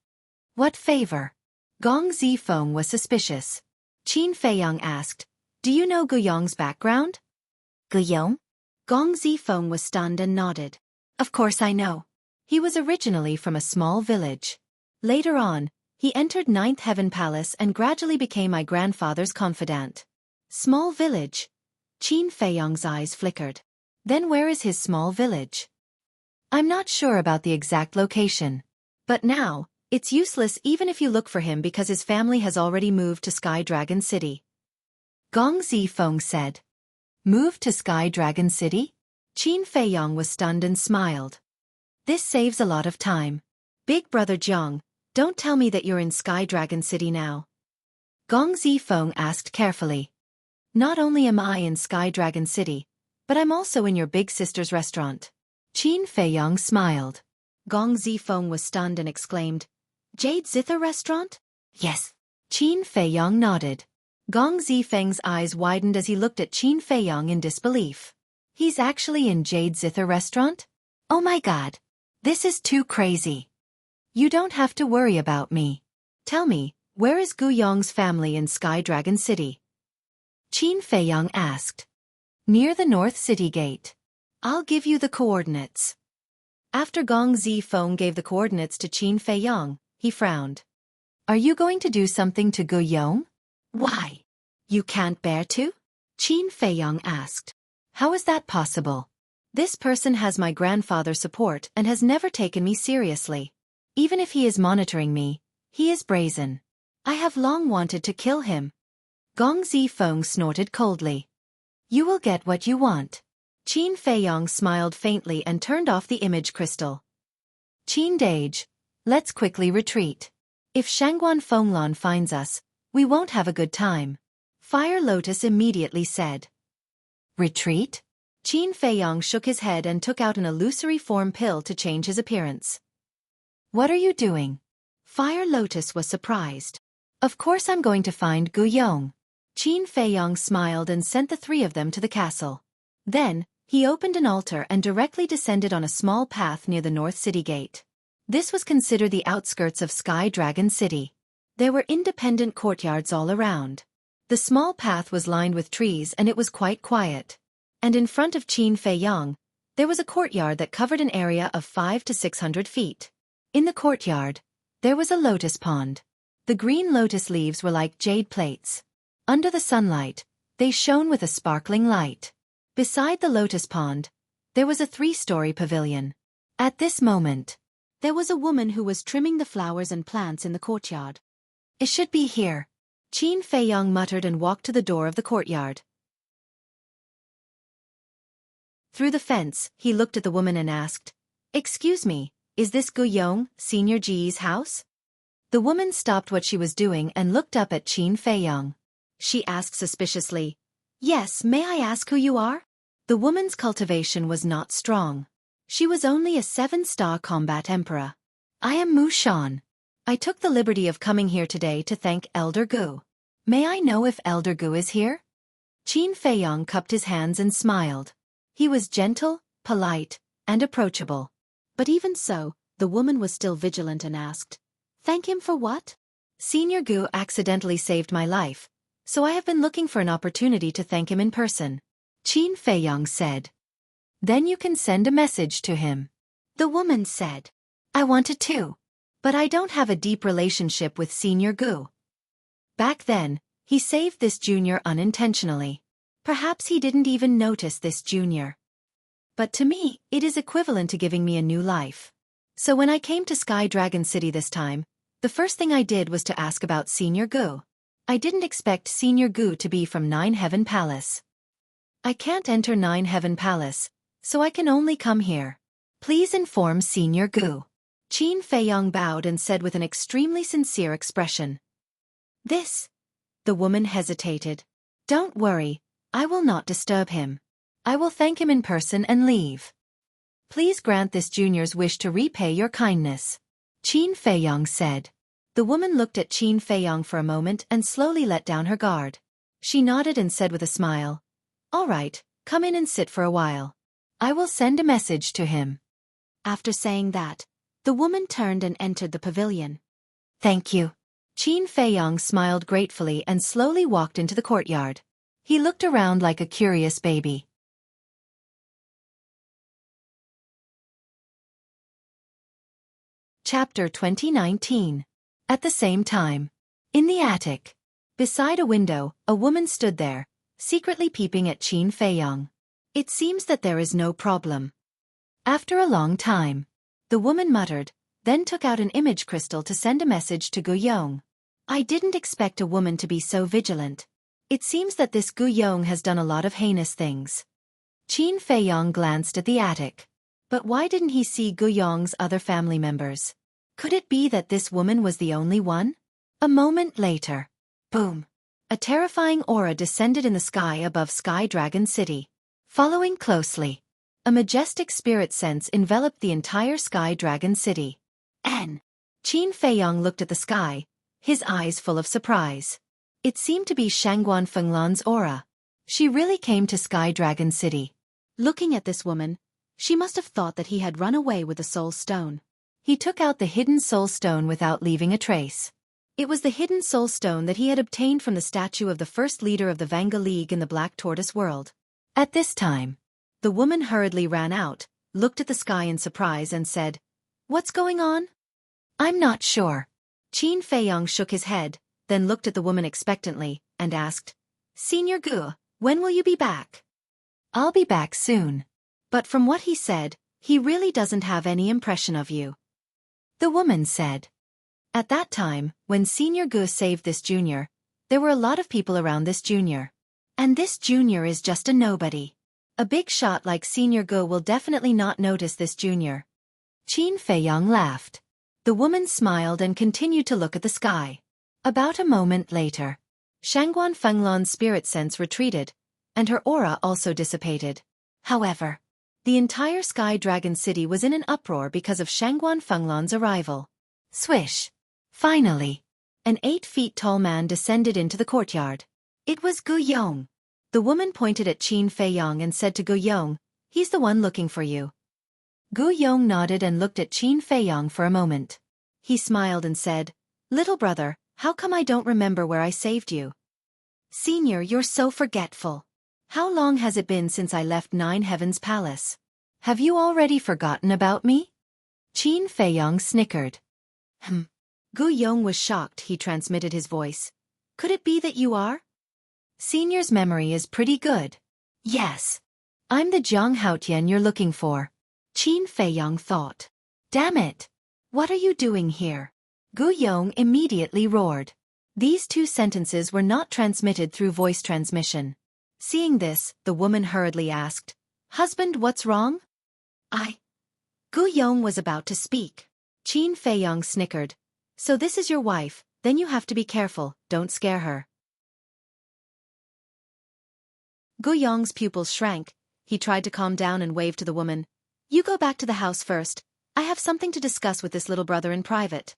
What favor? Gong Zifeng was suspicious. Qin Feiyang asked, do you know Guyong's background? Guyong? Gong Zifeng was stunned and nodded. Of course I know. He was originally from a small village. Later on, he entered Ninth Heaven Palace and gradually became my grandfather's confidant. Small village? Qin Feiyang's eyes flickered. Then where is his small village? I'm not sure about the exact location. But now, it's useless even if you look for him because his family has already moved to Sky Dragon City. Gong Zifeng said. Moved to Sky Dragon City? Qin Feiyang was stunned and smiled. This saves a lot of time. Big brother Jiang, don't tell me that you're in Sky Dragon City now. Gong Zifeng asked carefully. Not only am I in Sky Dragon City, but I'm also in your big sister's restaurant. Qin Feiyang smiled. Gong Zifeng was stunned and exclaimed, Jade Zither restaurant? Yes. Qin Feiyang nodded. Gong Zifeng's eyes widened as he looked at Qin Feiyang in disbelief. He's actually in Jade Zither restaurant? Oh my god. This is too crazy. You don't have to worry about me. Tell me, where is Guyong's family in Sky Dragon City? Qin Feiyang asked. Near the North City Gate. I'll give you the coordinates. After Gong Zifeng gave the coordinates to Qin Feiyang, he frowned. Are you going to do something to Guyong? Why? You can't bear to? Qin Feiyang asked. How is that possible? This person has my grandfather's support and has never taken me seriously. Even if he is monitoring me, he is brazen. I have long wanted to kill him. Gong Zifeng snorted coldly. You will get what you want. Qin Feiyang smiled faintly and turned off the image crystal. Qin Dage, let's quickly retreat. If Shangguan Fenglan finds us, we won't have a good time. Fire Lotus immediately said. Retreat? Qin Feiyang shook his head and took out an illusory form pill to change his appearance. What are you doing? Fire Lotus was surprised. Of course I'm going to find Guyong. Qin Feiyang smiled and sent the three of them to the castle. Then, he opened an altar and directly descended on a small path near the North City Gate. This was considered the outskirts of Sky Dragon City. There were independent courtyards all around. The small path was lined with trees and it was quite quiet. And in front of Qin Feiyang, there was a courtyard that covered an area of 500 to 600 feet. In the courtyard, there was a lotus pond. The green lotus leaves were like jade plates. Under the sunlight, they shone with a sparkling light. Beside the lotus pond, there was a 3-story pavilion. At this moment, there was a woman who was trimming the flowers and plants in the courtyard. It should be here. Qin Feiyang muttered and walked to the door of the courtyard. Through the fence, he looked at the woman and asked, Excuse me, is this Guyong, Senior Ji's house? The woman stopped what she was doing and looked up at Qin Feiyang. She asked suspiciously, Yes, may I ask who you are? The woman's cultivation was not strong. She was only a 7-star combat emperor. I am Mu Shan. I took the liberty of coming here today to thank Elder Gu. May I know if Elder Gu is here? Qin Feiyang cupped his hands and smiled. He was gentle, polite, and approachable. But even so, the woman was still vigilant and asked, Thank him for what? Senior Gu accidentally saved my life, so I have been looking for an opportunity to thank him in person. Qin Feiyang said. Then you can send a message to him. The woman said. I wanted to. But I don't have a deep relationship with Senior Gu. Back then, he saved this junior unintentionally. Perhaps he didn't even notice this junior. But to me, it is equivalent to giving me a new life. So when I came to Sky Dragon City this time, the first thing I did was to ask about Senior Gu. I didn't expect Senior Gu to be from Nine Heaven Palace. I can't enter Nine Heaven Palace, so I can only come here. Please inform Senior Gu. Qin Feiyang bowed and said with an extremely sincere expression. This? The woman hesitated. Don't worry, I will not disturb him. I will thank him in person and leave. Please grant this junior's wish to repay your kindness. Qin Feiyong said. The woman looked at Qin Feiyong for a moment and slowly let down her guard. She nodded and said with a smile, "All right, come in and sit for a while. I will send a message to him." After saying that, the woman turned and entered the pavilion. "Thank you." Qin Feiyong smiled gratefully and slowly walked into the courtyard. He looked around like a curious baby. Chapter 2019. At the same time. In the attic. Beside a window, a woman stood there, secretly peeping at Qin Feiyong. It seems that there is no problem. After a long time, the woman muttered, then took out an image crystal to send a message to Gu Yong. I didn't expect a woman to be so vigilant. It seems that this Gu Yong has done a lot of heinous things. Qin Feiyong glanced at the attic. But why didn't he see Gu Yong's other family members? Could it be that this woman was the only one? A moment later. Boom! A terrifying aura descended in the sky above Sky Dragon City. Following closely, a majestic spirit sense enveloped the entire Sky Dragon City. Qin Feiyong looked at the sky, his eyes full of surprise. It seemed to be Shangguan Fenglan's aura. She really came to Sky Dragon City. Looking at this woman, she must have thought that he had run away with the Soul Stone. He took out the hidden Soul Stone without leaving a trace. It was the hidden Soul Stone that he had obtained from the statue of the first leader of the Vanga League in the Black Tortoise world. At this time, the woman hurriedly ran out, looked at the sky in surprise and said, "What's going on?" "I'm not sure." Qin Feiyong shook his head, then looked at the woman expectantly, and asked, "Senior Gu, when will you be back?" "I'll be back soon. But from what he said, he really doesn't have any impression of you," the woman said. At that time, when Senior Gu saved this junior, there were a lot of people around this junior. And this junior is just a nobody. A big shot like Senior Gu will definitely not notice this junior. Qin Feiyong laughed. The woman smiled and continued to look at the sky. About a moment later, Shangguan Fenglan's spirit sense retreated, and her aura also dissipated. However, the entire Sky Dragon City was in an uproar because of Shangguan Fenglan's arrival. Swish! Finally, an 8 feet tall man descended into the courtyard. It was Gu Yong. The woman pointed at Qin Feiyong and said to Gu Yong, "He's the one looking for you." Gu Yong nodded and looked at Qin Feiyong for a moment. He smiled and said, "Little brother, how come I don't remember where I saved you?" "Senior, you're so forgetful. How long has it been since I left Nine Heavens Palace? Have you already forgotten about me?" Qin Feiyong snickered. Gu Yong was shocked. He transmitted his voice. "Could it be that you are?" "Senior's memory is pretty good." "Yes. I'm the Jiang Haotian you're looking for." Qin Feiyong thought. "Damn it! What are you doing here?" Gu Yong immediately roared. These two sentences were not transmitted through voice transmission. Seeing this, the woman hurriedly asked, "Husband, what's wrong?" Gu Yong was about to speak. Qin Feiyong snickered. "So this is your wife, then you have to be careful, don't scare her." Gu Yong's pupils shrank. He tried to calm down and waved to the woman. "You go back to the house first. I have something to discuss with this little brother in private."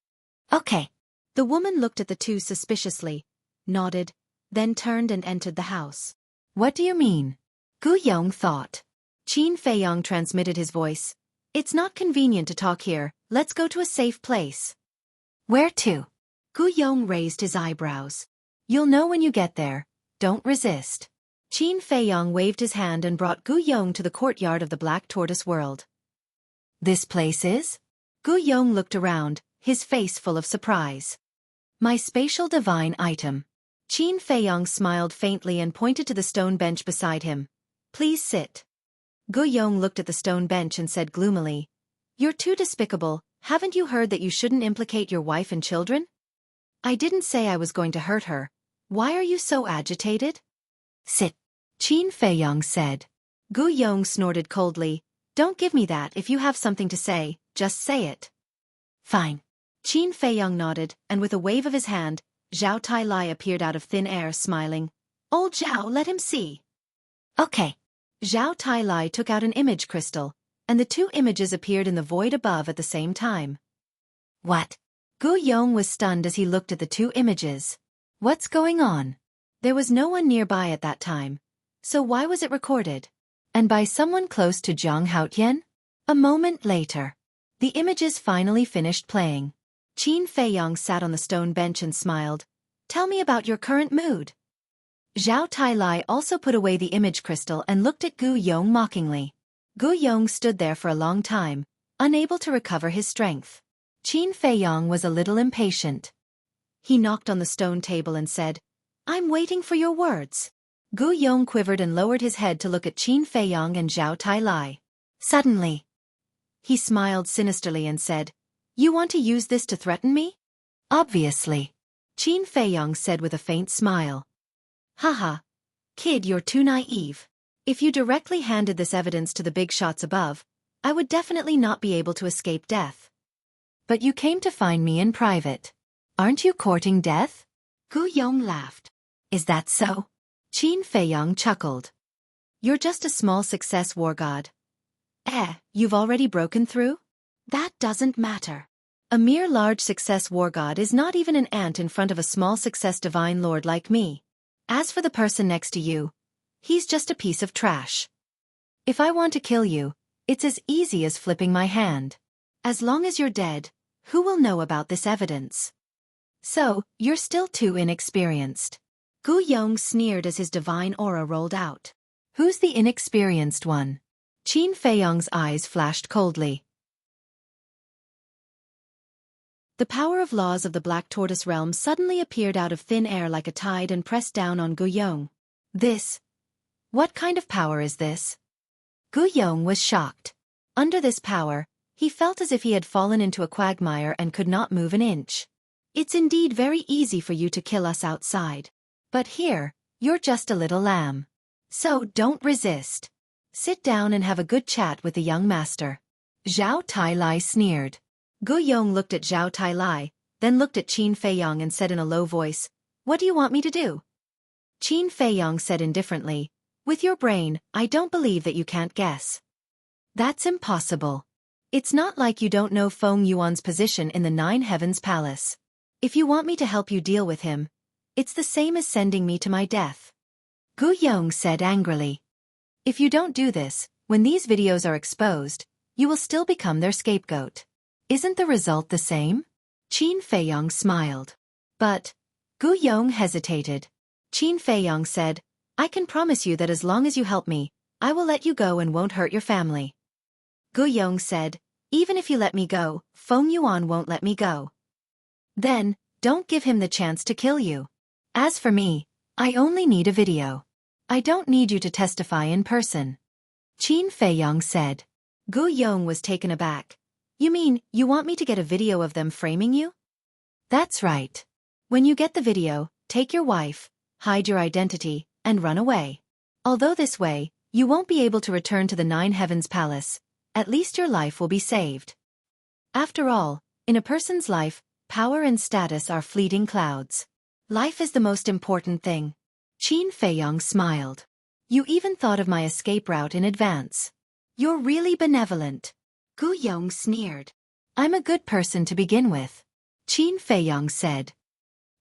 "Okay." The woman looked at the two suspiciously, nodded, then turned and entered the house. "What do you mean?" Gu Yong thought. Qin Feiyong transmitted his voice. "It's not convenient to talk here, let's go to a safe place." "Where to?" Gu Yong raised his eyebrows. "You'll know when you get there, don't resist." Qin Feiyong waved his hand and brought Gu Yong to the courtyard of the Black Tortoise world. "This place is?" Gu Yong looked around, his face full of surprise. "My spatial divine item." Qin Feiyong smiled faintly and pointed to the stone bench beside him. "Please sit." Gu Yong looked at the stone bench and said gloomily, "You're too despicable. Haven't you heard that you shouldn't implicate your wife and children?" "I didn't say I was going to hurt her. Why are you so agitated?" "Sit," Qin Feiyong said. Gu Yong snorted coldly. "Don't give me that. If you have something to say, just say it." "Fine." Qin Feiyong nodded, and with a wave of his hand, Zhao Tai Lai appeared out of thin air smiling. "Old Zhao, let him see." "Okay." Zhao Tai Lai took out an image crystal, and the two images appeared in the void above at the same time. What? Gu Yong was stunned as he looked at the two images. What's going on? There was no one nearby at that time, so why was it recorded? And by someone close to Zhang Haotian? A moment later, the images finally finished playing. Qin Feiyong sat on the stone bench and smiled. Tell me about your current mood. Zhao Tailai also put away the image crystal and looked at Gu Yong mockingly. Gu Yong stood there for a long time, unable to recover his strength. Qin Feiyong was a little impatient. He knocked on the stone table and said, I'm waiting for your words. Gu Yong quivered and lowered his head to look at Qin Feiyong and Zhao Tailai. Suddenly, he smiled sinisterly and said, You want to use this to threaten me? Obviously, Qin Feiyong said with a faint smile. Haha. Kid, you're too naive. If you directly handed this evidence to the big shots above, I would definitely not be able to escape death. But you came to find me in private. Aren't you courting death? Gu Yong laughed. Is that so? Qin Feiyong chuckled. You're just a small success war god. You've already broken through? That doesn't matter. A mere large success war god is not even an ant in front of a small success divine lord like me. As for the person next to you, he's just a piece of trash. If I want to kill you, it's as easy as flipping my hand. As long as you're dead, who will know about this evidence? So, you're still too inexperienced. Gu Yong sneered as his divine aura rolled out. Who's the inexperienced one? Qin Feiyong's eyes flashed coldly. The power of laws of the Black Tortoise realm suddenly appeared out of thin air like a tide and pressed down on Gu Yong. What kind of power is this? Gu Yong was shocked. Under this power, he felt as if he had fallen into a quagmire and could not move an inch. It's indeed very easy for you to kill us outside. But here, you're just a little lamb. So don't resist. Sit down and have a good chat with the young master. Zhao Tailai sneered. Gu Yong looked at Zhao Tailai, then looked at Qin Feiyong and said in a low voice, What do you want me to do? Qin Feiyong said indifferently, With your brain, I don't believe that you can't guess. That's impossible. It's not like you don't know Feng Yuan's position in the Nine Heavens Palace. If you want me to help you deal with him, it's the same as sending me to my death. Gu Yong said angrily. If you don't do this, when these videos are exposed, you will still become their scapegoat. Isn't the result the same? Qin Feiyong smiled. But, Gu Yong hesitated. Qin Feiyong said, I can promise you that as long as you help me, I will let you go and won't hurt your family. Gu Yong said, Even if you let me go, Feng Yuan won't let me go. Then, don't give him the chance to kill you. As for me, I only need a video. I don't need you to testify in person. Qin Feiyong said. Gu Yong was taken aback. You mean, you want me to get a video of them framing you? That's right. When you get the video, take your wife, hide your identity, and run away. Although this way, you won't be able to return to the Nine Heavens Palace, at least your life will be saved. After all, in a person's life, power and status are fleeting clouds. Life is the most important thing. Qin Feiyong smiled. You even thought of my escape route in advance. You're really benevolent. Gu Yong sneered. I'm a good person to begin with. Qin Feiyong said.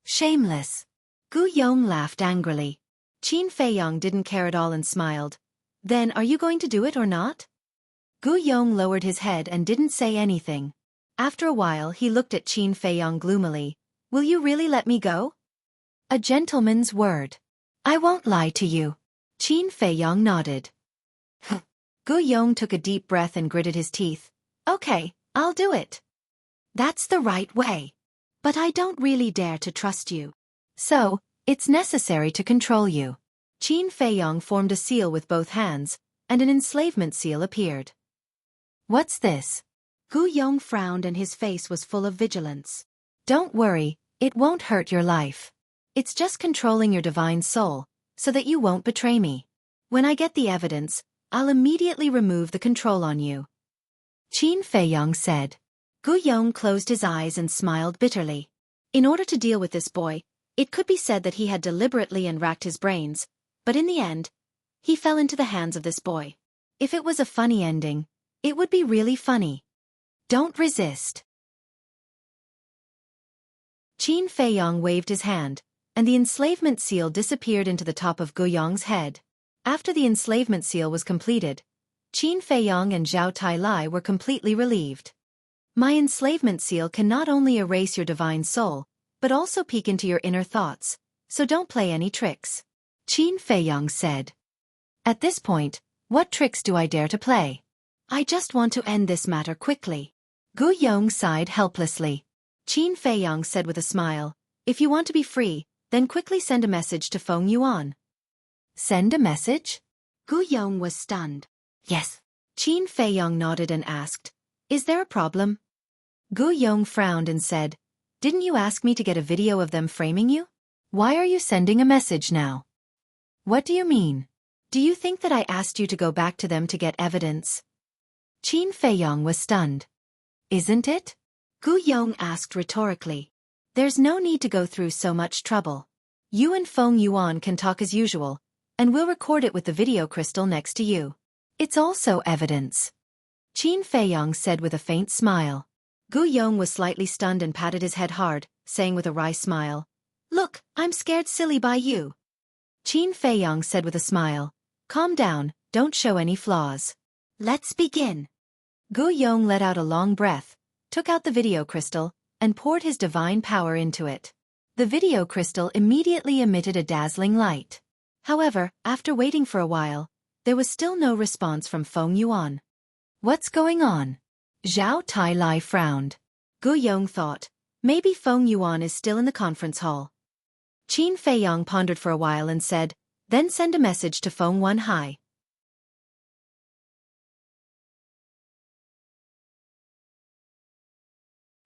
Shameless. Gu Yong laughed angrily. Qin Feiyong didn't care at all and smiled. Then are you going to do it or not? Gu Yong lowered his head and didn't say anything. After a while he looked at Qin Feiyong gloomily. Will you really let me go? A gentleman's word. I won't lie to you. Qin Feiyong nodded. Gu Yong took a deep breath and gritted his teeth. Okay, I'll do it. That's the right way. But I don't really dare to trust you. So, it's necessary to control you. Qin Feiyong formed a seal with both hands, and an enslavement seal appeared. What's this? Gu Yong frowned and his face was full of vigilance. Don't worry, it won't hurt your life. It's just controlling your divine soul, so that you won't betray me. When I get the evidence, I'll immediately remove the control on you. Qin Feiyong said. Gu Yong closed his eyes and smiled bitterly. In order to deal with this boy, it could be said that he had deliberately and racked his brains, but in the end, he fell into the hands of this boy. If it was a funny ending, It would be really funny. Don't resist. Qin Feiyang waved his hand, and the enslavement seal disappeared into the top of Gu Yong's head. After the enslavement seal was completed, Qin Feiyang and Zhao Tailai were completely relieved. My enslavement seal can not only erase your divine soul, but also peek into your inner thoughts, so don't play any tricks. Qin Feiyang said. At this point, what tricks do I dare to play? I just want to end this matter quickly. Gu Yong sighed helplessly. Qin Feiyang said with a smile, if you want to be free, then quickly send a message to Feng Yuan. Send a message? Gu Yong was stunned. Yes. Qin Feiyang nodded and asked, is there a problem? Gu Yong frowned and said, didn't you ask me to get a video of them framing you? Why are you sending a message now? What do you mean? Do you think that I asked you to go back to them to get evidence? Qin Feiyang was stunned. Isn't it? Gu Yong asked rhetorically. There's no need to go through so much trouble. You and Feng Yuan can talk as usual, and we'll record it with the video crystal next to you. It's also evidence. Qin Feiyang said with a faint smile. Gu Yong was slightly stunned and patted his head hard, saying with a wry smile, look, I'm scared silly by you. Qin Feiyang said with a smile, calm down, don't show any flaws. Let's begin. Gu Yong let out a long breath, took out the video crystal, and poured his divine power into it. The video crystal immediately emitted a dazzling light. However, after waiting for a while, there was still no response from Feng Yuan. What's going on? Zhao Tailai frowned. Gu Yong thought, maybe Feng Yuan is still in the conference hall. Qin Feiyang pondered for a while and said, then send a message to Feng Yuan Hai.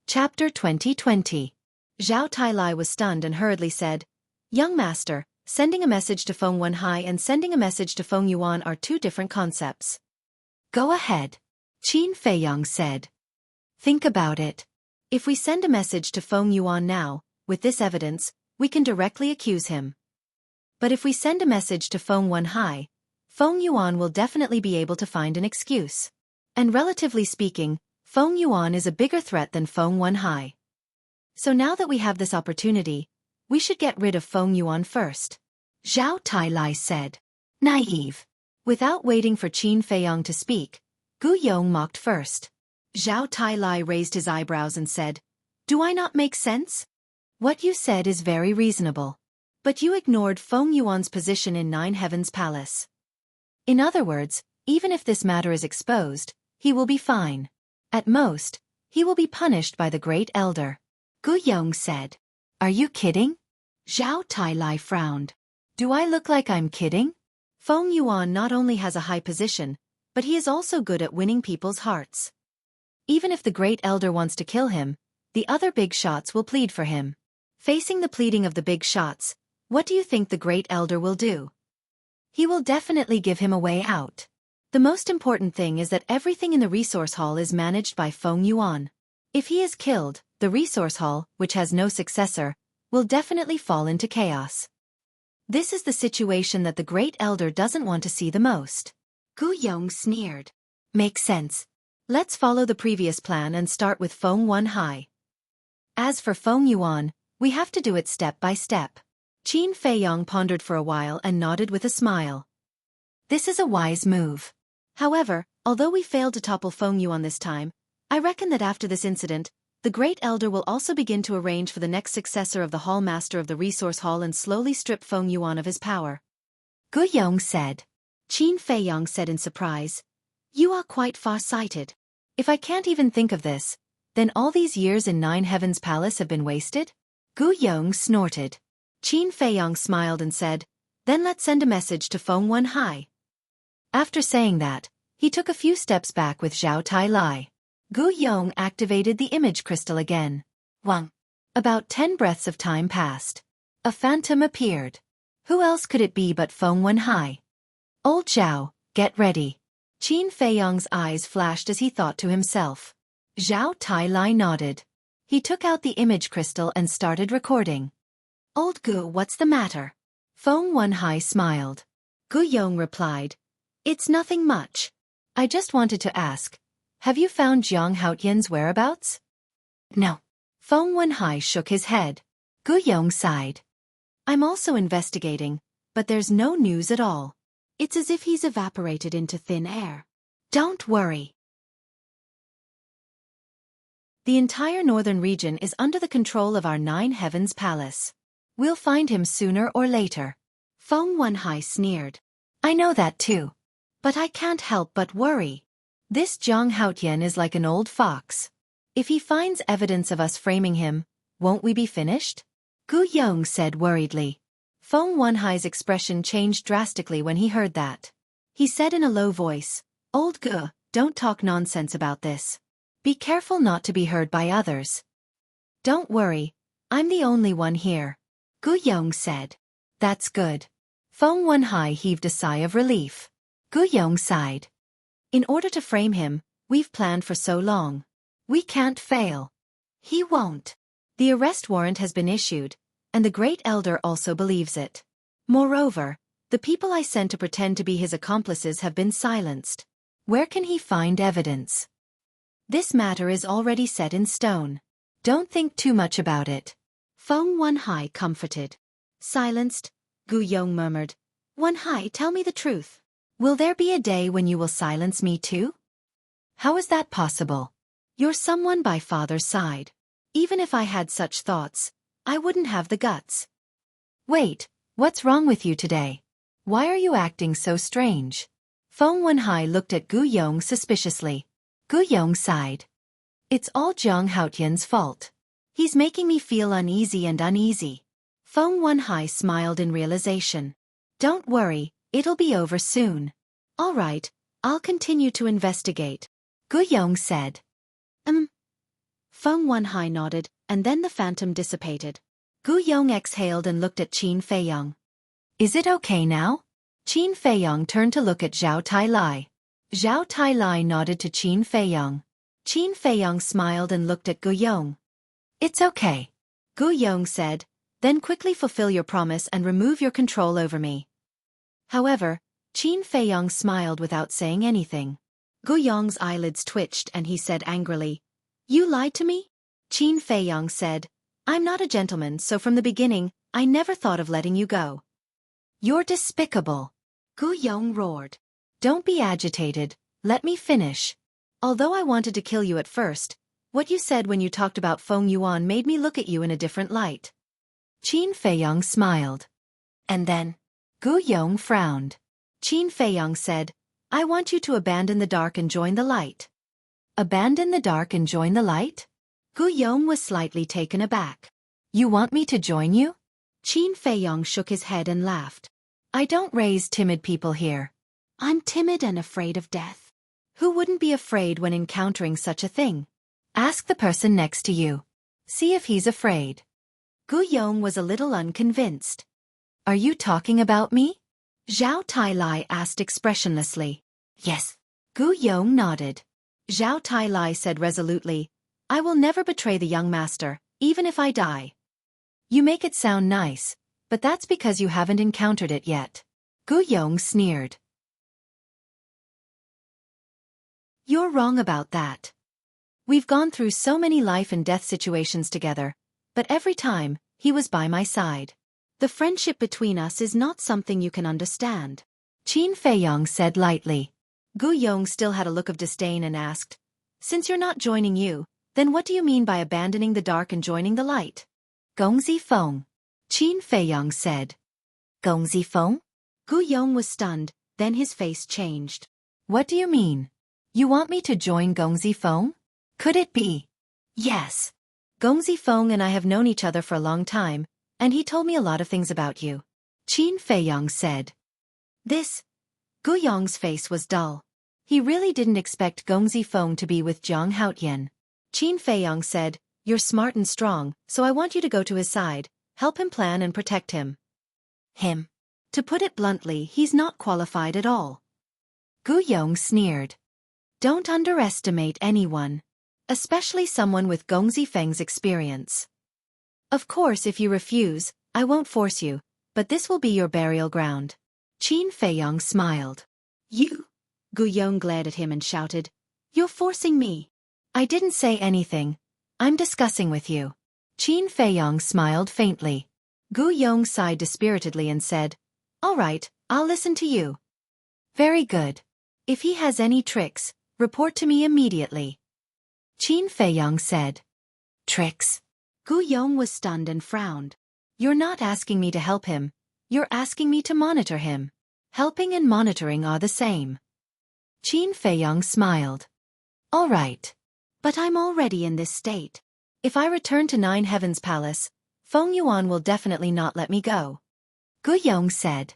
Chapter 2020. Zhao Tailai was stunned and hurriedly said, young master, sending a message to Feng Yuan Hai and sending a message to Feng Yuan are two different concepts. Go ahead. Qin Feiyang said. Think about it. If we send a message to Feng Yuan now, with this evidence, we can directly accuse him. But if we send a message to Feng Yuan Hai, Feng Yuan will definitely be able to find an excuse. And relatively speaking, Feng Yuan is a bigger threat than Feng Yuan Hai. So now that we have this opportunity, we should get rid of Feng Yuan first. Zhao Tailai said. Naive. Without waiting for Qin Feiyang to speak, Gu Yong mocked first. Zhao Tailai raised his eyebrows and said, do I not make sense? What you said is very reasonable. But you ignored Feng Yuan's position in Nine Heavens Palace. In other words, even if this matter is exposed, he will be fine. At most, he will be punished by the Great Elder. Gu Yong said. Are you kidding? Zhao Tailai frowned. Do I look like I'm kidding? Feng Yuan not only has a high position, but he is also good at winning people's hearts. Even if the Great Elder wants to kill him, the other big shots will plead for him. Facing the pleading of the big shots, what do you think the Great Elder will do? He will definitely give him a way out. The most important thing is that everything in the resource hall is managed by Feng Yuan. If he is killed, the resource hall, which has no successor, will definitely fall into chaos. This is the situation that the Great Elder doesn't want to see the most. Gu Yong sneered. Makes sense. Let's follow the previous plan and start with Feng Yuan Hai. As for Feng Yuan, we have to do it step by step. Qin Feiyang pondered for a while and nodded with a smile. This is a wise move. However, although we failed to topple Feng Yuan this time, I reckon that after this incident, the Great Elder will also begin to arrange for the next successor of the Hall Master of the Resource Hall and slowly strip Feng Yuan of his power. Gu Yong said. Qin Feiyang said in surprise. You are quite far-sighted. If I can't even think of this, then all these years in Nine Heavens Palace have been wasted? Gu Yong snorted. Qin Feiyang smiled and said, then let's send a message to Feng Yuan Hai. After saying that, he took a few steps back with Zhao Tailai. Gu Yong activated the image crystal again. Wang. About 10 breaths of time passed. A phantom appeared. Who else could it be but Feng Yuan Hai? Old Zhao, get ready. Qin Feiyang's eyes flashed as he thought to himself. Zhao Tailai nodded. He took out the image crystal and started recording. Old Gu, what's the matter? Feng Yuan Hai smiled. Gu Yong replied, it's nothing much. I just wanted to ask, Have you found Jiang Haotian's whereabouts? No. Feng Wenhai shook his head. Gu Yong sighed. I'm also investigating, but there's no news at all. It's as if he's evaporated into thin air. Don't worry. The entire northern region is under the control of our Nine Heavens Palace. We'll find him sooner or later. Feng Wenhai sneered. I know that too. But I can't help but worry. This Jiang Haotian is like an old fox. If he finds evidence of us framing him, won't we be finished? Gu Yong said worriedly. Feng Wenhai's expression changed drastically when he heard that. He said in a low voice, Old Gu, don't talk nonsense about this. Be careful not to be heard by others. Don't worry, I'm the only one here. Gu Yong said. That's good. Feng Wenhai heaved a sigh of relief. Gu Yong sighed. In order to frame him, we've planned for so long. We can't fail. He won't. The arrest warrant has been issued, and the Great Elder also believes it. Moreover, the people I sent to pretend to be his accomplices have been silenced. Where can he find evidence? This matter is already set in stone. Don't think too much about it. Feng Wenhai comforted. Silenced, Gu Yong murmured. Wenhai, tell me the truth. Will there be a day when you will silence me too? How is that possible? You're someone by father's side. Even if I had such thoughts, I wouldn't have the guts. Wait, what's wrong with you today? Why are you acting so strange? Feng Wenhai looked at Gu Yong suspiciously. Gu Yong sighed. It's all Jiang Haotian's fault. He's making me feel uneasy and uneasy. Feng Wenhai smiled in realization. Don't worry, it'll be over soon. All right, I'll continue to investigate. Gu Yong said. Feng Wenhai nodded, and then the phantom dissipated. Gu Yong exhaled and looked at Qin Feiyang. Is it okay now? Qin Feiyang turned to look at Zhao Tailai. Zhao Tailai nodded to Qin Feiyang. Qin Feiyang smiled and looked at Gu Yong. It's okay. Gu Yong said, then quickly fulfill your promise and remove your control over me. However, Qin Feiyang smiled without saying anything. Gu Yong's eyelids twitched and he said angrily, You lied to me? Qin Feiyang said, I'm not a gentleman, so from the beginning, I never thought of letting you go. You're despicable. Gu Yong roared. Don't be agitated, let me finish. Although I wanted to kill you at first, what you said when you talked about Feng Yuan made me look at you in a different light. Qin Feiyang smiled. And then? Gu Yong frowned. Qin Feiyang said, I want you to abandon the dark and join the light. Abandon the dark and join the light? Gu Yong was slightly taken aback. You want me to join you? Qin Feiyang shook his head and laughed. I don't raise timid people here. I'm timid and afraid of death. Who wouldn't be afraid when encountering such a thing? Ask the person next to you. See if he's afraid. Gu Yong was a little unconvinced. Are you talking about me? Zhao Tailai asked expressionlessly. Yes. Gu Yong nodded. Zhao Tailai said resolutely, I will never betray the young master, even if I die. You make it sound nice, but that's because you haven't encountered it yet. Gu Yong sneered. You're wrong about that. We've gone through so many life and death situations together, but every time, he was by my side. The friendship between us is not something you can understand. Qin Feiyang said lightly. Gu Yong still had a look of disdain and asked, Since you're not joining you, then what do you mean by abandoning the dark and joining the light? Gongzi Feng. Qin Feiyang said. Gongzi Feng? Gu Yong was stunned, then his face changed. What do you mean? You want me to join Gongzi Feng? Could it be? Yes. Gongzi Feng and I have known each other for a long time, and he told me a lot of things about you. Qin Feiyang said. Gu Yong's face was dull. He really didn't expect Gongzi Feng to be with Jiang Haotian. Qin Feiyang said, You're smart and strong, so I want you to go to his side, help him plan and protect him. Him? To put it bluntly, he's not qualified at all. Gu Yong sneered. Don't underestimate anyone. Especially someone with Gongzi Feng's experience. Of course, if you refuse, I won't force you, but this will be your burial ground. Qin Feiyang smiled. You? Gu Yong glared at him and shouted, You're forcing me. I didn't say anything. I'm discussing with you. Qin Feiyong smiled faintly. Gu Yong sighed dispiritedly and said, All right, I'll listen to you. Very good. If he has any tricks, report to me immediately. Qin Feiyong said. Tricks? Gu Yong was stunned and frowned. You're not asking me to help him. You're asking me to monitor him. Helping and monitoring are the same. Qin Feiyong smiled. All right. But I'm already in this state. If I return to Nine Heavens Palace, Feng Yuan will definitely not let me go. Gu Yong said.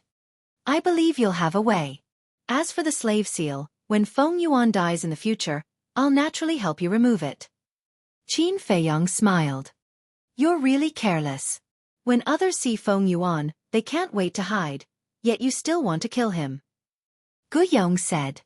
I believe you'll have a way. As for the slave seal, when Feng Yuan dies in the future, I'll naturally help you remove it. Qin Feiyong smiled. You're really careless. When others see Feng Yuan, they can't wait to hide, yet you still want to kill him. Gu Yong said.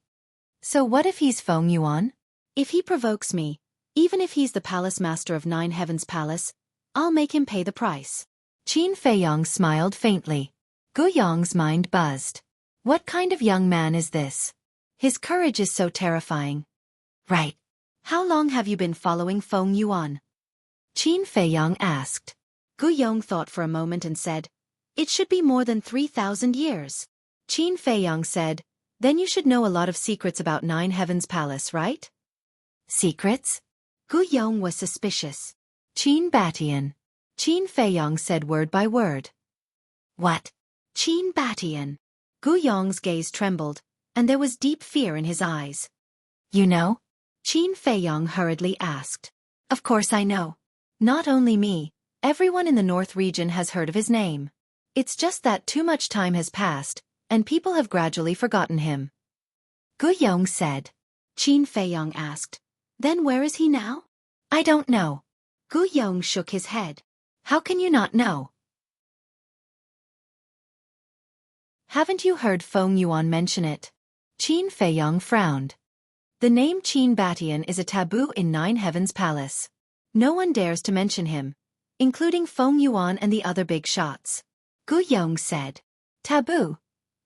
So what if he's Feng Yuan? If he provokes me, even if he's the palace master of Nine Heavens Palace, I'll make him pay the price. Qin Feiyong smiled faintly. Gu Yong's mind buzzed. What kind of young man is this? His courage is so terrifying. Right. How long have you been following Feng Yuan? Qin Feiyong asked. Gu Yong thought for a moment and said, It should be more than 3,000 years. Qin Feiyong said, Then you should know a lot of secrets about Nine Heavens Palace, right? Secrets? Gu Yong was suspicious. Qin Batian. Qin Feiyong said word by word. What? Qin Batian. Gu Yong's gaze trembled, and there was deep fear in his eyes. You know? Qin Feiyong hurriedly asked. Of course I know. Not only me, everyone in the North region has heard of his name. It's just that too much time has passed, and people have gradually forgotten him. Gu Yong said. Qin Feiyong asked. Then where is he now? I don't know. Gu Yong shook his head. How can you not know? Haven't you heard Feng Yuan mention it? Qin Feiyong frowned. The name Qin Batian is a taboo in Nine Heavens Palace. No one dares to mention him, including Feng Yuan and the other big shots. Gu Yong said. Taboo?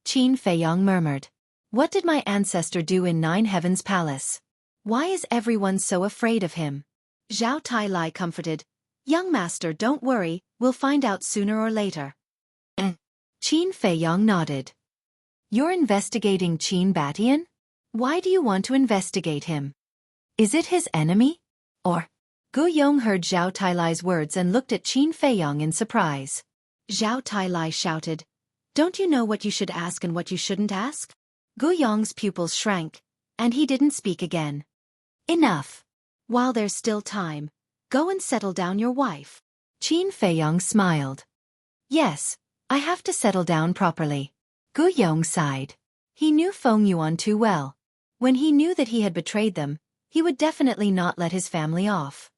Qin Feiyong murmured. What did my ancestor do in Nine Heavens Palace? Why is everyone so afraid of him? Zhao Tai comforted. Young master, don't worry, we'll find out sooner or later. Qin Feiyong nodded. You're investigating Qin Batian? Why do you want to investigate him? Is it his enemy? Or? Gu Yong heard Zhao Tailai's words and looked at Qin Feiyong in surprise. Zhao Tailai shouted, Don't you know what you should ask and what you shouldn't ask? Gu Yong's pupils shrank, and he didn't speak again. Enough. While there's still time, go and settle down your wife. Qin Feiyong smiled. Yes, I have to settle down properly. Gu Yong sighed. He knew Feng Yuan too well. When he knew that he had betrayed them, he would definitely not let his family off.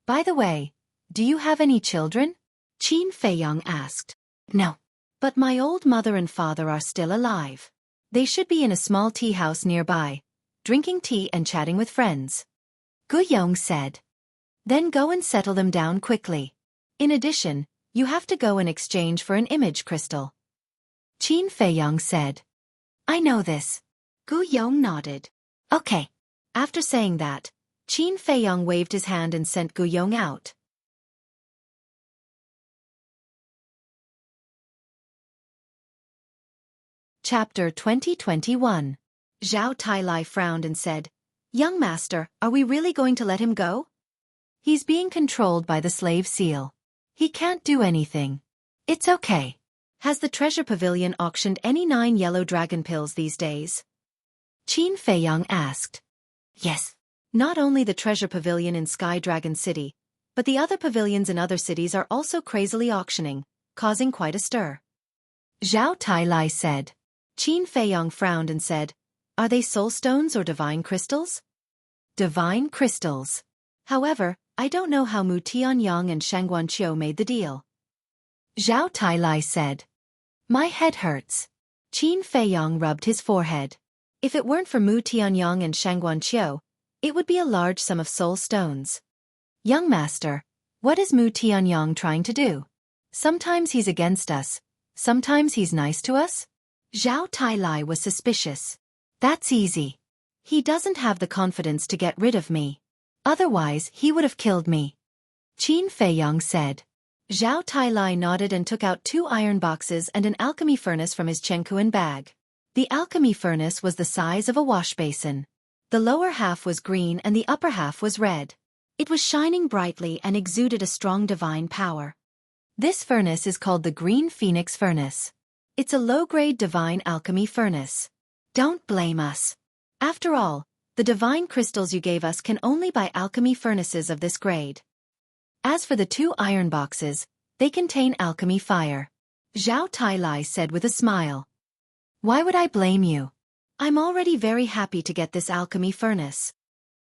By the way, do you have any children? Qin Feiyong asked. No. But my old mother and father are still alive. They should be in a small tea house nearby, drinking tea and chatting with friends. Gu Yong said. Then go and settle them down quickly. In addition, you have to go in exchange for an image crystal. Qin Feiyong said. I know this. Gu Yong nodded. Okay. After saying that, Qin Feiyong waved his hand and sent Gu Yong out. Chapter 2021. Zhao Tailai frowned and said, Young master, are we really going to let him go? He's being controlled by the slave seal. He can't do anything. It's okay. Has the treasure pavilion auctioned any 9 yellow dragon pills these days? Qin Feiyong asked. Yes. Not only the treasure pavilion in Sky Dragon City, but the other pavilions in other cities are also crazily auctioning, causing quite a stir. Zhao Tailai said. Qin Feiyong frowned and said, Are they soul stones or divine crystals? Divine crystals. However, I don't know how Mu Tianyang and Shangguanqiu made the deal. Zhao Tailai said. My head hurts. Qin Feiyong rubbed his forehead. If it weren't for Mu Tianyang and Shangguanqiu, it would be a large sum of soul stones. Young master, what is Mu Tianyang trying to do? Sometimes he's against us, sometimes he's nice to us? Zhao Tailai was suspicious. That's easy. He doesn't have the confidence to get rid of me. Otherwise, he would have killed me. Qin Feiyong said. Zhao Tailai nodded and took out 2 iron boxes and an alchemy furnace from his chenkuan bag. The alchemy furnace was the size of a wash basin. The lower half was green and the upper half was red. It was shining brightly and exuded a strong divine power. This furnace is called the Green Phoenix Furnace. It's a low-grade divine alchemy furnace. Don't blame us. After all, the divine crystals you gave us can only buy alchemy furnaces of this grade. As for the 2 iron boxes, they contain alchemy fire. Zhao Tailai said with a smile. Why would I blame you? I'm already very happy to get this alchemy furnace.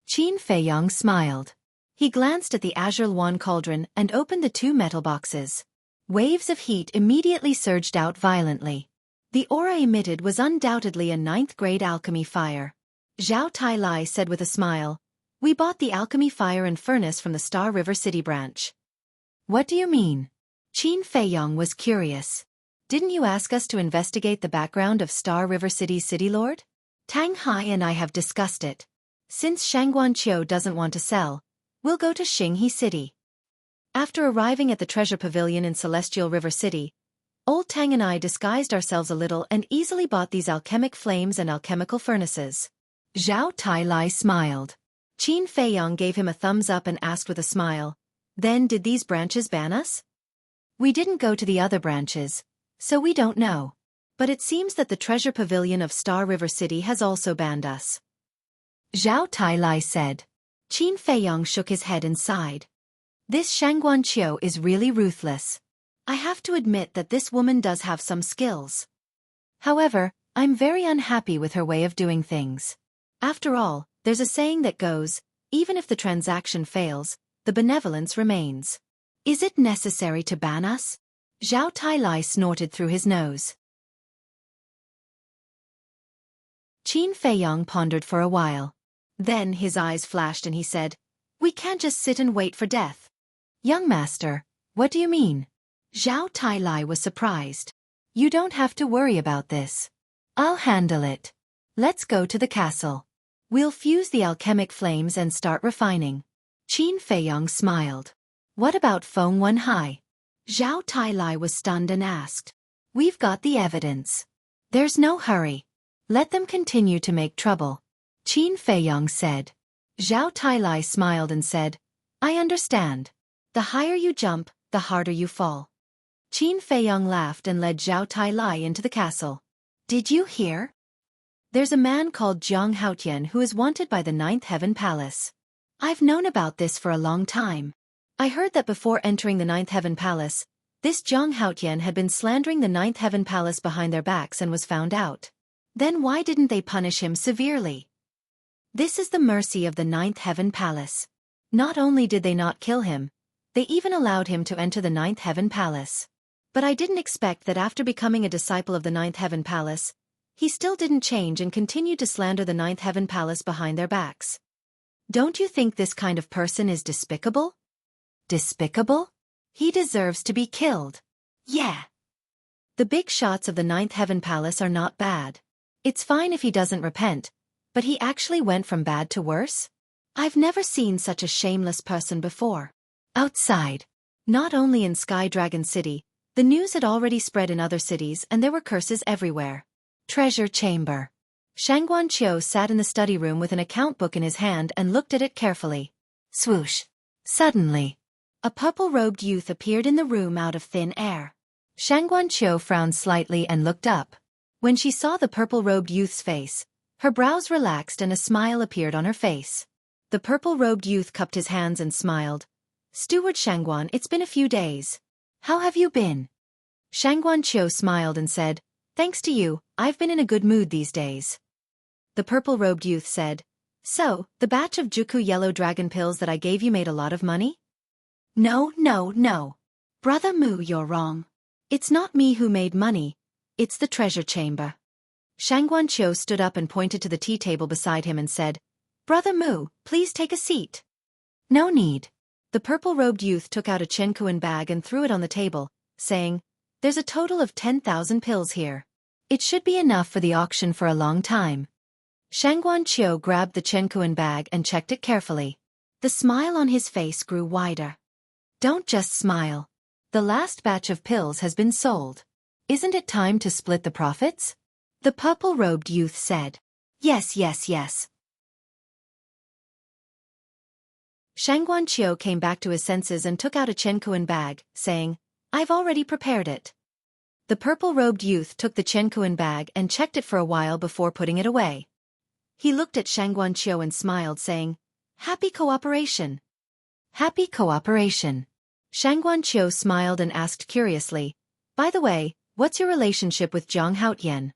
Qin Feiyong smiled. He glanced at the azure Luan cauldron and opened the 2 metal boxes. Waves of heat immediately surged out violently. The aura emitted was undoubtedly a 9th-grade alchemy fire. Zhao Tailai said with a smile, We bought the alchemy fire and furnace from the Star River City branch. What do you mean? Qin Feiyong was curious. Didn't you ask us to investigate the background of Star River City's city lord? Tang Hai and I have discussed it. Since Shangguan Qiu doesn't want to sell, we'll go to Xinghe City. After arriving at the treasure pavilion in Celestial River City, Old Tang and I disguised ourselves a little and easily bought these alchemic flames and alchemical furnaces. Zhao Tailai smiled. Qin Feiyong gave him a thumbs up and asked with a smile, Then did these branches ban us? We didn't go to the other branches, so we don't know. But it seems that the treasure pavilion of Star River City has also banned us. Zhao Tailai said. Qin Feiyong shook his head and sighed. This Shangguan Qiu is really ruthless. I have to admit that this woman does have some skills. However, I'm very unhappy with her way of doing things. After all, there's a saying that goes, even if the transaction fails, the benevolence remains. Is it necessary to ban us? Zhao Tailai snorted through his nose. Qin Feiyong pondered for a while. Then his eyes flashed and he said, We can't just sit and wait for death. Young master, what do you mean? Zhao Tailai was surprised. You don't have to worry about this. I'll handle it. Let's go to the castle. We'll fuse the alchemic flames and start refining. Qin Feiyong smiled. What about Feng Wenhai? Zhao Tailai was stunned and asked. We've got the evidence. There's no hurry. Let them continue to make trouble. Qin Feiyong said. Zhao Tailai smiled and said, I understand. The higher you jump, the harder you fall. Qin Feiyong laughed and led Zhao Tailai into the castle. Did you hear? There's a man called Jiang Haotian who is wanted by the Ninth Heaven Palace. I've known about this for a long time. I heard that before entering the Ninth Heaven Palace, this Jiang Haotian had been slandering the Ninth Heaven Palace behind their backs and was found out. Then why didn't they punish him severely? This is the mercy of the Ninth Heaven Palace. Not only did they not kill him, they even allowed him to enter the Ninth Heaven Palace. But I didn't expect that after becoming a disciple of the Ninth Heaven Palace, he still didn't change and continued to slander the Ninth Heaven Palace behind their backs. Don't you think this kind of person is despicable? Despicable? He deserves to be killed. Yeah. The big shots of the Ninth Heaven Palace are not bad. It's fine if he doesn't repent, but he actually went from bad to worse? I've never seen such a shameless person before. Outside, not only in Sky Dragon City, the news had already spread in other cities and there were curses everywhere. Treasure chamber. Shangguan Qiu sat in the study room with an account book in his hand and looked at it carefully. Swoosh. Suddenly, a purple-robed youth appeared in the room out of thin air. Shangguan Qiu frowned slightly and looked up. When she saw the purple-robed youth's face, her brows relaxed and a smile appeared on her face. The purple-robed youth cupped his hands and smiled. Steward Shangguan, it's been a few days. How have you been? Shangguan Qiu smiled and said, Thanks to you, I've been in a good mood these days. The purple-robed youth said, So, the batch of Xueqi yellow dragon pills that I gave you made a lot of money? No. Brother Mu, you're wrong. It's not me who made money, it's the treasure chamber. Shangguan Qiu stood up and pointed to the tea table beside him and said, Brother Mu, please take a seat. No need. The purple-robed youth took out a chenkuan bag and threw it on the table, saying, There's a total of 10,000 pills here. It should be enough for the auction for a long time. Shangguan Qiu grabbed the Chenkuan bag and checked it carefully. The smile on his face grew wider. Don't just smile. The last batch of pills has been sold. Isn't it time to split the profits? The purple-robed youth said. Yes, yes, yes. Shangguan Qiu came back to his senses and took out a Chenkuan bag, saying, I've already prepared it. The purple-robed youth took the Chenkuan bag and checked it for a while before putting it away. He looked at Shangguan Qiu and smiled, saying, Happy cooperation. Happy cooperation. Shangguan Qiu smiled and asked curiously, By the way, what's your relationship with Zhang Haotian?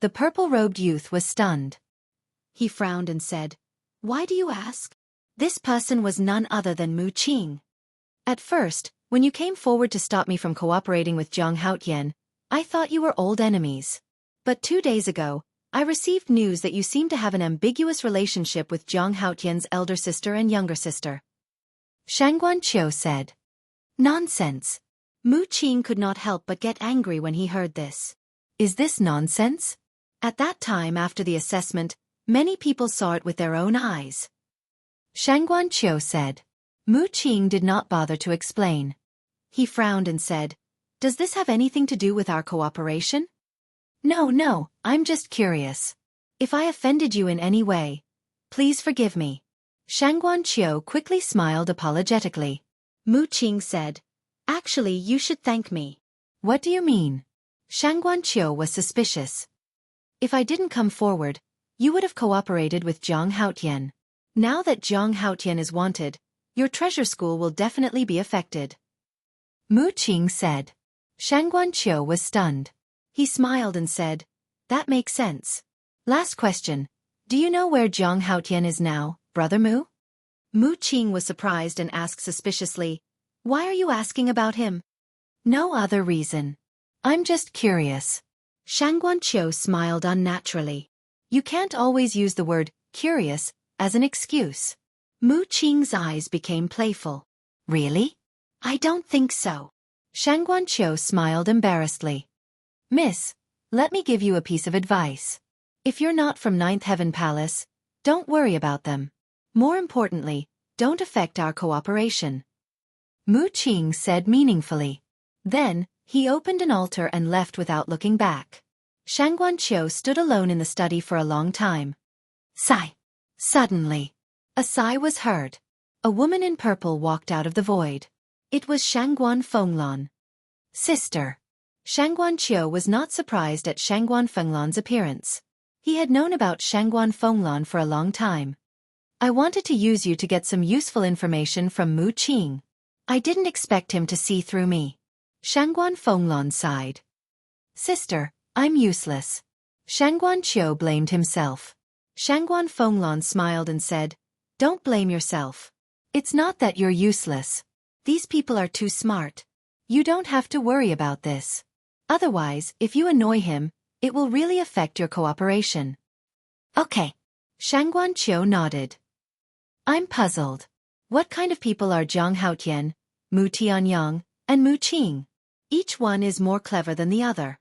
The purple-robed youth was stunned. He frowned and said, Why do you ask? This person was none other than Mu Qing. At first, when you came forward to stop me from cooperating with Zhang Haotian, I thought you were old enemies. But 2 days ago, I received news that you seem to have an ambiguous relationship with Zhang Haotian's elder sister and younger sister. Shangguan Qiu said. Nonsense. Mu Qing could not help but get angry when he heard this. Is this nonsense? At that time after the assessment, many people saw it with their own eyes. Shangguan Qiu said. Mu Qing did not bother to explain. He frowned and said, Does this have anything to do with our cooperation? No, I'm just curious. If I offended you in any way, please forgive me. Shangguan Qiu quickly smiled apologetically. Mu Qing said, Actually, you should thank me. What do you mean? Shangguan Qiu was suspicious. If I didn't come forward, you would have cooperated with Zhang Haotian. Now that Zhang Haotian is wanted, your treasure school will definitely be affected. Mu Qing said. Shangguan Qiu was stunned. He smiled and said, That makes sense. Last question. Do you know where Zhang Haotian is now, Brother Mu? Mu Qing was surprised and asked suspiciously, Why are you asking about him? No other reason. I'm just curious. Shangguan Qiu smiled unnaturally. You can't always use the word curious as an excuse. Mu Qing's eyes became playful. Really? I don't think so. Shangguan Qiu smiled embarrassedly. Miss, let me give you a piece of advice. If you're not from Ninth Heaven Palace, don't worry about them. More importantly, don't affect our cooperation. Mu Qing said meaningfully. Then, he opened an altar and left without looking back. Shangguan Qiu stood alone in the study for a long time. Sigh. Suddenly, a sigh was heard. A woman in purple walked out of the void. It was Shangguan Fenglan. Sister. Shangguan Qiu was not surprised at Shangguan Fenglan's appearance. He had known about Shangguan Fenglan for a long time. I wanted to use you to get some useful information from Mu Qing. I didn't expect him to see through me. Shangguan Fenglan sighed. Sister, I'm useless. Shangguan Qiu blamed himself. Shangguan Fenglan smiled and said, Don't blame yourself. It's not that you're useless. These people are too smart. You don't have to worry about this. Otherwise, if you annoy him, it will really affect your cooperation. Okay. Shangguan Qiu nodded. I'm puzzled. What kind of people are Zhang Haotian, Mu Tianyang, and Mu Qing? Each one is more clever than the other.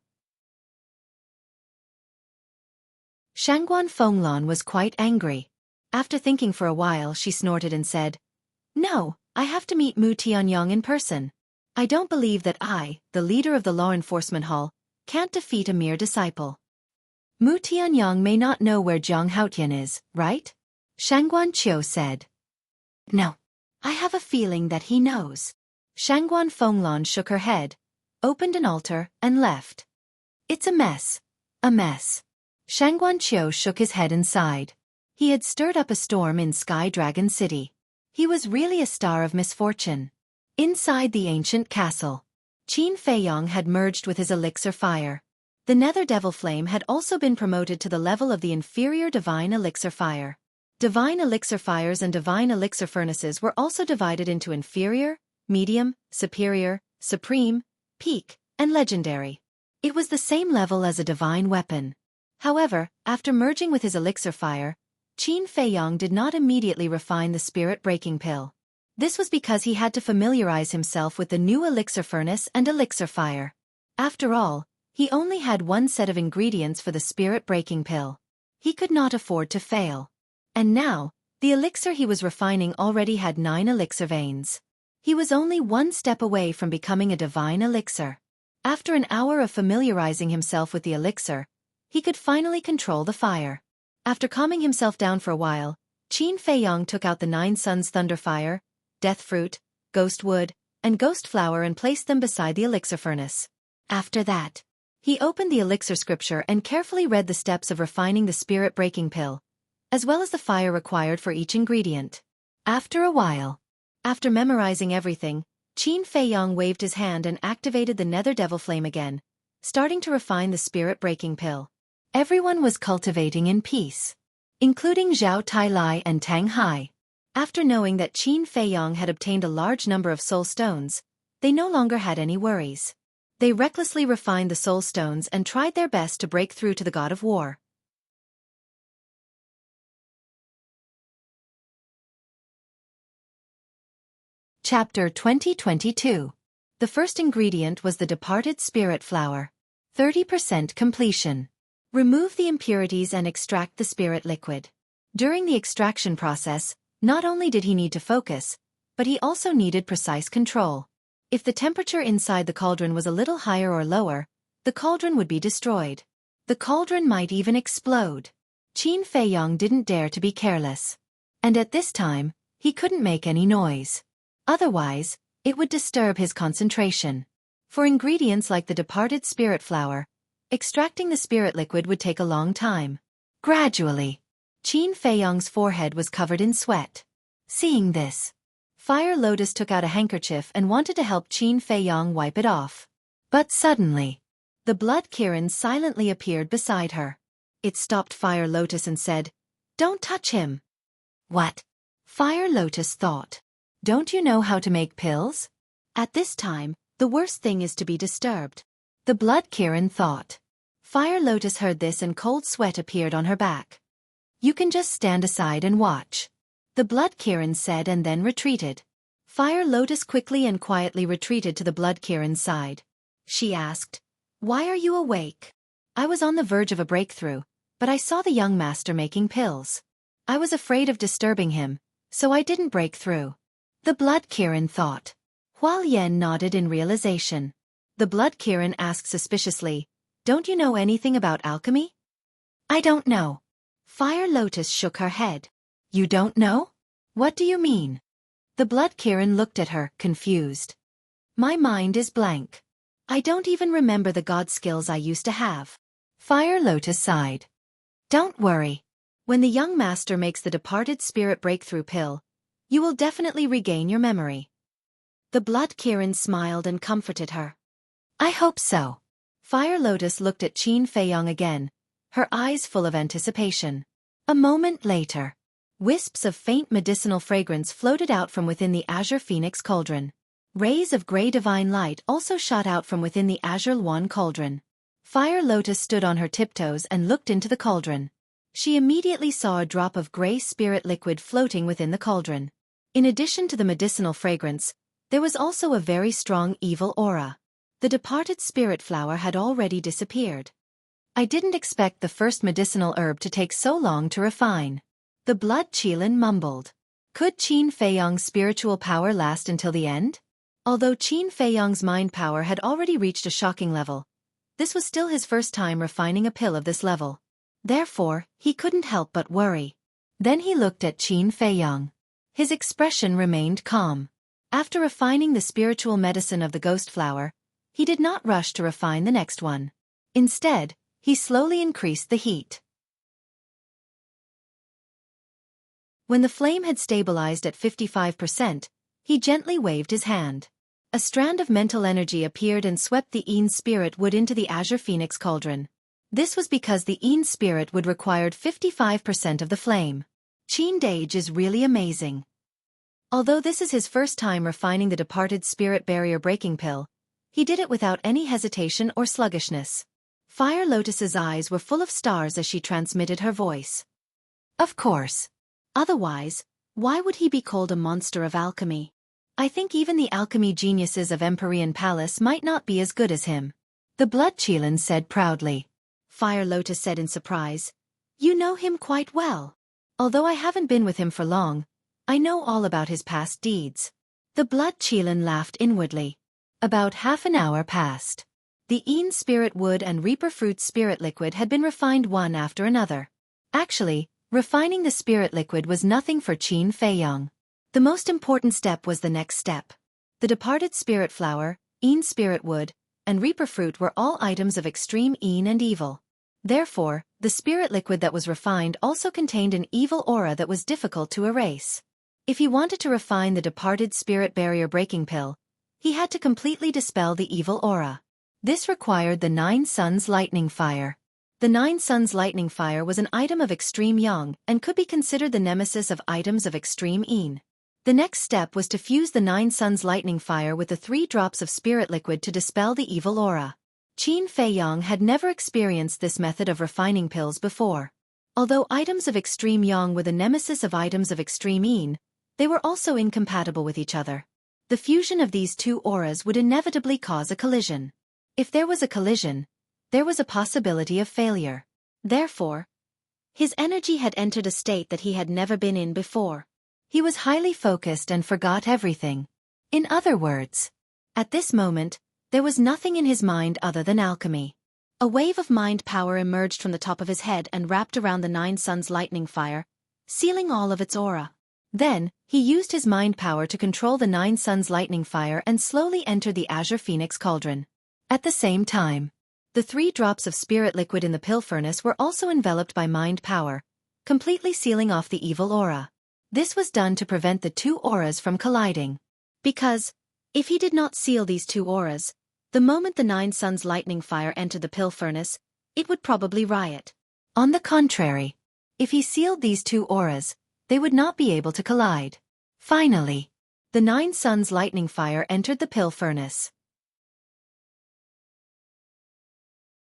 Shangguan Fenglan was quite angry. After thinking for a while, she snorted and said, No, I have to meet Mu Tianyang in person. I don't believe that I, the leader of the law enforcement hall, can't defeat a mere disciple. Mu Tianyang may not know where Zhang Haotian is, right? Shangguan Qiu said. No. I have a feeling that he knows. Shangguan Fenglan shook her head, opened an altar, and left. It's a mess. A mess. Shangguan Qiu shook his head and sighed. He had stirred up a storm in Sky Dragon City. He was really a star of misfortune. Inside the ancient castle, Qin Feiyang had merged with his elixir fire. The Nether Devil Flame had also been promoted to the level of the inferior Divine Elixir Fire. Divine Elixir Fires and Divine Elixir Furnaces were also divided into inferior, medium, superior, supreme, peak, and legendary. It was the same level as a divine weapon. However, after merging with his elixir fire, Qin Feiyang did not immediately refine the spirit-breaking pill. This was because he had to familiarize himself with the new elixir furnace and elixir fire. After all, he only had one set of ingredients for the spirit-breaking pill. He could not afford to fail. And now, the elixir he was refining already had 9 elixir veins. He was only one step away from becoming a divine elixir. After an hour of familiarizing himself with the elixir, he could finally control the fire. After calming himself down for a while, Qin Feiyang took out the 9 suns thunderfire, death fruit, ghost wood, and ghost flower and placed them beside the elixir furnace. After that, he opened the elixir scripture and carefully read the steps of refining the spirit-breaking pill, as well as the fire required for each ingredient. After a while, after memorizing everything, Qin Feiyang waved his hand and activated the nether devil flame again, starting to refine the spirit-breaking pill. Everyone was cultivating in peace, including Zhao Tailai and Tang Hai. After knowing that Qin Feiyang had obtained a large number of soul stones, they no longer had any worries. They recklessly refined the soul stones and tried their best to break through to the god of war. Chapter 2022. The first ingredient was the departed spirit flower. 30% completion. Remove the impurities and extract the spirit liquid. During the extraction process, not only did he need to focus, but he also needed precise control. If the temperature inside the cauldron was a little higher or lower, the cauldron would be destroyed. The cauldron might even explode. Qin Feiyang didn't dare to be careless. And at this time, he couldn't make any noise. Otherwise, it would disturb his concentration. For ingredients like the departed spirit flower, extracting the spirit liquid would take a long time. Gradually, Qin Feiyang's forehead was covered in sweat. Seeing this, Fire Lotus took out a handkerchief and wanted to help Qin Feiyang wipe it off. But suddenly, the blood Kirin silently appeared beside her. It stopped Fire Lotus and said, "Don't touch him." What? Fire Lotus thought. Don't you know how to make pills? At this time, the worst thing is to be disturbed. The blood Kirin thought. Fire Lotus heard this and cold sweat appeared on her back. You can just stand aside and watch. The blood Kirin said and then retreated. Fire Lotus quickly and quietly retreated to the blood Kirin's side. She asked, "Why are you awake?" "I was on the verge of a breakthrough, but I saw the young master making pills. I was afraid of disturbing him, so I didn't break through." The blood Kirin thought. Hual Yen nodded in realization. The blood Kirin asked suspiciously, "Don't you know anything about alchemy?" "I don't know." Fire Lotus shook her head. "You don't know? What do you mean?" The blood Kirin looked at her, confused. "My mind is blank. I don't even remember the god skills I used to have." Fire Lotus sighed. "Don't worry. When the young master makes the departed spirit breakthrough pill, you will definitely regain your memory." The blood Kirin smiled and comforted her. "I hope so." Fire Lotus looked at Qin Feiyang again, her eyes full of anticipation. A moment later, wisps of faint medicinal fragrance floated out from within the azure phoenix cauldron. Rays of gray divine light also shot out from within the azure Luan cauldron. Fire Lotus stood on her tiptoes and looked into the cauldron. She immediately saw a drop of gray spirit liquid floating within the cauldron. In addition to the medicinal fragrance, there was also a very strong evil aura. The departed spirit flower had already disappeared. "I didn't expect the first medicinal herb to take so long to refine." The blood Qilin mumbled. Could Qin Feiyang's spiritual power last until the end? Although Qin Feiyang's mind power had already reached a shocking level, this was still his first time refining a pill of this level. Therefore, he couldn't help but worry. Then he looked at Qin Feiyang. His expression remained calm. After refining the spiritual medicine of the ghost flower, he did not rush to refine the next one. Instead, he slowly increased the heat. When the flame had stabilized at 55%, he gently waved his hand. A strand of mental energy appeared and swept the Een spirit wood into the azure phoenix cauldron. This was because the Een spirit wood required 55% of the flame. Qin Dage is really amazing. Although this is his first time refining the departed spirit barrier breaking pill, he did it without any hesitation or sluggishness. Fire Lotus's eyes were full of stars as she transmitted her voice. Of course. Otherwise, why would he be called a monster of alchemy? I think even the alchemy geniuses of Empyrean Palace might not be as good as him. The blood Qilin said proudly. Fire Lotus said in surprise, You know him quite well. Although I haven't been with him for long, I know all about his past deeds. The blood Qilin laughed inwardly. About half an hour passed. The Een spirit wood and Reaper fruit spirit liquid had been refined one after another. Actually, refining the spirit liquid was nothing for Qin Feiyang. The most important step was the next step. The departed spirit flower, Een spirit wood, and Reaper fruit were all items of extreme Een and evil. Therefore, the spirit liquid that was refined also contained an evil aura that was difficult to erase. If he wanted to refine the departed spirit barrier breaking pill, he had to completely dispel the evil aura. This required the Nine Suns Lightning Fire. The Nine Suns Lightning Fire was an item of extreme Yang and could be considered the nemesis of items of extreme Yin. The next step was to fuse the Nine Suns Lightning Fire with the 3 drops of spirit liquid to dispel the evil aura. Qin Feiyang had never experienced this method of refining pills before. Although items of extreme Yang were the nemesis of items of extreme Yin, they were also incompatible with each other. The fusion of these 2 auras would inevitably cause a collision. If there was a collision, there was a possibility of failure. Therefore, his energy had entered a state that he had never been in before. He was highly focused and forgot everything. In other words, at this moment, there was nothing in his mind other than alchemy. A wave of mind power emerged from the top of his head and wrapped around the Nine Suns Lightning Fire, sealing all of its aura. Then, he used his mind power to control the Nine Suns Lightning Fire and slowly entered the Azure Phoenix Cauldron. At the same time, the 3 drops of spirit liquid in the pill furnace were also enveloped by mind power, completely sealing off the evil aura. This was done to prevent the 2 auras from colliding. Because, if he did not seal these 2 auras, the moment the Nine Suns Lightning Fire entered the pill furnace, it would probably riot. On the contrary, if he sealed these 2 auras, they would not be able to collide. Finally, the Nine Suns Lightning Fire entered the pill furnace.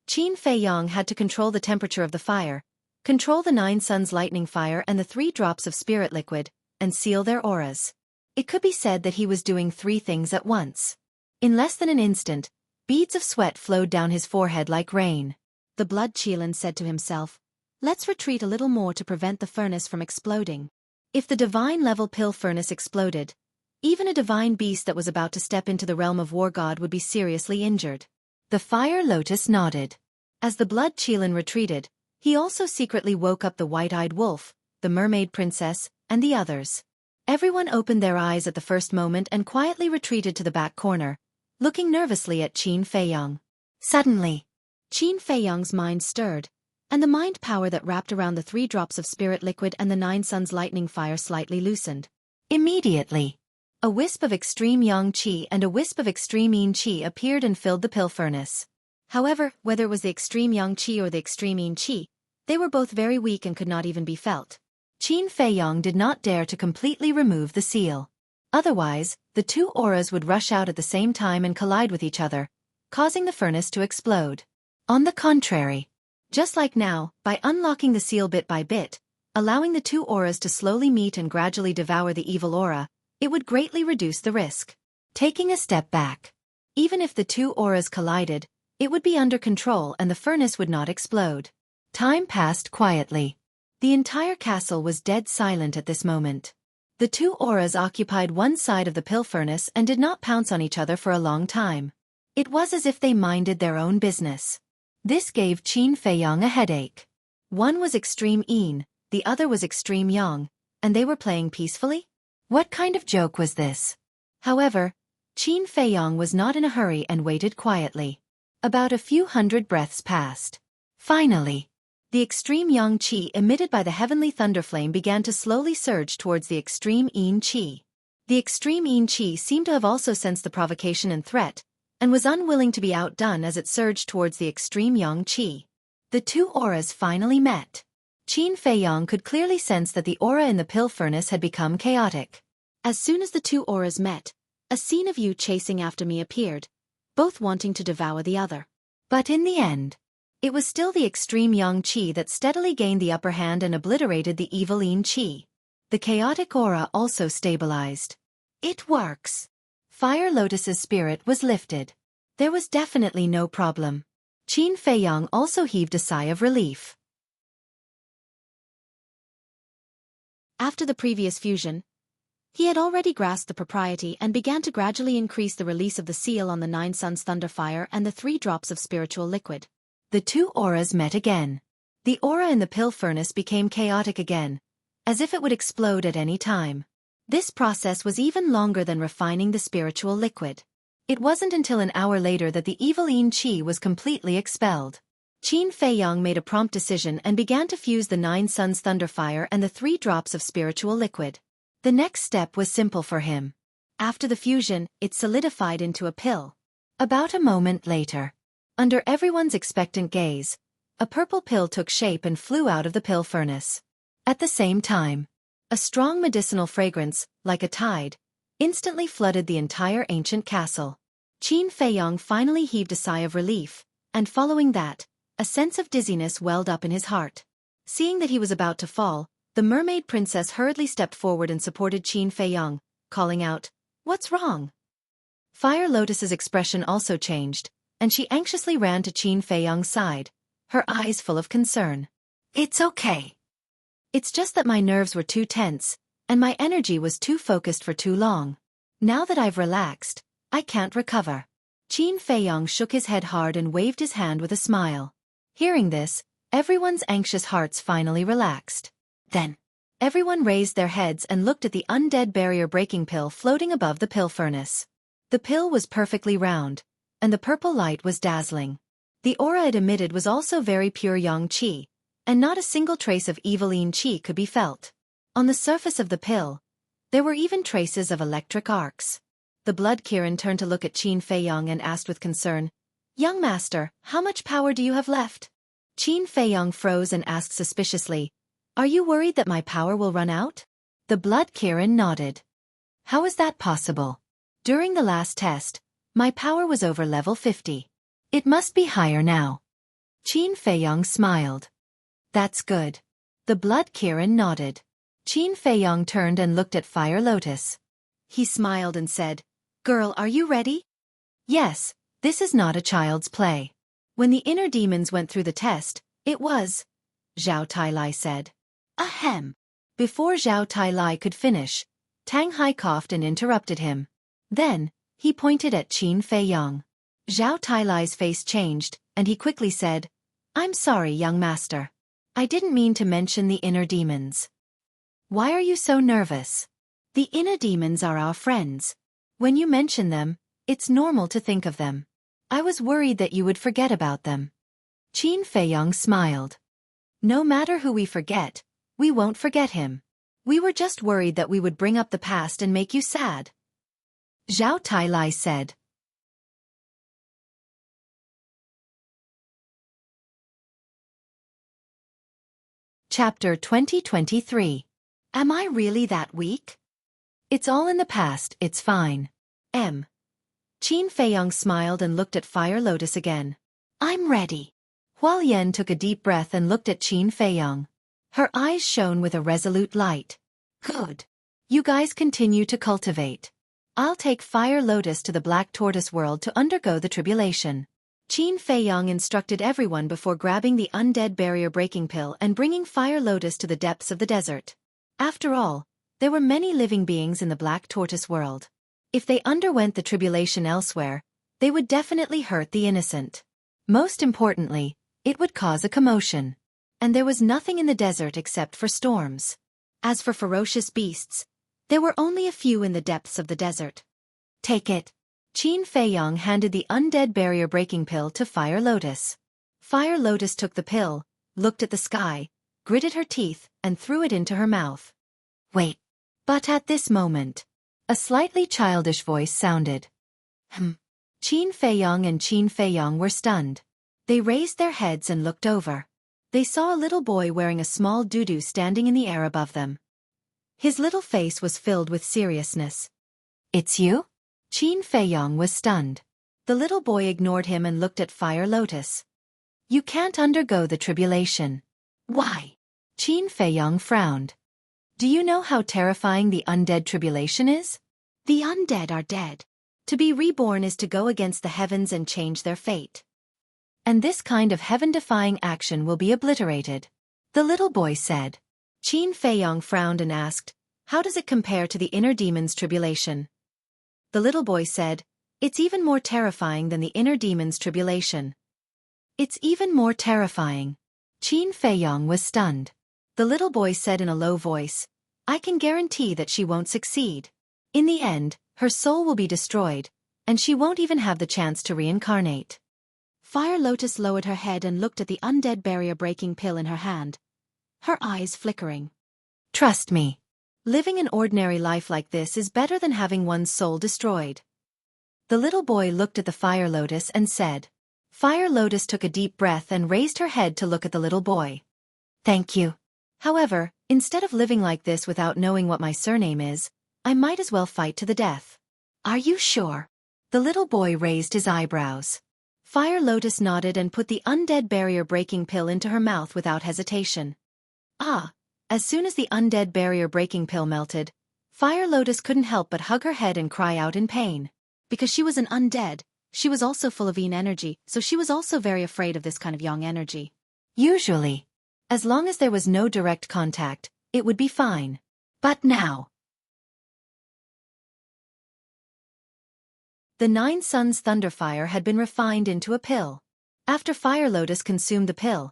Qin Feiyang had to control the temperature of the fire, control the Nine Suns Lightning Fire and the 3 drops of spirit liquid, and seal their auras. It could be said that he was doing 3 things at once. In less than an instant, beads of sweat flowed down his forehead like rain. The blood Qilin said to himself, "Let's retreat a little more to prevent the furnace from exploding." If the divine-level pill furnace exploded, even a divine beast that was about to step into the realm of War God would be seriously injured. The Fire Lotus nodded. As the blood Qilin retreated, he also secretly woke up the white-eyed wolf, the mermaid princess, and the others. Everyone opened their eyes at the first moment and quietly retreated to the back corner, looking nervously at Qin Feiyang. Suddenly, Qin Feiyang's mind stirred, and the mind power that wrapped around the 3 drops of spirit liquid and the Nine Suns Lightning Fire slightly loosened. Immediately, a wisp of extreme Yang Qi and a wisp of extreme Yin Qi appeared and filled the pill furnace. However, whether it was the extreme Yang Qi or the extreme Yin Qi, they were both very weak and could not even be felt. Qin Feiyang did not dare to completely remove the seal. Otherwise, the 2 auras would rush out at the same time and collide with each other, causing the furnace to explode. On the contrary, just like now, by unlocking the seal bit by bit, allowing the 2 auras to slowly meet and gradually devour the evil aura, it would greatly reduce the risk. Taking a step back, even if the 2 auras collided, it would be under control and the furnace would not explode. Time passed quietly. The entire castle was dead silent at this moment. The 2 auras occupied one side of the pill furnace and did not pounce on each other for a long time. It was as if they minded their own business. This gave Qin Feiyang a headache. One was extreme Yin, the other was extreme Yang, and they were playing peacefully? What kind of joke was this? However, Qin Feiyang was not in a hurry and waited quietly. About a few hundred breaths passed. Finally, the extreme Yang Qi emitted by the heavenly thunderflame began to slowly surge towards the extreme Yin Qi. The extreme Yin Qi seemed to have also sensed the provocation and threat, and was unwilling to be outdone as it surged towards the extreme Yang Qi. The 2 auras finally met. Qin Feiyang could clearly sense that the aura in the pill furnace had become chaotic. As soon as the 2 auras met, a scene of you chasing after me appeared, both wanting to devour the other. But in the end, it was still the extreme Yang Qi that steadily gained the upper hand and obliterated the evil Yin Qi. The chaotic aura also stabilized. It works. Fire Lotus's spirit was lifted. There was definitely no problem. Qin Feiyang also heaved a sigh of relief. After the previous fusion, he had already grasped the propriety and began to gradually increase the release of the seal on the 9 suns thunderfire and the 3 drops of spiritual liquid. The 2 auras met again. The aura in the pill furnace became chaotic again, as if it would explode at any time. This process was even longer than refining the spiritual liquid. It wasn't until an hour later that the evil Yin Qi was completely expelled. Qin Feiyang made a prompt decision and began to fuse the 9 suns thunderfire and the 3 drops of spiritual liquid. The next step was simple for him. After the fusion, it solidified into a pill. About a moment later, under everyone's expectant gaze, a purple pill took shape and flew out of the pill furnace. At the same time, a strong medicinal fragrance, like a tide, instantly flooded the entire ancient castle. Qin Feiyang finally heaved a sigh of relief, and following that, a sense of dizziness welled up in his heart. Seeing that he was about to fall, the mermaid princess hurriedly stepped forward and supported Qin Feiyang, calling out, "What's wrong?" Fire Lotus's expression also changed, and she anxiously ran to Qin Feiyang's side, her eyes full of concern. "It's okay. It's just that my nerves were too tense, and my energy was too focused for too long. Now that I've relaxed, I can't recover." Qin Feiyang shook his head hard and waved his hand with a smile. Hearing this, everyone's anxious hearts finally relaxed. Then, everyone raised their heads and looked at the undead barrier-breaking pill floating above the pill furnace. The pill was perfectly round, and the purple light was dazzling. The aura it emitted was also very pure yang qi, and not a single trace of evil Yin Qi could be felt. On the surface of the pill, there were even traces of electric arcs. The blood Kirin turned to look at Qin Feiyang and asked with concern, "Young master, how much power do you have left?" Qin Feiyang froze and asked suspiciously, "Are you worried that my power will run out?" The blood Kirin nodded. "How is that possible? During the last test, my power was over level 50. It must be higher now." Qin Feiyang smiled. "That's good." The blood Kirin nodded. Qin Feiyang turned and looked at Fire Lotus. He smiled and said, "Girl, are you ready?" "Yes, this is not a child's play." When the inner demons went through the test, it was, Zhao Tailai said. Ahem. Before Zhao Tailai could finish, Tang Hai coughed and interrupted him. Then, he pointed at Qin Feiyang. Zhao Tailai's face changed, and he quickly said, "I'm sorry, young master. I didn't mean to mention the inner demons." "Why are you so nervous?" "The inner demons are our friends. When you mention them, it's normal to think of them. I was worried that you would forget about them." Qin Feiyang smiled. "No matter who we forget, we won't forget him. We were just worried that we would bring up the past and make you sad." Zhao Tailai said. Chapter 2023. Am I really that weak? It's all in the past, it's fine. Qin Feiyang smiled and looked at Fire Lotus again. "I'm ready." Hual Yan took a deep breath and looked at Qin Feiyang. Her eyes shone with a resolute light. "Good. You guys continue to cultivate. I'll take Fire Lotus to the Black Tortoise world to undergo the tribulation." Qin Feiyang instructed everyone before grabbing the undead barrier-breaking pill and bringing Fire Lotus to the depths of the desert. After all, there were many living beings in the Black Tortoise world. If they underwent the tribulation elsewhere, they would definitely hurt the innocent. Most importantly, it would cause a commotion. And there was nothing in the desert except for storms. As for ferocious beasts, there were only a few in the depths of the desert. "Take it." Qin Feiyang handed the undead barrier-breaking pill to Fire Lotus. Fire Lotus took the pill, looked at the sky, gritted her teeth, and threw it into her mouth. "Wait." But at this moment, a slightly childish voice sounded. Qin Feiyang and Qin Feiyang were stunned. They raised their heads and looked over. They saw a little boy wearing a small doo-doo standing in the air above them. His little face was filled with seriousness. "It's you?" Qin Feiyang was stunned. The little boy ignored him and looked at Fire Lotus. "You can't undergo the tribulation." "Why?" Qin Feiyang frowned. "Do you know how terrifying the undead tribulation is? The undead are dead. To be reborn is to go against the heavens and change their fate. And this kind of heaven-defying action will be obliterated." The little boy said. Qin Feiyong frowned and asked, "How does it compare to the inner demon's tribulation?" The little boy said, "It's even more terrifying than the inner demon's tribulation." "It's even more terrifying." Qin Feiyong was stunned. The little boy said in a low voice, "I can guarantee that she won't succeed. In the end, her soul will be destroyed, and she won't even have the chance to reincarnate." Fire Lotus lowered her head and looked at the undead barrier-breaking pill in her hand, her eyes flickering. "Trust me. Living an ordinary life like this is better than having one's soul destroyed." The little boy looked at the Fire Lotus and said. Fire Lotus took a deep breath and raised her head to look at the little boy. "Thank you. However, instead of living like this without knowing what my surname is, I might as well fight to the death." "Are you sure?" The little boy raised his eyebrows. Fire Lotus nodded and put the undead barrier-breaking pill into her mouth without hesitation. As soon as the undead barrier-breaking pill melted, Fire Lotus couldn't help but hug her head and cry out in pain. Because she was an undead, she was also full of yin energy, so she was also very afraid of this kind of yang energy. Usually, as long as there was no direct contact, it would be fine. But now... The 9 Suns Thunderfire had been refined into a pill. After Fire Lotus consumed the pill,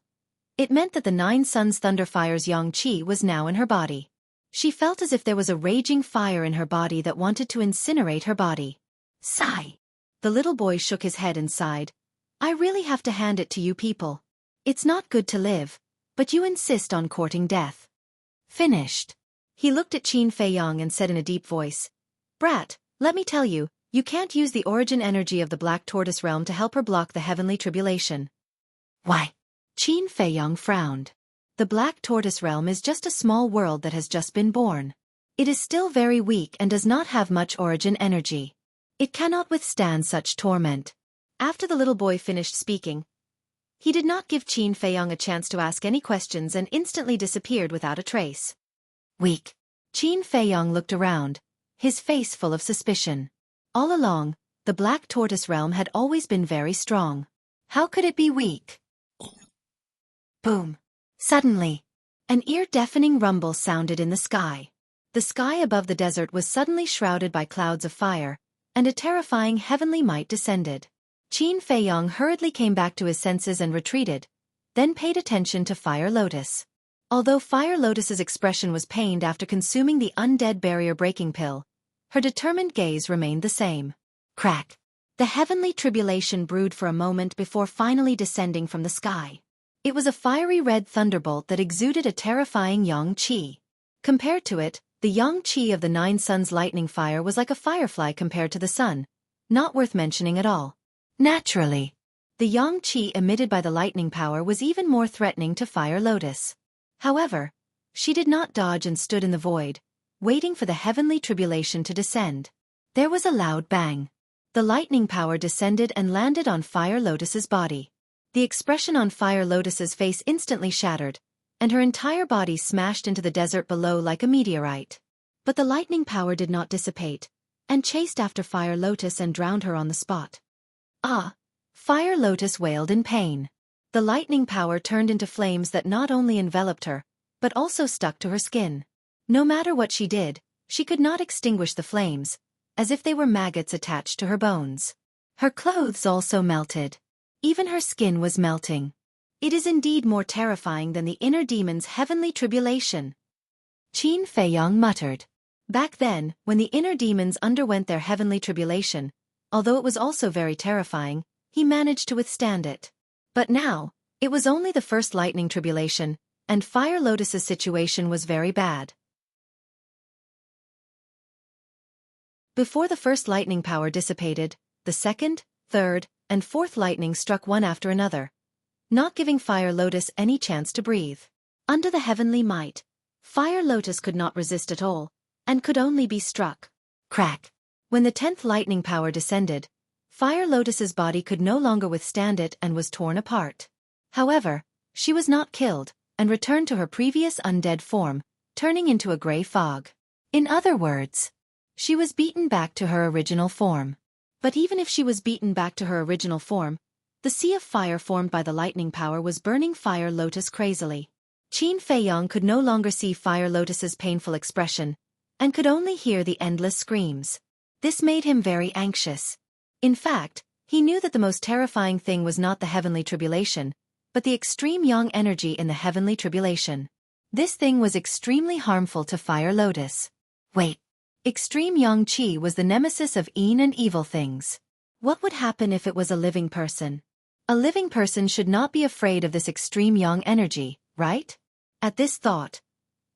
it meant that the 9 Suns Thunderfire's yang qi was now in her body. She felt as if there was a raging fire in her body that wanted to incinerate her body. Sigh. The little boy shook his head and sighed. "I really have to hand it to you people. It's not good to live, but you insist on courting death." Finished. He looked at Qin Feiyong and said in a deep voice, "Brat, let me tell you, you can't use the origin energy of the Black Tortoise Realm to help her block the heavenly tribulation." "Why?" Qin Feiyong frowned. "The Black Tortoise Realm is just a small world that has just been born. It is still very weak and does not have much origin energy. It cannot withstand such torment." After the little boy finished speaking, he did not give Qin Feiyong a chance to ask any questions and instantly disappeared without a trace. "Weak." Qin Feiyong looked around, his face full of suspicion. All along, the Black Tortoise Realm had always been very strong. How could it be weak? Boom. Suddenly, an ear-deafening rumble sounded in the sky. The sky above the desert was suddenly shrouded by clouds of fire, and a terrifying heavenly might descended. Qin Feiyong hurriedly came back to his senses and retreated, then paid attention to Fire Lotus. Although Fire Lotus's expression was pained after consuming the undead barrier-breaking pill, her determined gaze remained the same. Crack. The heavenly tribulation brewed for a moment before finally descending from the sky. It was a fiery red thunderbolt that exuded a terrifying yang qi. Compared to it, the yang qi of the 9 Suns lightning fire was like a firefly compared to the sun, not worth mentioning at all. Naturally, the yang qi emitted by the lightning power was even more threatening to Fire Lotus. However, she did not dodge and stood in the void, waiting for the heavenly tribulation to descend. There was a loud bang. The lightning power descended and landed on Fire Lotus's body. The expression on Fire Lotus's face instantly shattered, and her entire body smashed into the desert below like a meteorite. But the lightning power did not dissipate, and chased after Fire Lotus and drowned her on the spot. "Ah!" Fire Lotus wailed in pain. The lightning power turned into flames that not only enveloped her, but also stuck to her skin. No matter what she did, she could not extinguish the flames, as if they were maggots attached to her bones. Her clothes also melted. Even her skin was melting. It is indeed more terrifying than the inner demon's heavenly tribulation. Qin Feiyong muttered. Back then, when the inner demons underwent their heavenly tribulation, although it was also very terrifying, he managed to withstand it. But now, it was only the first lightning tribulation, and Fire Lotus's situation was very bad. Before the first lightning power dissipated, the second, third, and fourth lightning struck one after another, not giving Fire Lotus any chance to breathe. Under the heavenly might, Fire Lotus could not resist at all, and could only be struck. Crack. When the 10th lightning power descended, Fire Lotus's body could no longer withstand it and was torn apart. However, she was not killed, and returned to her previous undead form, turning into a gray fog. In other words, she was beaten back to her original form. But even if she was beaten back to her original form, the sea of fire formed by the lightning power was burning Fire Lotus crazily. Qin Feiyang could no longer see Fire Lotus's painful expression, and could only hear the endless screams. This made him very anxious. In fact, he knew that the most terrifying thing was not the heavenly tribulation, but the extreme yang energy in the heavenly tribulation. This thing was extremely harmful to Fire Lotus. Wait. Extreme yang qi was the nemesis of Yin and evil things. What would happen if it was a living person? A living person should not be afraid of this extreme yang energy, right? At this thought,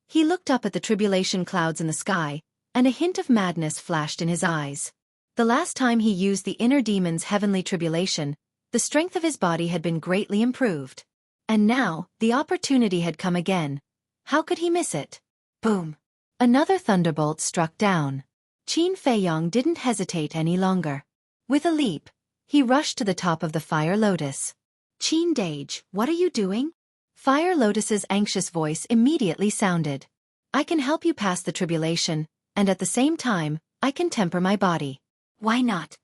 he looked up at the tribulation clouds in the sky, and a hint of madness flashed in his eyes. The last time he used the inner demon's heavenly tribulation, the strength of his body had been greatly improved. And now, the opportunity had come again. How could he miss it? Boom! Another thunderbolt struck down. Qin Feiyang didn't hesitate any longer. With a leap, he rushed to the top of the Fire Lotus. Qin Dage, what are you doing? Fire Lotus's anxious voice immediately sounded. I can help you pass the tribulation, and at the same time, I can temper my body. Why not?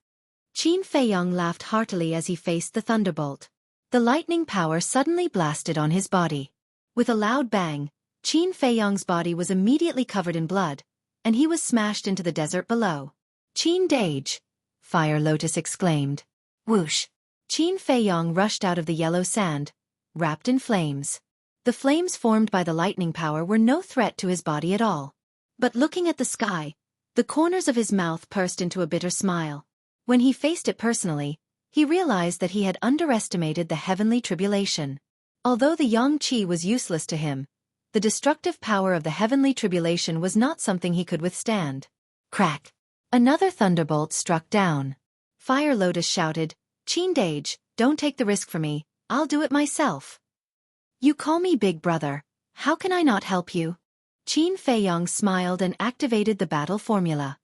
Qin Feiyang laughed heartily as he faced the thunderbolt. The lightning power suddenly blasted on his body. With a loud bang, Qin Feiyang's body was immediately covered in blood, and he was smashed into the desert below. Qin Dage! Fire Lotus exclaimed. Whoosh! Qin Feiyang rushed out of the yellow sand, wrapped in flames. The flames formed by the lightning power were no threat to his body at all. But looking at the sky, the corners of his mouth pursed into a bitter smile. When he faced it personally, he realized that he had underestimated the heavenly tribulation. Although the yang qi was useless to him, the destructive power of the heavenly tribulation was not something he could withstand. Crack! Another thunderbolt struck down. Fire Lotus shouted, Qin Dage, don't take the risk for me, I'll do it myself. You call me big brother, how can I not help you? Qin Feiyang smiled and activated the battle formula.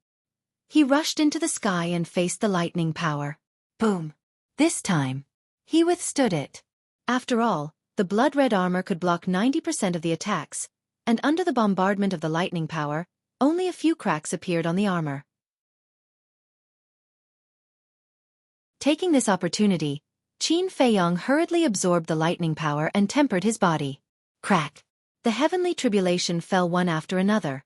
He rushed into the sky and faced the lightning power. Boom! This time, he withstood it. After all, the blood-red armor could block 90% of the attacks, and under the bombardment of the lightning power, only a few cracks appeared on the armor. Taking this opportunity, Qin Feiyang hurriedly absorbed the lightning power and tempered his body. Crack! The heavenly tribulation fell one after another,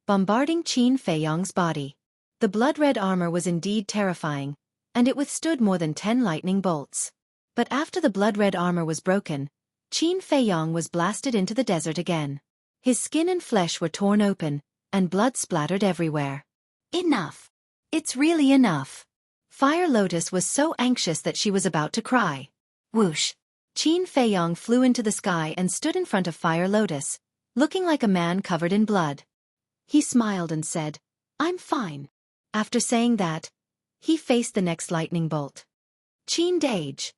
bombarding Qin Feiyang's body. The blood-red armor was indeed terrifying, and it withstood more than 10 lightning bolts. But after the blood-red armor was broken, Qin Feiyang was blasted into the desert again. His skin and flesh were torn open, and blood splattered everywhere. Enough! It's really enough! Fire Lotus was so anxious that she was about to cry. Whoosh! Qin Feiyang flew into the sky and stood in front of Fire Lotus, looking like a man covered in blood. He smiled and said, I'm fine. After saying that, he faced the next lightning bolt. Qin Dage!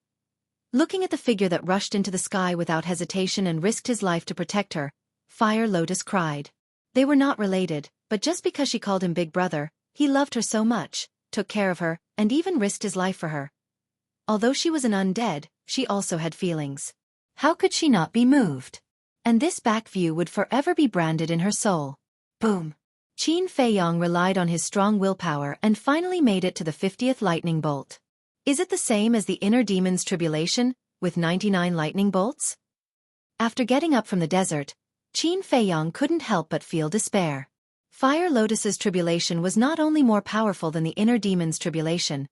Looking at the figure that rushed into the sky without hesitation and risked his life to protect her, Fire Lotus cried. They were not related, but just because she called him big brother, he loved her so much, took care of her, and even risked his life for her. Although she was an undead, she also had feelings. How could she not be moved? And this back view would forever be branded in her soul. Boom! Qin Feiyang relied on his strong willpower and finally made it to the 50th lightning bolt. Is it the same as the inner demon's tribulation, with 99 lightning bolts? After getting up from the desert, Qin Feiyang couldn't help but feel despair. Fire Lotus's tribulation was not only more powerful than the inner demon's tribulation,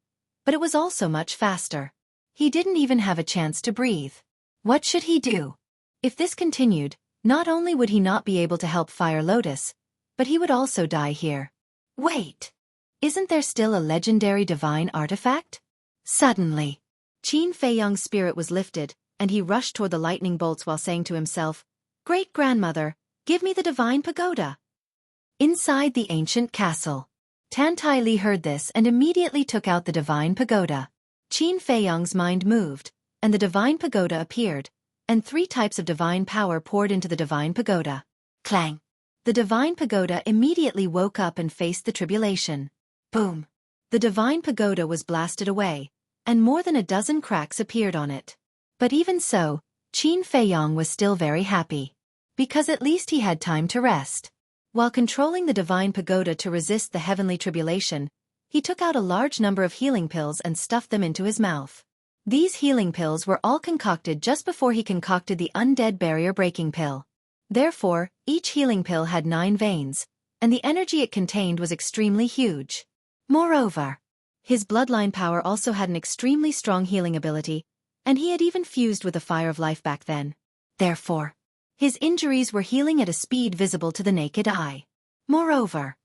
but it was also much faster. He didn't even have a chance to breathe. What should he do? If this continued, not only would he not be able to help Fire Lotus, but he would also die here. Wait! Isn't there still a legendary divine artifact? Suddenly, Qin Feiyang's spirit was lifted, and he rushed toward the lightning bolts while saying to himself, Great-grandmother, give me the divine pagoda. Inside the ancient castle, Tan Tai Li heard this and immediately took out the divine pagoda. Qin Feiyang's mind moved, and the divine pagoda appeared, and 3 types of divine power poured into the divine pagoda. Clang! The divine pagoda immediately woke up and faced the tribulation. Boom! The divine pagoda was blasted away, and more than a dozen cracks appeared on it. But even so, Qin Feiyang was still very happy. Because at least he had time to rest. While controlling the divine pagoda to resist the heavenly tribulation, he took out a large number of healing pills and stuffed them into his mouth. These healing pills were all concocted just before he concocted the undead barrier-breaking pill. Therefore, each healing pill had 9 veins, and the energy it contained was extremely huge. Moreover, his bloodline power also had an extremely strong healing ability, and he had even fused with the fire of life back then. Therefore, his injuries were healing at a speed visible to the naked eye. Moreover,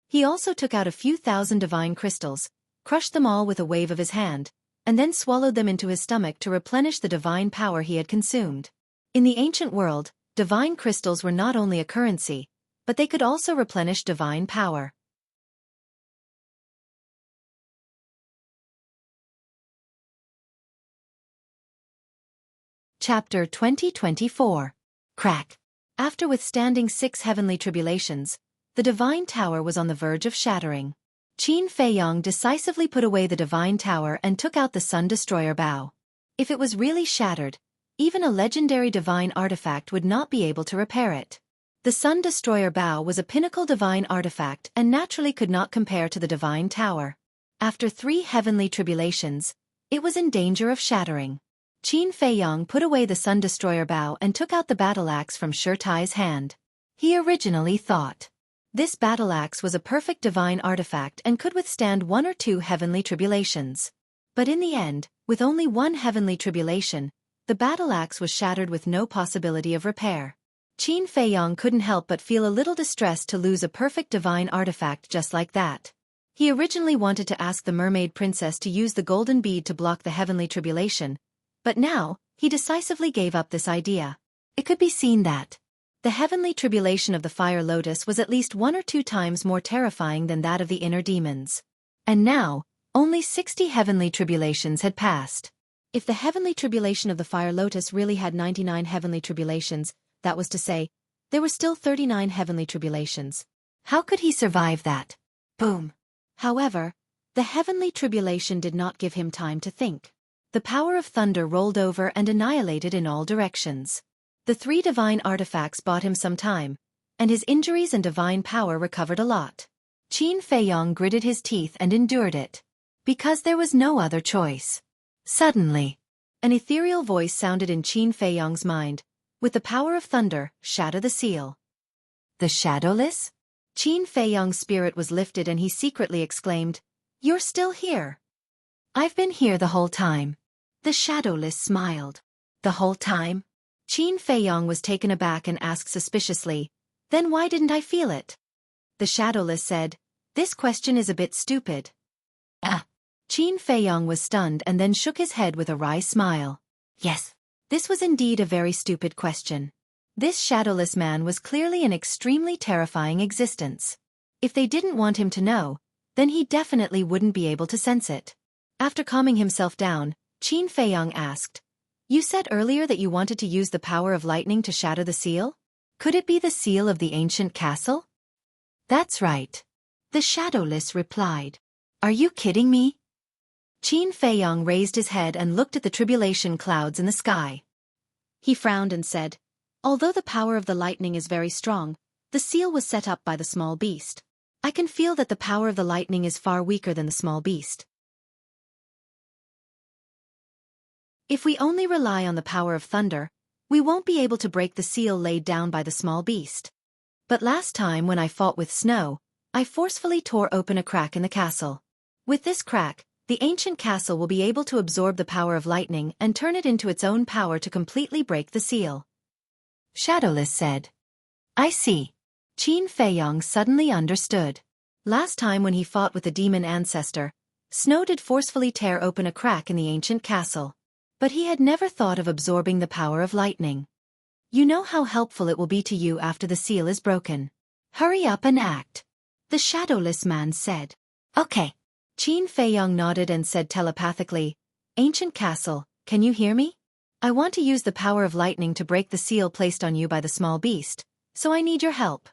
he also took out a few thousand divine crystals, crushed them all with a wave of his hand, and then swallowed them into his stomach to replenish the divine power he had consumed. In the ancient world, divine crystals were not only a currency, but they could also replenish divine power. Chapter 2024. Crack. After withstanding 6 heavenly tribulations, the divine tower was on the verge of shattering. Qin Feiyong decisively put away the divine tower and took out the Sun Destroyer bow. If it was really shattered, even a legendary divine artifact would not be able to repair it. The Sun Destroyer bow was a pinnacle divine artifact and naturally could not compare to the divine tower. After 3 heavenly tribulations, it was in danger of shattering. Qin Feiyong put away the Sun Destroyer bow and took out the battle axe from Xueqi's hand. He originally thought this battle axe was a perfect divine artifact and could withstand 1 or 2 heavenly tribulations. But in the end, with only 1 heavenly tribulation, the battle axe was shattered with no possibility of repair. Qin Feiyong couldn't help but feel a little distressed to lose a perfect divine artifact just like that. He originally wanted to ask the mermaid princess to use the golden bead to block the heavenly tribulation, but now, he decisively gave up this idea. It could be seen that the heavenly tribulation of the fire lotus was at least 1 or 2 times more terrifying than that of the inner demons. And now, only 60 heavenly tribulations had passed. If the heavenly tribulation of the fire lotus really had 99 heavenly tribulations, that was to say, there were still 39 heavenly tribulations. How could he survive that? Boom. However, the heavenly tribulation did not give him time to think. The power of thunder rolled over and annihilated in all directions. The 3 divine artifacts bought him some time, and his injuries and divine power recovered a lot. Qin Feiyong gritted his teeth and endured it, because there was no other choice. Suddenly, an ethereal voice sounded in Qin Feiyong's mind. With the power of thunder, shatter the seal. The Shadowless? Qin Feiyong's spirit was lifted and he secretly exclaimed, "You're still here." "I've been here the whole time." The Shadowless smiled. "The whole time?" Qin Feiyong was taken aback and asked suspiciously, "Then why didn't I feel it?" The Shadowless said, "This question is a bit stupid." Qin Feiyong was stunned and then shook his head with a wry smile. Yes. This was indeed a very stupid question. This shadowless man was clearly an extremely terrifying existence. If they didn't want him to know, then he definitely wouldn't be able to sense it. After calming himself down, Qin Feiyong asked, "You said earlier that you wanted to use the power of lightning to shatter the seal? Could it be the seal of the ancient castle?" "That's right," the shadowless replied. "Are you kidding me?" Qin Feiyong raised his head and looked at the tribulation clouds in the sky. He frowned and said, "Although the power of the lightning is very strong, the seal was set up by the small beast. I can feel that the power of the lightning is far weaker than the small beast. If we only rely on the power of thunder, we won't be able to break the seal laid down by the small beast. But last time when I fought with snow, I forcefully tore open a crack in the castle. With this crack, the ancient castle will be able to absorb the power of lightning and turn it into its own power to completely break the seal." Shadowless said. "I see." Qin Feiyong suddenly understood. Last time when he fought with the demon ancestor, snow did forcefully tear open a crack in the ancient castle. But he had never thought of absorbing the power of lightning. "You know how helpful it will be to you after the seal is broken. Hurry up and act," the shadowless man said. "Okay." Qin Feiyong nodded and said telepathically, "Ancient castle, can you hear me? I want to use the power of lightning to break the seal placed on you by the small beast, so I need your help."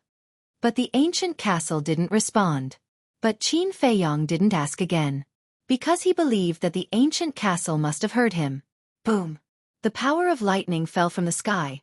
But the ancient castle didn't respond. But Qin Feiyong didn't ask again, because he believed that the ancient castle must have heard him. Boom! The power of lightning fell from the sky,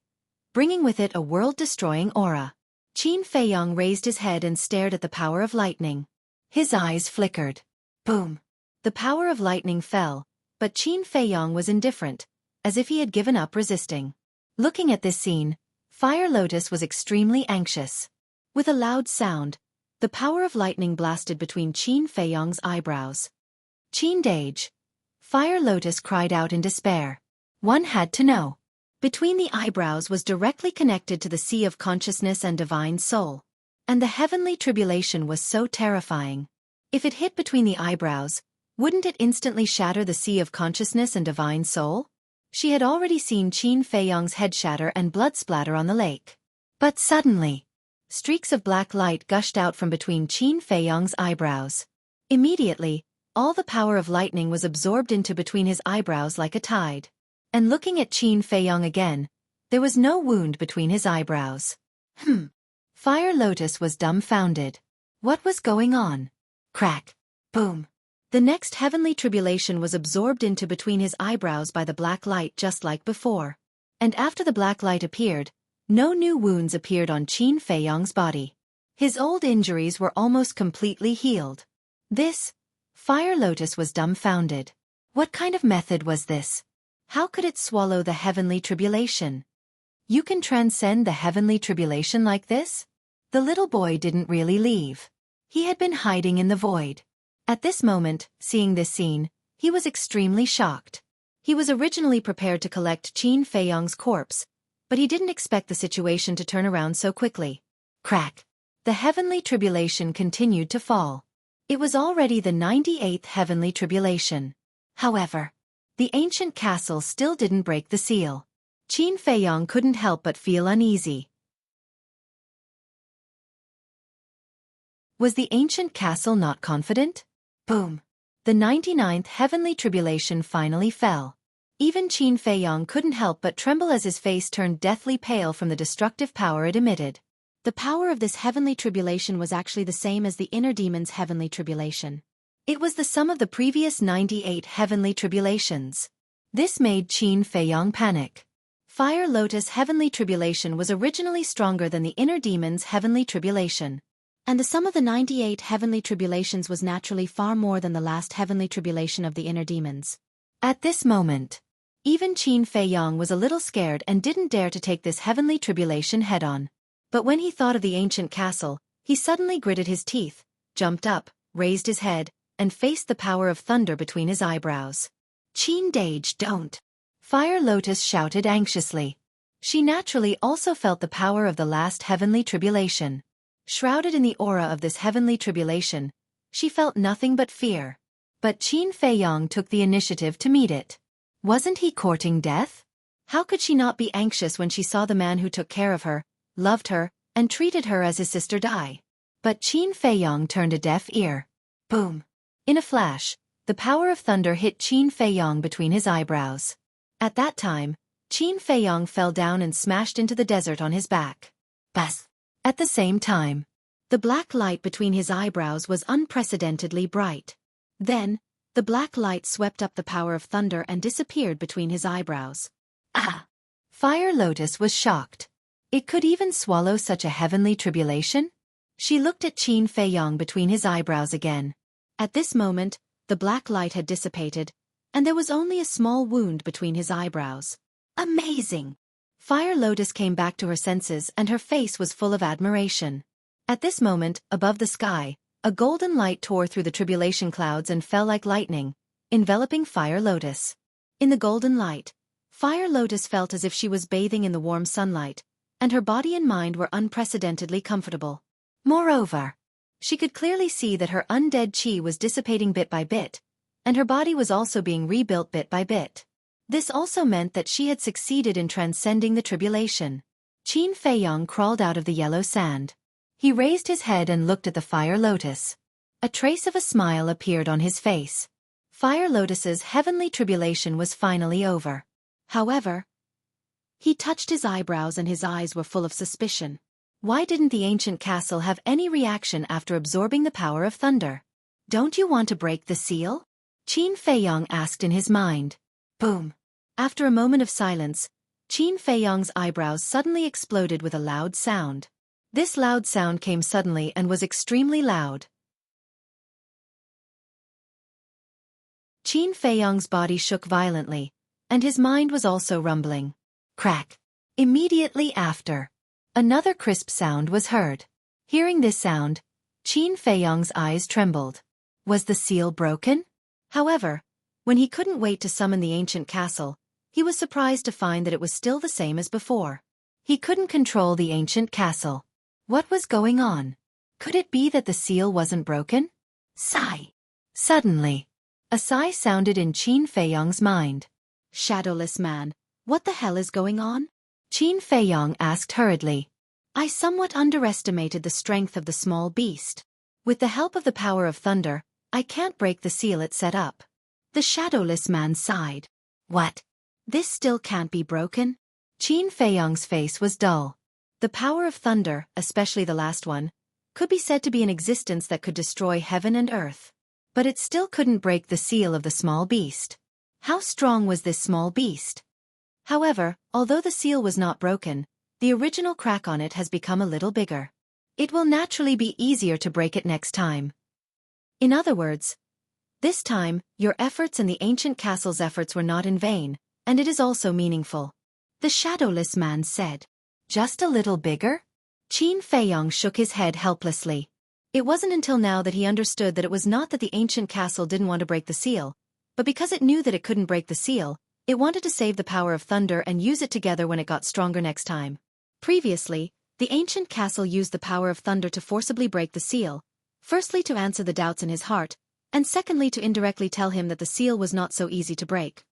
bringing with it a world-destroying aura. Qin Feiyong raised his head and stared at the power of lightning. His eyes flickered. Boom! The power of lightning fell, but Qin Feiyong was indifferent, as if he had given up resisting. Looking at this scene, Fire Lotus was extremely anxious. With a loud sound, the power of lightning blasted between Qin Feiyong's eyebrows. Qin Dage. Fire Lotus cried out in despair. One had to know. Between the eyebrows was directly connected to the sea of consciousness and divine soul. And the heavenly tribulation was so terrifying. If it hit between the eyebrows, wouldn't it instantly shatter the sea of consciousness and divine soul? She had already seen Qin Feiyong's head shatter and blood splatter on the lake. But suddenly, streaks of black light gushed out from between Qin Feiyong's eyebrows. Immediately, all the power of lightning was absorbed into between his eyebrows like a tide. And looking at Qin Feiyong again, there was no wound between his eyebrows. Fire Lotus was dumbfounded. What was going on? Crack. Boom. The next heavenly tribulation was absorbed into between his eyebrows by the black light just like before. And after the black light appeared, no new wounds appeared on Qin Feiyong's body. His old injuries were almost completely healed. Fire Lotus was dumbfounded. What kind of method was this? How could it swallow the heavenly tribulation? You can transcend the heavenly tribulation like this? The little boy didn't really leave. He had been hiding in the void. At this moment, seeing this scene, he was extremely shocked. He was originally prepared to collect Qin Feiyong's corpse, but he didn't expect the situation to turn around so quickly. Crack. The heavenly tribulation continued to fall. It was already the 98th heavenly tribulation. However, the ancient castle still didn't break the seal. Qin Feiyong couldn't help but feel uneasy. Was the ancient castle not confident? Boom. The 99th heavenly tribulation finally fell. Even Qin Feiyong couldn't help but tremble as his face turned deathly pale from the destructive power it emitted. The power of this heavenly tribulation was actually the same as the inner demon's heavenly tribulation. It was the sum of the previous 98 heavenly tribulations. This made Qin Feiyong panic. Fire Lotus heavenly tribulation was originally stronger than the inner demon's heavenly tribulation. And the sum of the 98 heavenly tribulations was naturally far more than the last heavenly tribulation of the inner demons. At this moment, even Qin Feiyong was a little scared and didn't dare to take this heavenly tribulation head-on. But when he thought of the ancient castle, he suddenly gritted his teeth, jumped up, raised his head, and faced the power of thunder between his eyebrows. Qin Dage, don't! Fire Lotus shouted anxiously. She naturally also felt the power of the last heavenly tribulation. Shrouded in the aura of this heavenly tribulation, she felt nothing but fear. But Qin Feiyong took the initiative to meet it. Wasn't he courting death? How could she not be anxious when she saw the man who took care of her, loved her, and treated her as his sister die? But Qin Feiyong turned a deaf ear. Boom! In a flash, the power of thunder hit Qin Feiyong between his eyebrows. At that time, Qin Feiyong fell down and smashed into the desert on his back. Bas! At the same time, the black light between his eyebrows was unprecedentedly bright. Then, the black light swept up the power of thunder and disappeared between his eyebrows. Ah! Fire Lotus was shocked. It could even swallow such a heavenly tribulation? She looked at Qin Feiyong between his eyebrows again. At this moment, the black light had dissipated, and there was only a small wound between his eyebrows. Amazing! Fire Lotus came back to her senses and her face was full of admiration. At this moment, above the sky, a golden light tore through the tribulation clouds and fell like lightning, enveloping Fire Lotus. In the golden light, Fire Lotus felt as if she was bathing in the warm sunlight, and her body and mind were unprecedentedly comfortable. Moreover, she could clearly see that her undead chi was dissipating bit by bit, and her body was also being rebuilt bit by bit. This also meant that she had succeeded in transcending the tribulation. Qin Feiyong crawled out of the yellow sand. He raised his head and looked at the Fire Lotus. A trace of a smile appeared on his face. Fire Lotus's heavenly tribulation was finally over. However, he touched his eyebrows and his eyes were full of suspicion. Why didn't the ancient castle have any reaction after absorbing the power of thunder? Don't you want to break the seal? Qin Feiyong asked in his mind. Boom! After a moment of silence, Qin Feiyong's eyebrows suddenly exploded with a loud sound. This loud sound came suddenly and was extremely loud. Qin Feiyong's body shook violently, and his mind was also rumbling. Crack. Immediately after, another crisp sound was heard. Hearing this sound, Qin Feiyang's eyes trembled. Was the seal broken? However, when he couldn't wait to summon the ancient castle, he was surprised to find that it was still the same as before. He couldn't control the ancient castle. What was going on? Could it be that the seal wasn't broken? Sigh. Suddenly, a sigh sounded in Qin Feiyang's mind. Shadowless man, what the hell is going on? Qin Feiyang asked hurriedly. I somewhat underestimated the strength of the small beast. With the help of the power of thunder, I can't break the seal it set up. The shadowless man sighed. What? This still can't be broken? Qin Feiyang's face was dull. The power of thunder, especially the last one, could be said to be an existence that could destroy heaven and earth. But it still couldn't break the seal of the small beast. How strong was this small beast? However, although the seal was not broken, the original crack on it has become a little bigger. It will naturally be easier to break it next time. In other words, this time, your efforts and the ancient castle's efforts were not in vain, and it is also meaningful. The shadowless man said. Just a little bigger? Qin Feiyang shook his head helplessly. It wasn't until now that he understood that it was not that the ancient castle didn't want to break the seal, but because it knew that it couldn't break the seal, it wanted to save the power of thunder and use it together when it got stronger next time. Previously, the ancient castle used the power of thunder to forcibly break the seal, firstly to answer the doubts in his heart, and secondly to indirectly tell him that the seal was not so easy to break.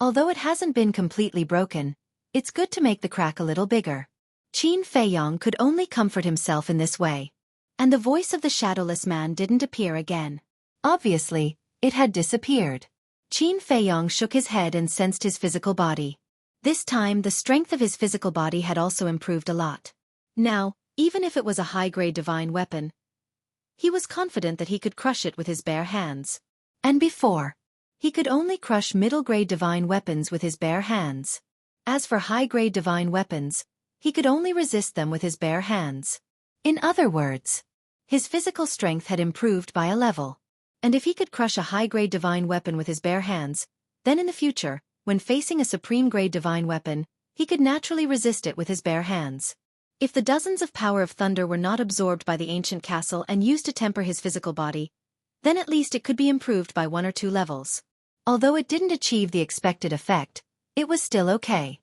Although it hasn't been completely broken, it's good to make the crack a little bigger. Qin Feiyang could only comfort himself in this way. And the voice of the shadowless man didn't appear again. Obviously, it had disappeared. Qin Feiyang shook his head and sensed his physical body. This time the strength of his physical body had also improved a lot. Now, even if it was a high-grade divine weapon, he was confident that he could crush it with his bare hands. And before, he could only crush middle-grade divine weapons with his bare hands. As for high-grade divine weapons, he could only resist them with his bare hands. In other words, his physical strength had improved by a level. And if he could crush a high-grade divine weapon with his bare hands, then in the future, when facing a supreme-grade divine weapon, he could naturally resist it with his bare hands. If the dozens of power of thunder were not absorbed by the ancient castle and used to temper his physical body, then at least it could be improved by 1 or 2 levels. Although it didn't achieve the expected effect, it was still okay.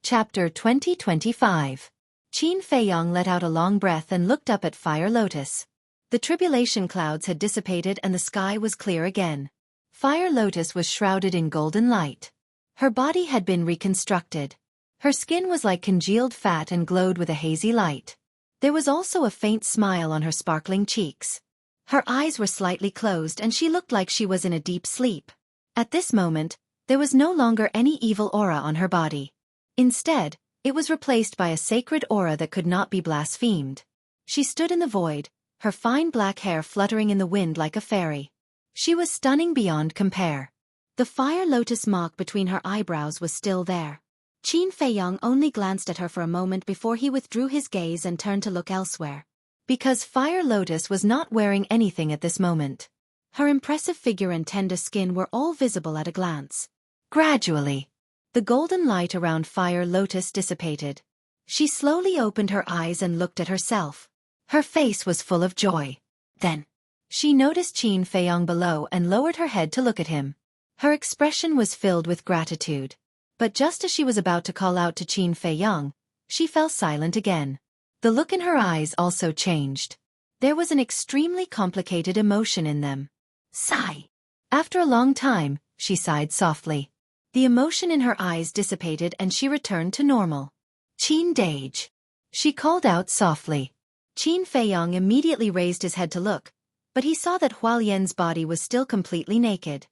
Chapter 2025. Qin Feiyang let out a long breath and looked up at Fire Lotus. The tribulation clouds had dissipated and the sky was clear again. Fire Lotus was shrouded in golden light. Her body had been reconstructed. Her skin was like congealed fat and glowed with a hazy light. There was also a faint smile on her sparkling cheeks. Her eyes were slightly closed and she looked like she was in a deep sleep. At this moment, there was no longer any evil aura on her body. Instead, it was replaced by a sacred aura that could not be blasphemed. She stood in the void, her fine black hair fluttering in the wind like a fairy. She was stunning beyond compare. The fire lotus mark between her eyebrows was still there. Qin Feiyang only glanced at her for a moment before he withdrew his gaze and turned to look elsewhere. Because Fire Lotus was not wearing anything at this moment. Her impressive figure and tender skin were all visible at a glance. Gradually, the golden light around Fire Lotus dissipated. She slowly opened her eyes and looked at herself. Her face was full of joy. Then, she noticed Qin Feiyang below and lowered her head to look at him. Her expression was filled with gratitude. But just as she was about to call out to Qin Feiyang, she fell silent again. The look in her eyes also changed. There was an extremely complicated emotion in them. Sigh. After a long time, she sighed softly. The emotion in her eyes dissipated and she returned to normal. Qin Dage. She called out softly. Qin Feiyang immediately raised his head to look, but he saw that Hualien's body was still completely naked.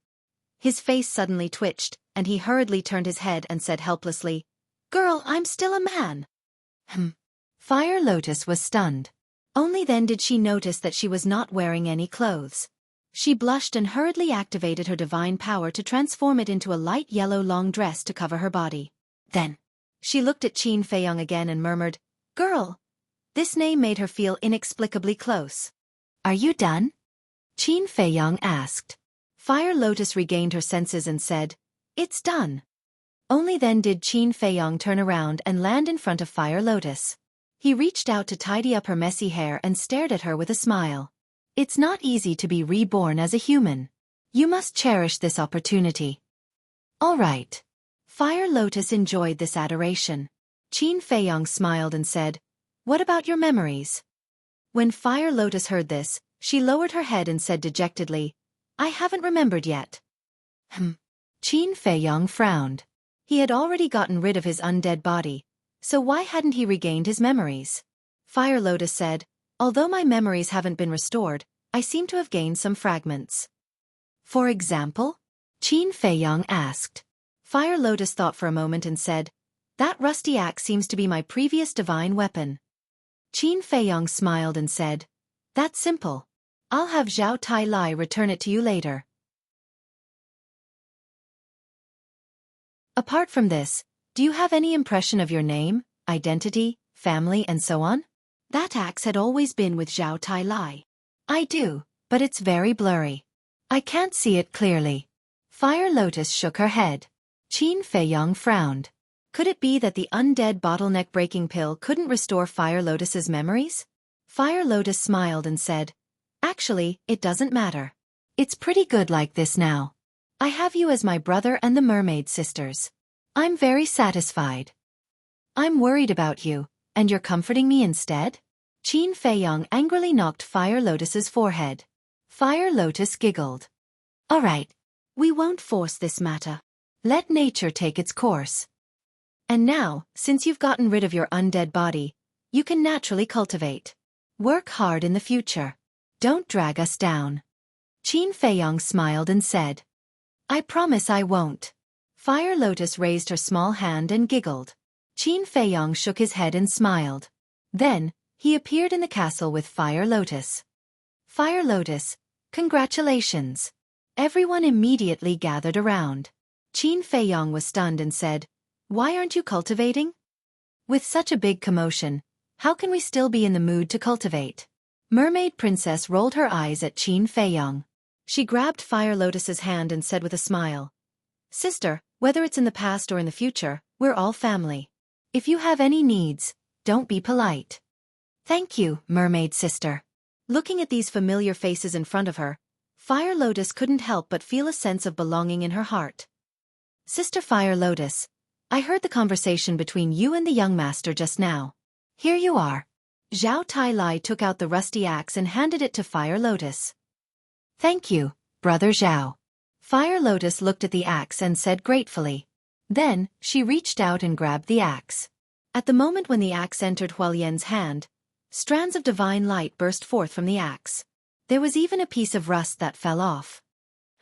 His face suddenly twitched, and he hurriedly turned his head and said helplessly, "Girl, I'm still a man." Fire Lotus was stunned. Only then did she notice that she was not wearing any clothes. She blushed and hurriedly activated her divine power to transform it into a light yellow long dress to cover her body. Then, she looked at Qin Feiyang again and murmured, "Girl." This name made her feel inexplicably close. Are you done? Qin Feiyang asked. Fire Lotus regained her senses and said, It's done. Only then did Qin Feiyang turn around and land in front of Fire Lotus. He reached out to tidy up her messy hair and stared at her with a smile. It's not easy to be reborn as a human. You must cherish this opportunity. All right. Fire Lotus enjoyed this adoration. Qin Feiyang smiled and said, What about your memories? When Fire Lotus heard this, she lowered her head and said dejectedly, I haven't remembered yet. Qin Feiyang frowned. He had already gotten rid of his undead body, so why hadn't he regained his memories? Fire Lotus said, Although my memories haven't been restored, I seem to have gained some fragments. For example? Qin Feiyang asked. Fire Lotus thought for a moment and said, That rusty axe seems to be my previous divine weapon. Qin Feiyang smiled and said, That's simple. I'll have Zhao Tai Lai return it to you later. Apart from this, do you have any impression of your name, identity, family and so on? That axe had always been with Zhao Tai Lai. I do, but it's very blurry. I can't see it clearly. Fire Lotus shook her head. Qin Feiyang frowned. Could it be that the undead bottleneck breaking pill couldn't restore Fire Lotus's memories? Fire Lotus smiled and said, Actually, it doesn't matter. It's pretty good like this now. I have you as my brother and the mermaid sisters. I'm very satisfied. I'm worried about you, and you're comforting me instead? Qin Feiyang angrily knocked Fire Lotus's forehead. Fire Lotus giggled. All right. We won't force this matter. Let nature take its course. And now, since you've gotten rid of your undead body, you can naturally cultivate. Work hard in the future. Don't drag us down. Qin Feiyang smiled and said, I promise I won't. Fire Lotus raised her small hand and giggled. Qin Feiyang shook his head and smiled. Then, he appeared in the castle with Fire Lotus. Fire Lotus, congratulations. Everyone immediately gathered around. Qin Feiyang was stunned and said, Why aren't you cultivating? With such a big commotion, how can we still be in the mood to cultivate? Mermaid Princess rolled her eyes at Qin Feiyang. She grabbed Fire Lotus's hand and said with a smile, Sister, whether it's in the past or in the future, we're all family. If you have any needs, don't be polite. Thank you, Mermaid Sister. Looking at these familiar faces in front of her, Fire Lotus couldn't help but feel a sense of belonging in her heart. Sister Fire Lotus, I heard the conversation between you and the young master just now. Here you are. Zhao Tai Lai took out the rusty axe and handed it to Fire Lotus. Thank you, Brother Zhao. Fire Lotus looked at the axe and said gratefully. Then, she reached out and grabbed the axe. At the moment when the axe entered Hualien's hand, strands of divine light burst forth from the axe. There was even a piece of rust that fell off.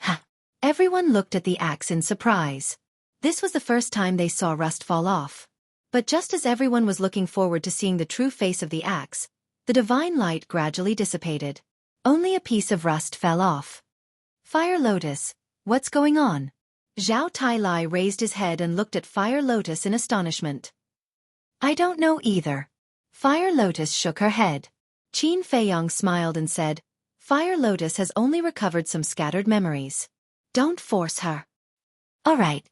Ha! Everyone looked at the axe in surprise. This was the first time they saw rust fall off. But just as everyone was looking forward to seeing the true face of the axe, the divine light gradually dissipated. Only a piece of rust fell off. Fire Lotus, what's going on? Zhao Tai Lai raised his head and looked at Fire Lotus in astonishment. I don't know either. Fire Lotus shook her head. Qin Feiyang smiled and said, Fire Lotus has only recovered some scattered memories. Don't force her. All right.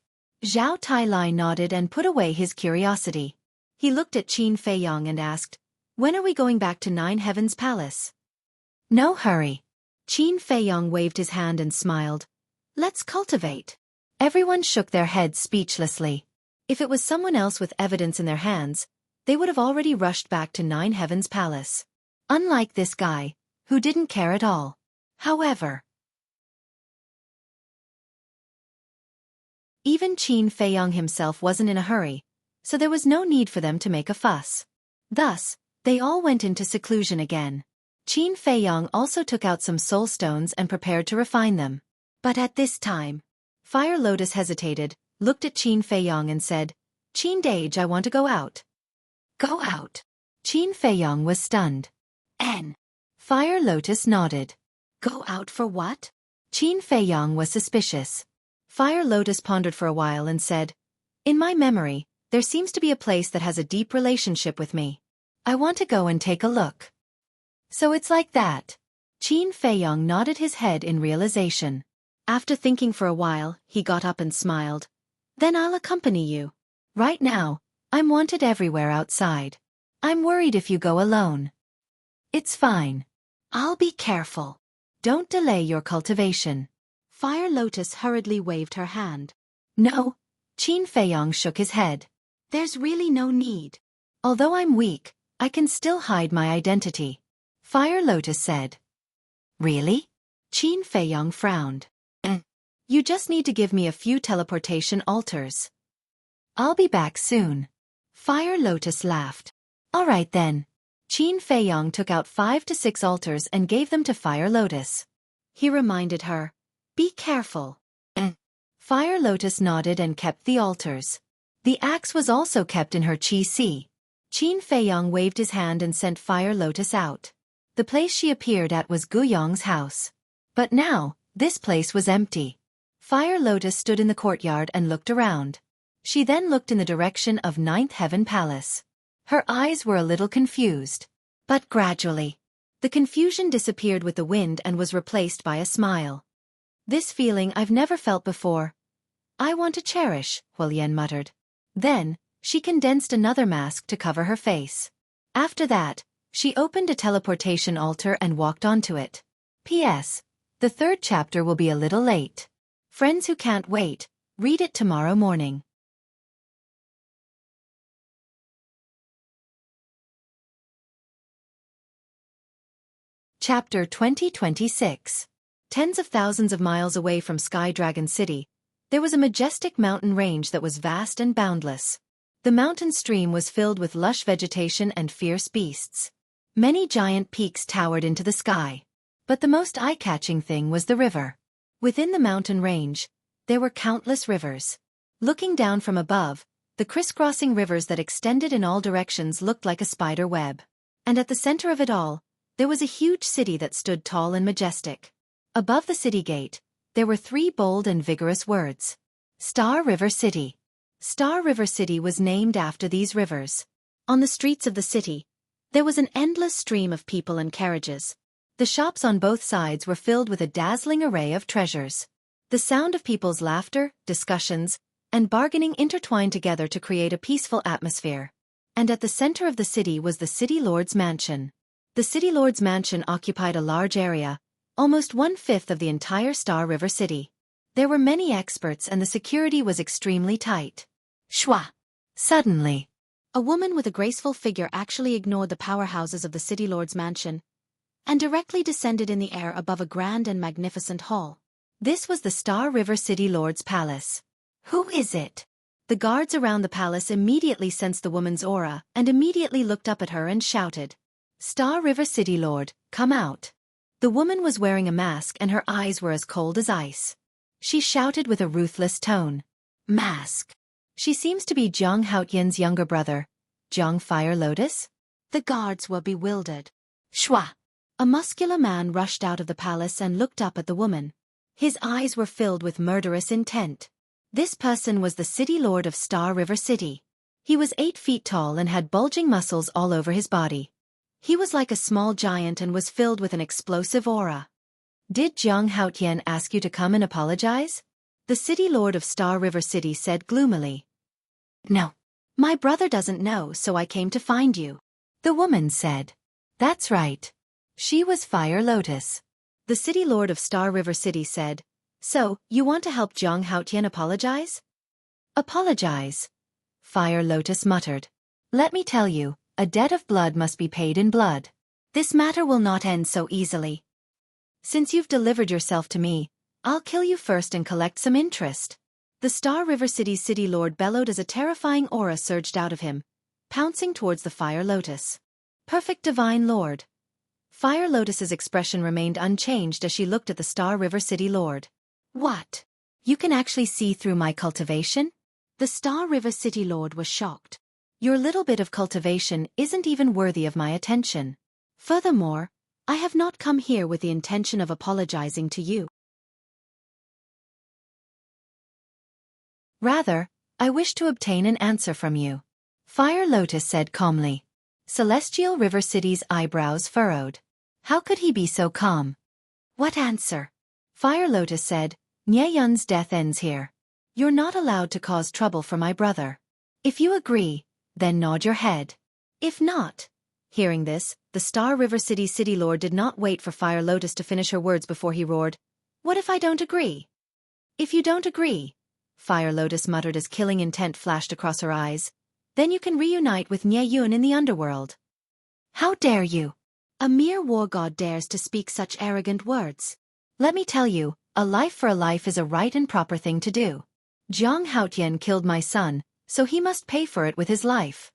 Zhao Tai Lai nodded and put away his curiosity. He looked at Qin Feiyang and asked, When are we going back to Nine Heavens Palace? No hurry. Qin Feiyang waved his hand and smiled. Let's cultivate. Everyone shook their heads speechlessly. If it was someone else with evidence in their hands, they would have already rushed back to Nine Heavens Palace. Unlike this guy, who didn't care at all. However, even Qin Feiyang himself wasn't in a hurry, so there was no need for them to make a fuss. Thus, they all went into seclusion again. Qin Feiyang also took out some soul stones and prepared to refine them. But at this time, Fire Lotus hesitated, looked at Qin Feiyang and said, Qin Dage, I want to go out. Go out. Qin Feiyang was stunned. Fire Lotus nodded. Go out for what? Qin Feiyang was suspicious. Fire Lotus pondered for a while and said, In my memory, there seems to be a place that has a deep relationship with me. I want to go and take a look. So it's like that. Qin Feiyong nodded his head in realization. After thinking for a while, he got up and smiled. Then I'll accompany you. Right now, I'm wanted everywhere outside. I'm worried if you go alone. It's fine. I'll be careful. Don't delay your cultivation. Fire Lotus hurriedly waved her hand. No. Qin Feiyong shook his head. There's really no need. Although I'm weak, I can still hide my identity. Fire Lotus said. Really? Qin Feiyong frowned. You just need to give me a few teleportation altars. I'll be back soon. Fire Lotus laughed. All right then. Qin Feiyong took out 5 to 6 altars and gave them to Fire Lotus. He reminded her, be careful. Fire Lotus nodded and kept the altars. The axe was also kept in her Qi Si. Qin Feiyong waved his hand and sent Fire Lotus out. The place she appeared at was Guyong's house. But now, this place was empty. Fire Lotus stood in the courtyard and looked around. She then looked in the direction of Ninth Heaven Palace. Her eyes were a little confused. But gradually, the confusion disappeared with the wind and was replaced by a smile. This feeling I've never felt before. I want to cherish, Huolian muttered. Then, she condensed another mask to cover her face. After that, she opened a teleportation altar and walked onto it. P.S. The 3rd chapter will be a little late. Friends who can't wait, read it tomorrow morning. Chapter 2026. Tens of thousands of miles away from Sky Dragon City, there was a majestic mountain range that was vast and boundless. The mountain stream was filled with lush vegetation and fierce beasts. Many giant peaks towered into the sky. But the most eye-catching thing was the river. Within the mountain range, there were countless rivers. Looking down from above, the crisscrossing rivers that extended in all directions looked like a spider web. And at the center of it all, there was a huge city that stood tall and majestic. Above the city gate, there were 3 bold and vigorous words. Star River City. Star River City was named after these rivers. On the streets of the city, there was an endless stream of people and carriages. The shops on both sides were filled with a dazzling array of treasures. The sound of people's laughter, discussions, and bargaining intertwined together to create a peaceful atmosphere. And at the center of the city was the City Lord's mansion. The City Lord's mansion occupied a large area, almost 1/5 of the entire Star River City. There were many experts and the security was extremely tight. Shwa! Suddenly, a woman with a graceful figure actually ignored the powerhouses of the City Lord's mansion and directly descended in the air above a grand and magnificent hall. This was the Star River City Lord's palace. Who is it? The guards around the palace immediately sensed the woman's aura and immediately looked up at her and shouted, Star River City Lord, come out. The woman was wearing a mask and her eyes were as cold as ice. She shouted with a ruthless tone. Mask. She seems to be Zhang Haotian's younger brother, Zhang Fire Lotus? The guards were bewildered. Shwa! A muscular man rushed out of the palace and looked up at the woman. His eyes were filled with murderous intent. This person was the City Lord of Star River City. He was 8 feet tall and had bulging muscles all over his body. He was like a small giant and was filled with an explosive aura. Did Zhang Haotian ask you to come and apologize? The City Lord of Star River City said gloomily. No. My brother doesn't know, so I came to find you. The woman said. That's right. She was Fire Lotus. The City Lord of Star River City said, So, you want to help Zhang Haotian apologize? Apologize? Fire Lotus muttered. Let me tell you, a debt of blood must be paid in blood. This matter will not end so easily. Since you've delivered yourself to me, I'll kill you first and collect some interest. The Star River City's City Lord bellowed as a terrifying aura surged out of him, pouncing towards the Fire Lotus. Perfect Divine Lord. Fire Lotus's expression remained unchanged as she looked at the Star River City Lord. What? You can actually see through my cultivation? The Star River City Lord was shocked. Your little bit of cultivation isn't even worthy of my attention. Furthermore, I have not come here with the intention of apologizing to you. Rather, I wish to obtain an answer from you. Fire Lotus said calmly. Celestial River City's eyebrows furrowed. How could he be so calm? What answer? Fire Lotus said, Nye Yun's death ends here. You're not allowed to cause trouble for my brother. If you agree, then nod your head. If not. Hearing this, the Star River City Lord did not wait for Fire Lotus to finish her words before he roared, What if I don't agree? If you don't agree, Fire Lotus muttered as killing intent flashed across her eyes, then you can reunite with Nye Yun in the underworld. How dare you? A mere war god dares to speak such arrogant words. Let me tell you, a life for a life is a right and proper thing to do. Jiang Haotian killed my son, so he must pay for it with his life.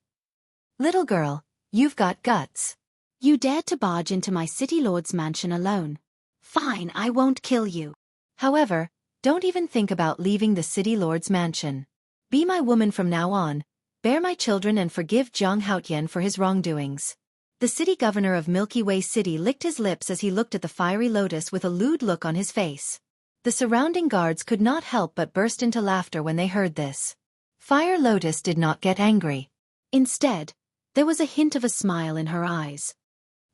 Little girl, you've got guts. You dared to barge into my city lord's mansion alone. Fine, I won't kill you. However, don't even think about leaving the city lord's mansion. Be my woman from now on, bear my children and forgive Jiang Haotian for his wrongdoings. The city governor of Milky Way City licked his lips as he looked at the fiery lotus with a lewd look on his face. The surrounding guards could not help but burst into laughter when they heard this. Fire Lotus did not get angry. Instead, there was a hint of a smile in her eyes.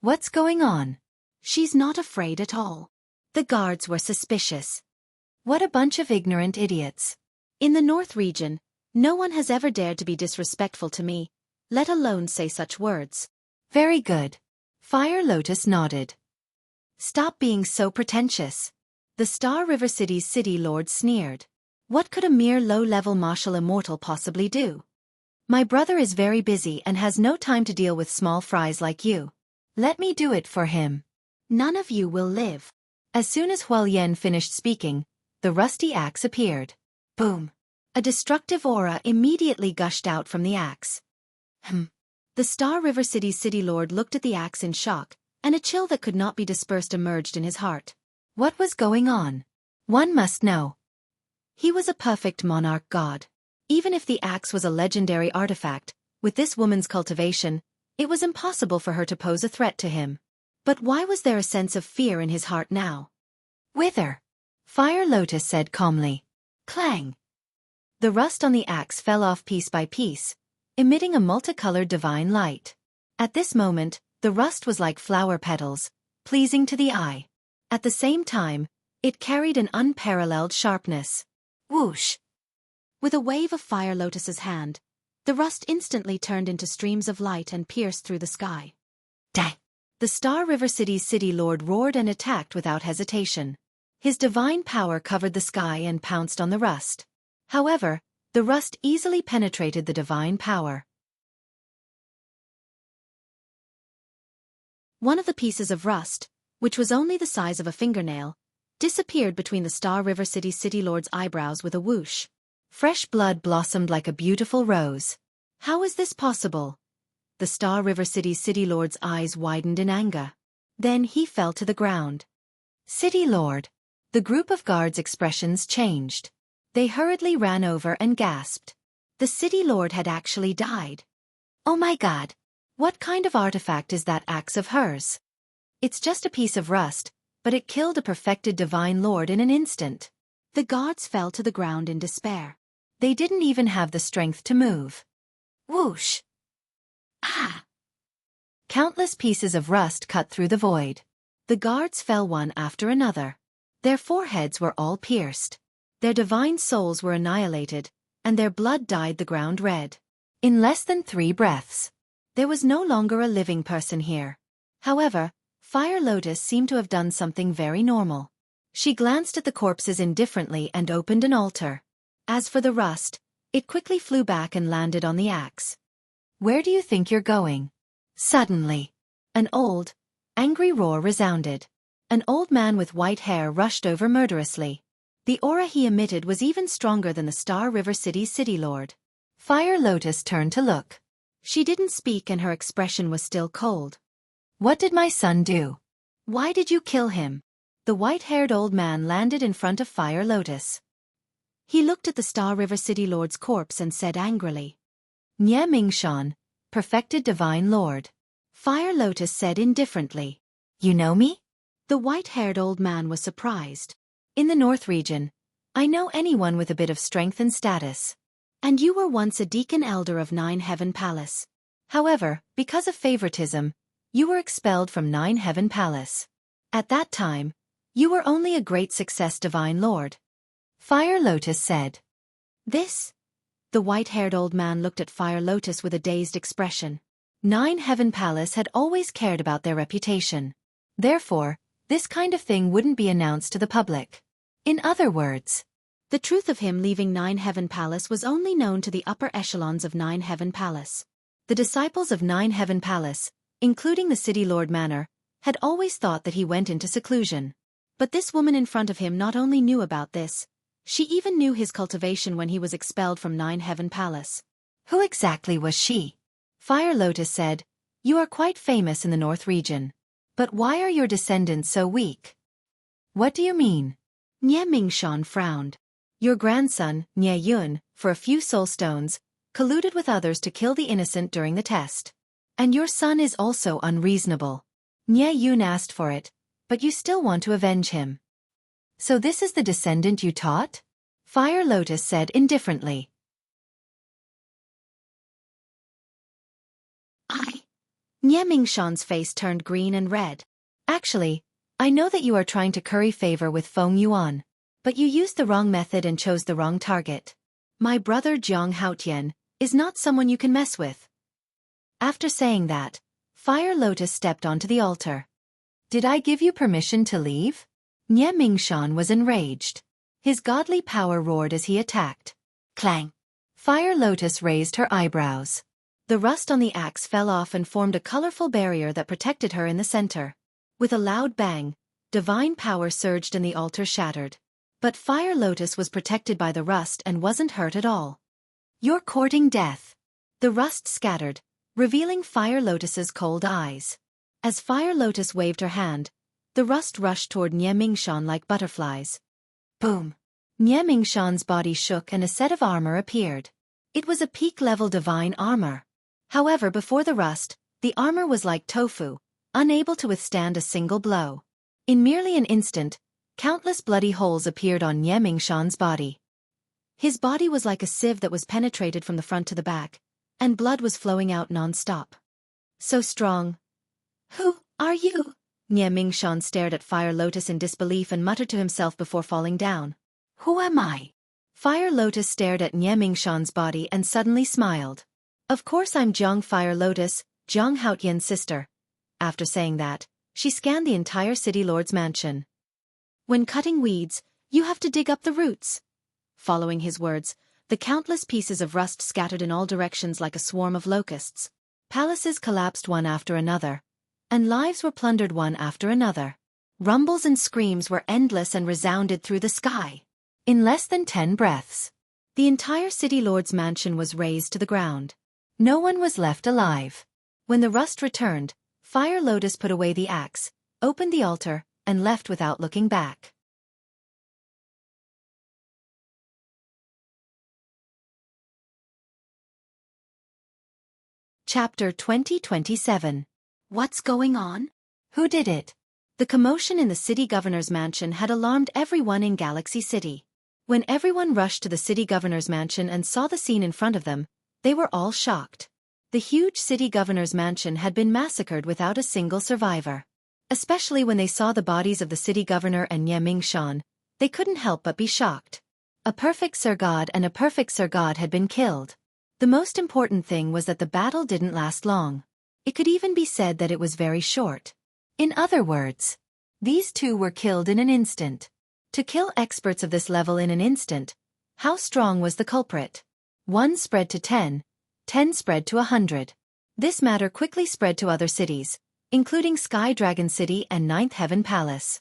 What's going on? She's not afraid at all. The guards were suspicious. What a bunch of ignorant idiots. In the North region, no one has ever dared to be disrespectful to me, let alone say such words. Very good. Fire Lotus nodded. Stop being so pretentious. The Star River City's city lord sneered. What could a mere low-level martial immortal possibly do? My brother is very busy and has no time to deal with small fries like you. Let me do it for him. None of you will live. As soon as Hualien finished speaking, the rusty axe appeared. Boom. A destructive aura immediately gushed out from the axe. The Star River City's city lord looked at the axe in shock, and a chill that could not be dispersed emerged in his heart. What was going on? One must know. He was a perfect monarch god. Even if the axe was a legendary artifact, with this woman's cultivation, it was impossible for her to pose a threat to him. But why was there a sense of fear in his heart now? Wither. Fire Lotus said calmly. Clang. The rust on the axe fell off piece by piece, emitting a multicolored divine light. At this moment, the rust was like flower petals, pleasing to the eye. At the same time, it carried an unparalleled sharpness. Whoosh! With a wave of Fire Lotus's hand, the rust instantly turned into streams of light and pierced through the sky. Dang! The Star River City's city lord roared and attacked without hesitation. His divine power covered the sky and pounced on the rust. However, the rust easily penetrated the divine power. One of the pieces of rust, which was only the size of a fingernail, disappeared between the Star River City's city lord's eyebrows with a whoosh. Fresh blood blossomed like a beautiful rose. How is this possible? The Star River City's city lord's eyes widened in anger. Then he fell to the ground. City Lord. The group of guards' expressions changed. They hurriedly ran over and gasped. The city lord had actually died. Oh my god! What kind of artifact is that axe of hers? It's just a piece of rust, but it killed a perfected divine lord in an instant. The guards fell to the ground in despair. They didn't even have the strength to move. Whoosh! Ah! Countless pieces of rust cut through the void. The guards fell one after another. Their foreheads were all pierced. Their divine souls were annihilated, and their blood dyed the ground red. In less than 3 breaths, there was no longer a living person here. However, Fire Lotus seemed to have done something very normal. She glanced at the corpses indifferently and opened an altar. As for the rust, it quickly flew back and landed on the axe. Where do you think you're going? Suddenly, an old, angry roar resounded. An old man with white hair rushed over murderously. The aura he emitted was even stronger than the Star River City's city lord. Fire Lotus turned to look. She didn't speak and her expression was still cold. What did my son do? Why did you kill him? The white-haired old man landed in front of Fire Lotus. He looked at the Star River City Lord's corpse and said angrily. Nye Mingshan, perfected divine lord. Fire Lotus said indifferently. You know me? The white-haired old man was surprised. In the North region, I know anyone with a bit of strength and status. And you were once a deacon elder of 9 Heaven Palace. However, because of favoritism, you were expelled from 9 Heaven Palace. At that time, you were only a great success, Divine Lord. Fire Lotus said. This? The white-haired old man looked at Fire Lotus with a dazed expression. 9 Heaven Palace had always cared about their reputation. Therefore, this kind of thing wouldn't be announced to the public. In other words, the truth of him leaving 9 Heaven Palace was only known to the upper echelons of 9 Heaven Palace. The disciples of 9 Heaven Palace, including the City Lord Manor, had always thought that he went into seclusion. But this woman in front of him not only knew about this, she even knew his cultivation when he was expelled from 9 Heaven Palace. Who exactly was she? Fire Lotus said, you are quite famous in the North region. But why are your descendants so weak? What do you mean? Nye Mingshan frowned. Your grandson, Nye Yun, for a few soul stones, colluded with others to kill the innocent during the test. And your son is also unreasonable. Nye Yun asked for it, but you still want to avenge him. So this is the descendant you taught? Fire Lotus said indifferently. Nye Mingshan's face turned green and red. Actually, I know that you are trying to curry favor with Feng Yuan. But you used the wrong method and chose the wrong target. My brother Jiang Haotian is not someone you can mess with. After saying that, Fire Lotus stepped onto the altar. Did I give you permission to leave? Nye Mingshan was enraged. His godly power roared as he attacked. Clang! Fire Lotus raised her eyebrows. The rust on the axe fell off and formed a colorful barrier that protected her in the center. With a loud bang, divine power surged and the altar shattered. But Fire Lotus was protected by the rust and wasn't hurt at all. You're courting death. The rust scattered, revealing Fire Lotus's cold eyes. As Fire Lotus waved her hand, the rust rushed toward Nye Mingshan like butterflies. Boom! Nye Mingshan's body shook and a set of armor appeared. It was a peak-level divine armor. However, before the rust, the armor was like tofu, unable to withstand a single blow. In merely an instant, countless bloody holes appeared on Nye Mingshan's body. His body was like a sieve that was penetrated from the front to the back, and blood was flowing out non-stop. So strong. Who are you? Nye Mingshan stared at Fire Lotus in disbelief and muttered to himself before falling down. Who am I? Fire Lotus stared at Nye Mingshan's body and suddenly smiled. Of course I'm Jiang Fire Lotus, Jiang Haotian's sister. After saying that, she scanned the entire City Lord's mansion. When cutting weeds, you have to dig up the roots. Following his words, the countless pieces of rust scattered in all directions like a swarm of locusts. Palaces collapsed one after another, and lives were plundered one after another. Rumbles and screams were endless and resounded through the sky. In less than 10 breaths, the entire City Lord's mansion was razed to the ground. No one was left alive. When the rust returned, Fire Lotus put away the axe, opened the altar, and left without looking back. Chapter 2027. What's going on? Who did it? The commotion in the city governor's mansion had alarmed everyone in Galaxy City. When everyone rushed to the city governor's mansion and saw the scene in front of them, they were all shocked. The huge city governor's mansion had been massacred without a single survivor. Especially when they saw the bodies of the city governor and Nye Mingshan, they couldn't help but be shocked. A perfect Sir God and a perfect Sir God had been killed. The most important thing was that the battle didn't last long. It could even be said that it was very short. In other words, these two were killed in an instant. To kill experts of this level in an instant, how strong was the culprit? 1 spread to 10, 10 spread to 100. This matter quickly spread to other cities, including Sky Dragon City and 9th Heaven Palace.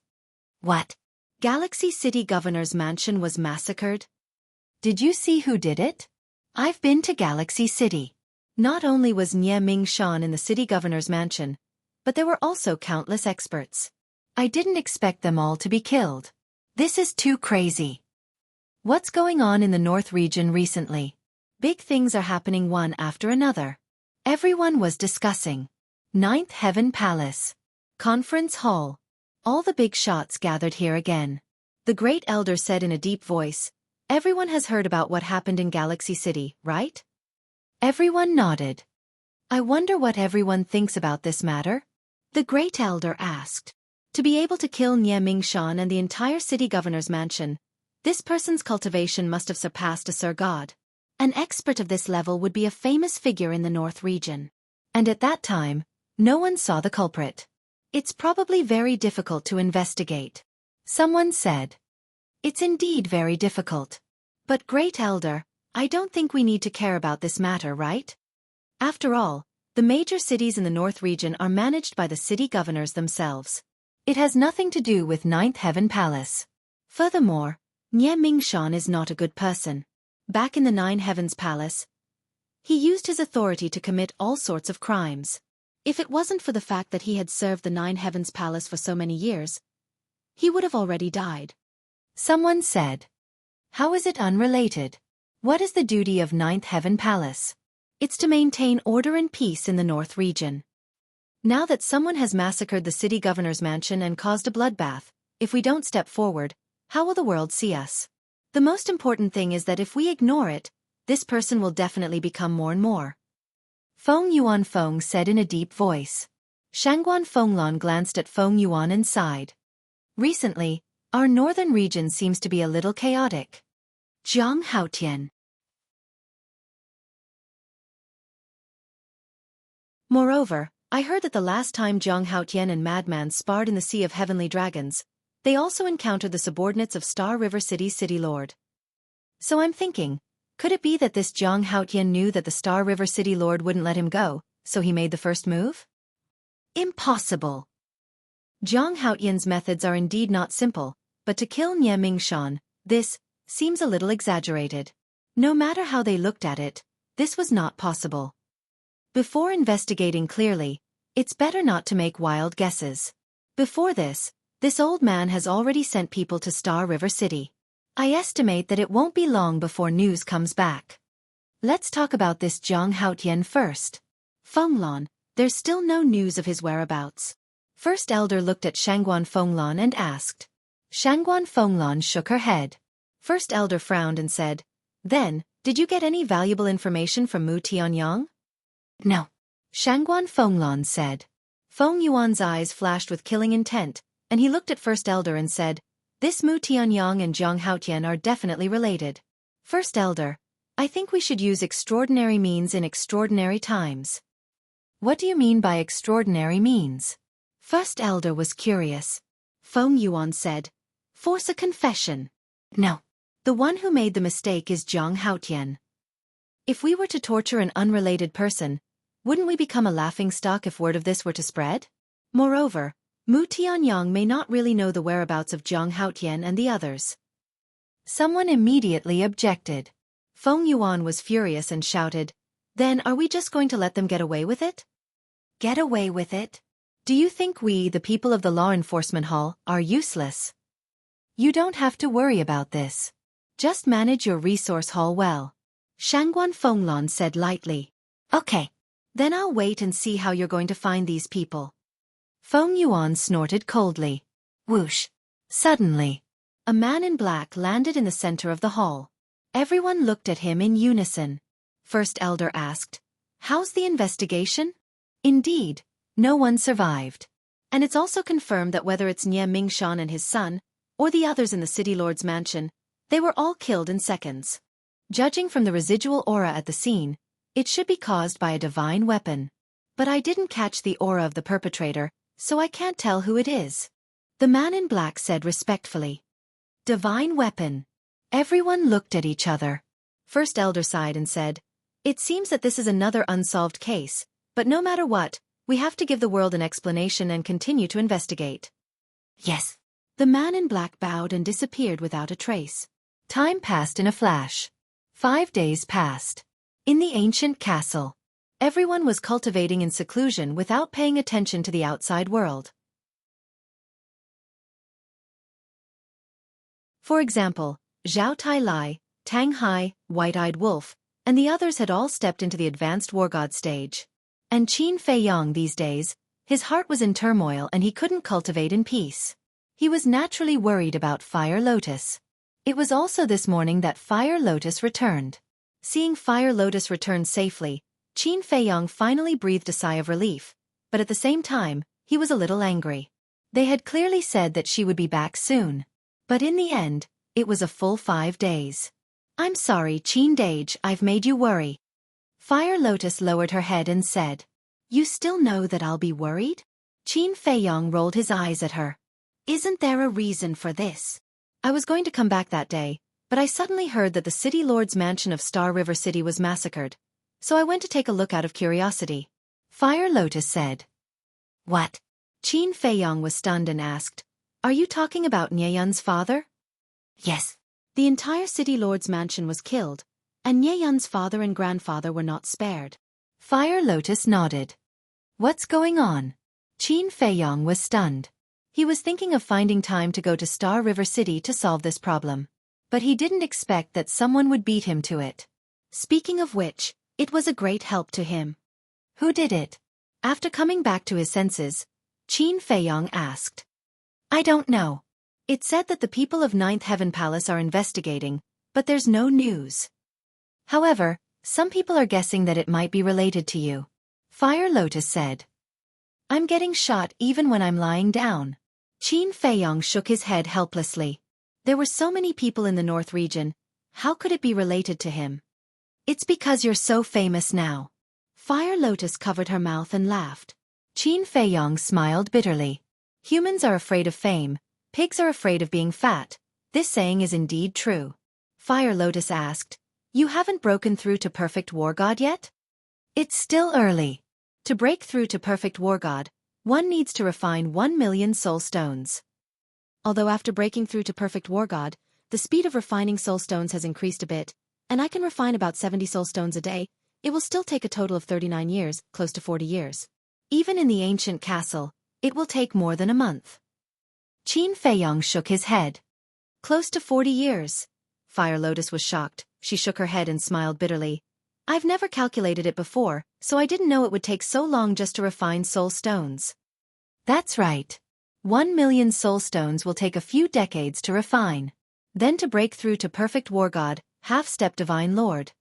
What? Galaxy City Governor's mansion was massacred? Did you see who did it? I've been to Galaxy City. Not only was Nye Mingshan in the city governor's mansion, but there were also countless experts. I didn't expect them all to be killed. This is too crazy. What's going on in the North region recently? Big things are happening one after another. Everyone was discussing. 9th Heaven Palace. Conference Hall. All the big shots gathered here again. The Great Elder said in a deep voice, everyone has heard about what happened in Galaxy City, right? Everyone nodded. I wonder what everyone thinks about this matter. The Great Elder asked. To be able to kill Nie Mingshan and the entire city governor's mansion, this person's cultivation must have surpassed a Sir God. An expert of this level would be a famous figure in the North region. And at that time, no one saw the culprit. It's probably very difficult to investigate. Someone said. It's indeed very difficult. But Great Elder, I don't think we need to care about this matter, right? After all, the major cities in the North region are managed by the city governors themselves. It has nothing to do with Ninth Heaven Palace. Furthermore, Nie Mingshan is not a good person. Back in the Nine Heavens Palace, he used his authority to commit all sorts of crimes. If it wasn't for the fact that he had served the Nine Heavens Palace for so many years, he would have already died. Someone said. How is it unrelated? What is the duty of Ninth Heaven Palace? It's to maintain order and peace in the North region. Now that someone has massacred the city governor's mansion and caused a bloodbath, if we don't step forward, how will the world see us? The most important thing is that if we ignore it, this person will definitely become more and more. Feng Yuan Feng said in a deep voice. Shangguan Fenglan glanced at Feng Yuan and sighed. Recently, our northern region seems to be a little chaotic. Zhang Haotian. Moreover, I heard that the last time Zhang Haotian and Madman sparred in the Sea of Heavenly Dragons, they also encountered the subordinates of Star River City's City Lord. So I'm thinking, could it be that this Zhang Haotian knew that the Star River City Lord wouldn't let him go, so he made the first move? Impossible. Zhang Haotian's methods are indeed not simple, but to kill Nie Mingshan, this seems a little exaggerated. No matter how they looked at it, this was not possible. Before investigating clearly, it's better not to make wild guesses. Before this old man has already sent people to Star River City. I estimate that it won't be long before news comes back. Let's talk about this Zhang Haotian first. Fenglan, there's still no news of his whereabouts. First Elder looked at Shangguan Fenglan and asked. Shangguan Fenglan shook her head. First Elder frowned and said, Then, did you get any valuable information from Mu Tianyang? No. Shangguan Fenglan said. Feng Yuan's eyes flashed with killing intent, and he looked at First Elder and said, This Mu Tianyang and Zhang Haotian are definitely related. First Elder, I think we should use extraordinary means in extraordinary times. What do you mean by extraordinary means? First Elder was curious. Feng Yuan said, Force a confession. No. The one who made the mistake is Zhang Haotian. If we were to torture an unrelated person, wouldn't we become a laughingstock if word of this were to spread? Moreover, Mu Tianyang may not really know the whereabouts of Zhang Haotian and the others. Someone immediately objected. Feng Yuan was furious and shouted, Then are we just going to let them get away with it? Get away with it? Do you think we, the people of the Law Enforcement Hall, are useless? You don't have to worry about this. Just manage your resource hall well. Shangguan Fenglan said lightly. Okay. Then I'll wait and see how you're going to find these people. Feng Yuan snorted coldly. Whoosh. Suddenly, a man in black landed in the center of the hall. Everyone looked at him in unison. First Elder asked, How's the investigation? Indeed, no one survived. And it's also confirmed that whether it's Nie Mingshan and his son, or the others in the City Lord's mansion, they were all killed in seconds. Judging from the residual aura at the scene, it should be caused by a divine weapon. But I didn't catch the aura of the perpetrator, so I can't tell who it is. The man in black said respectfully. Divine weapon. Everyone looked at each other. First Elder sighed and said, It seems that this is another unsolved case, but no matter what, we have to give the world an explanation and continue to investigate. Yes. The man in black bowed and disappeared without a trace. Time passed in a flash. 5 days passed. In the ancient castle, everyone was cultivating in seclusion without paying attention to the outside world. For example, Zhao Tai Lai, Tang Hai, White-Eyed Wolf, and the others had all stepped into the advanced war god stage. And Qin Fei Yang these days, his heart was in turmoil and he couldn't cultivate in peace. He was naturally worried about Fire Lotus. It was also this morning that Fire Lotus returned. Seeing Fire Lotus return safely, Qin Fei Yang finally breathed a sigh of relief, but at the same time, he was a little angry. They had clearly said that she would be back soon. But in the end, it was a full 5 days. I'm sorry, Qin Dage, I've made you worry. Fire Lotus lowered her head and said, You still know that I'll be worried? Qin Feiyong rolled his eyes at her. Isn't there a reason for this? I was going to come back that day, but I suddenly heard that the City Lord's mansion of Star River City was massacred, so I went to take a look out of curiosity. Fire Lotus said. What? Qin Feiyong was stunned and asked, Are you talking about Nieyun's father? Yes. The entire City Lord's mansion was killed, and Nieyun's father and grandfather were not spared. Fire Lotus nodded. What's going on? Qin Feiyong was stunned. He was thinking of finding time to go to Star River City to solve this problem. But he didn't expect that someone would beat him to it. Speaking of which, it was a great help to him. Who did it? After coming back to his senses, Qin Feiyong asked. I don't know. It said that the people of Ninth Heaven Palace are investigating, but there's no news. However, some people are guessing that it might be related to you. Fire Lotus said. I'm getting shot even when I'm lying down. Qin Feiyong shook his head helplessly. There were so many people in the North region, how could it be related to him? It's because you're so famous now. Fire Lotus covered her mouth and laughed. Qin Feiyong smiled bitterly. Humans are afraid of fame, pigs are afraid of being fat. This saying is indeed true. Fire Lotus asked, You haven't broken through to Perfect War God yet? It's still early. To break through to Perfect War God, one needs to refine 1 million soul stones. Although after breaking through to Perfect War God, the speed of refining soul stones has increased a bit, and I can refine about 70 soul stones a day, it will still take a total of 39 years, close to 40 years. Even in the ancient castle, it will take more than a month. Qin Feiyong shook his head. Close to 40 years. Fire Lotus was shocked. She shook her head and smiled bitterly. I've never calculated it before, so I didn't know it would take so long just to refine soul stones. That's right. 1 million soul stones will take a few decades to refine. Then to break through to Perfect War God, half-step Divine Lord.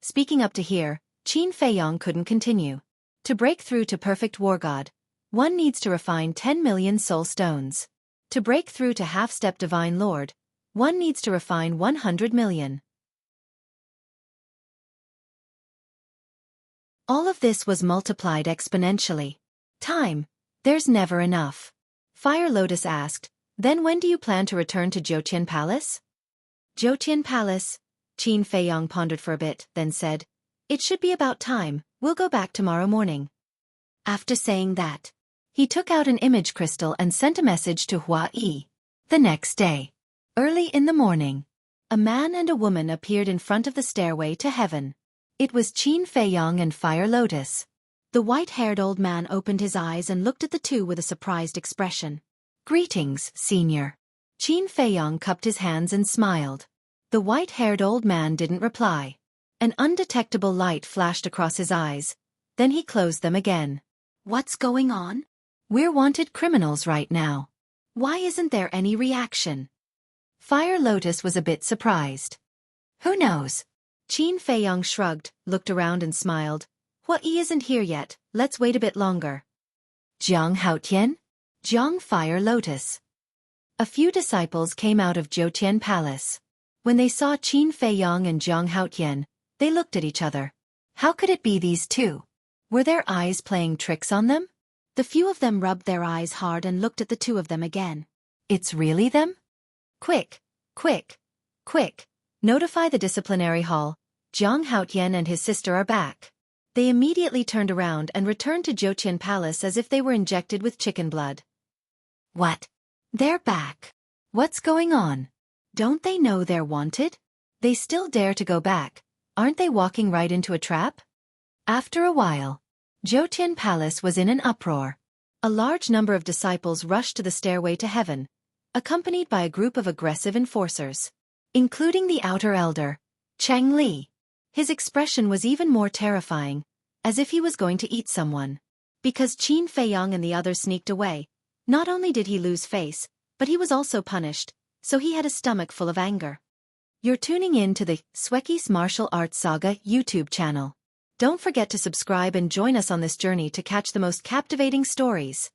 Speaking up to here, Qin Feiyong couldn't continue. To break through to Perfect War God, one needs to refine 10 million soul stones. To break through to half-step Divine Lord, one needs to refine 100 million. All of this was multiplied exponentially. Time. There's never enough. Fire Lotus asked, Then when do you plan to return to Jiutian Palace? Jiutian Palace? Qin Feiyong pondered for a bit, then said, It should be about time, we'll go back tomorrow morning. After saying that, he took out an image crystal and sent a message to Xueqi. The next day, early in the morning, a man and a woman appeared in front of the stairway to heaven. It was Qin Feiyong and Fire Lotus. The white-haired old man opened his eyes and looked at the two with a surprised expression. Greetings, Senior. Qin Feiyong cupped his hands and smiled. The white-haired old man didn't reply. An undetectable light flashed across his eyes. Then he closed them again. What's going on? We're wanted criminals right now. Why isn't there any reaction? Fire Lotus was a bit surprised. Who knows? Qin Feiyong shrugged, looked around and smiled. Xueqi isn't here yet, let's wait a bit longer. Jiang Haotian? Jiang Fire Lotus. A few disciples came out of Jiutian Palace. When they saw Qin Feiyong and Jiang Haotian, they looked at each other. How could it be these two? Were their eyes playing tricks on them? The few of them rubbed their eyes hard and looked at the two of them again. It's really them? Quick, quick, quick. Notify the disciplinary hall. Jiang Haotian and his sister are back. They immediately turned around and returned to Jiutian Palace as if they were injected with chicken blood. What? They're back. What's going on? Don't they know they're wanted? They still dare to go back. Aren't they walking right into a trap? After a while, Jiutian Palace was in an uproar. A large number of disciples rushed to the stairway to heaven, accompanied by a group of aggressive enforcers, including the outer elder, Cheng Li. His expression was even more terrifying, as if he was going to eat someone. Because Qin Feiyong and the others sneaked away, not only did he lose face, but he was also punished, so he had a stomach full of anger. You're tuning in to the Xueqi's Martial Arts Saga YouTube channel. Don't forget to subscribe and join us on this journey to catch the most captivating stories.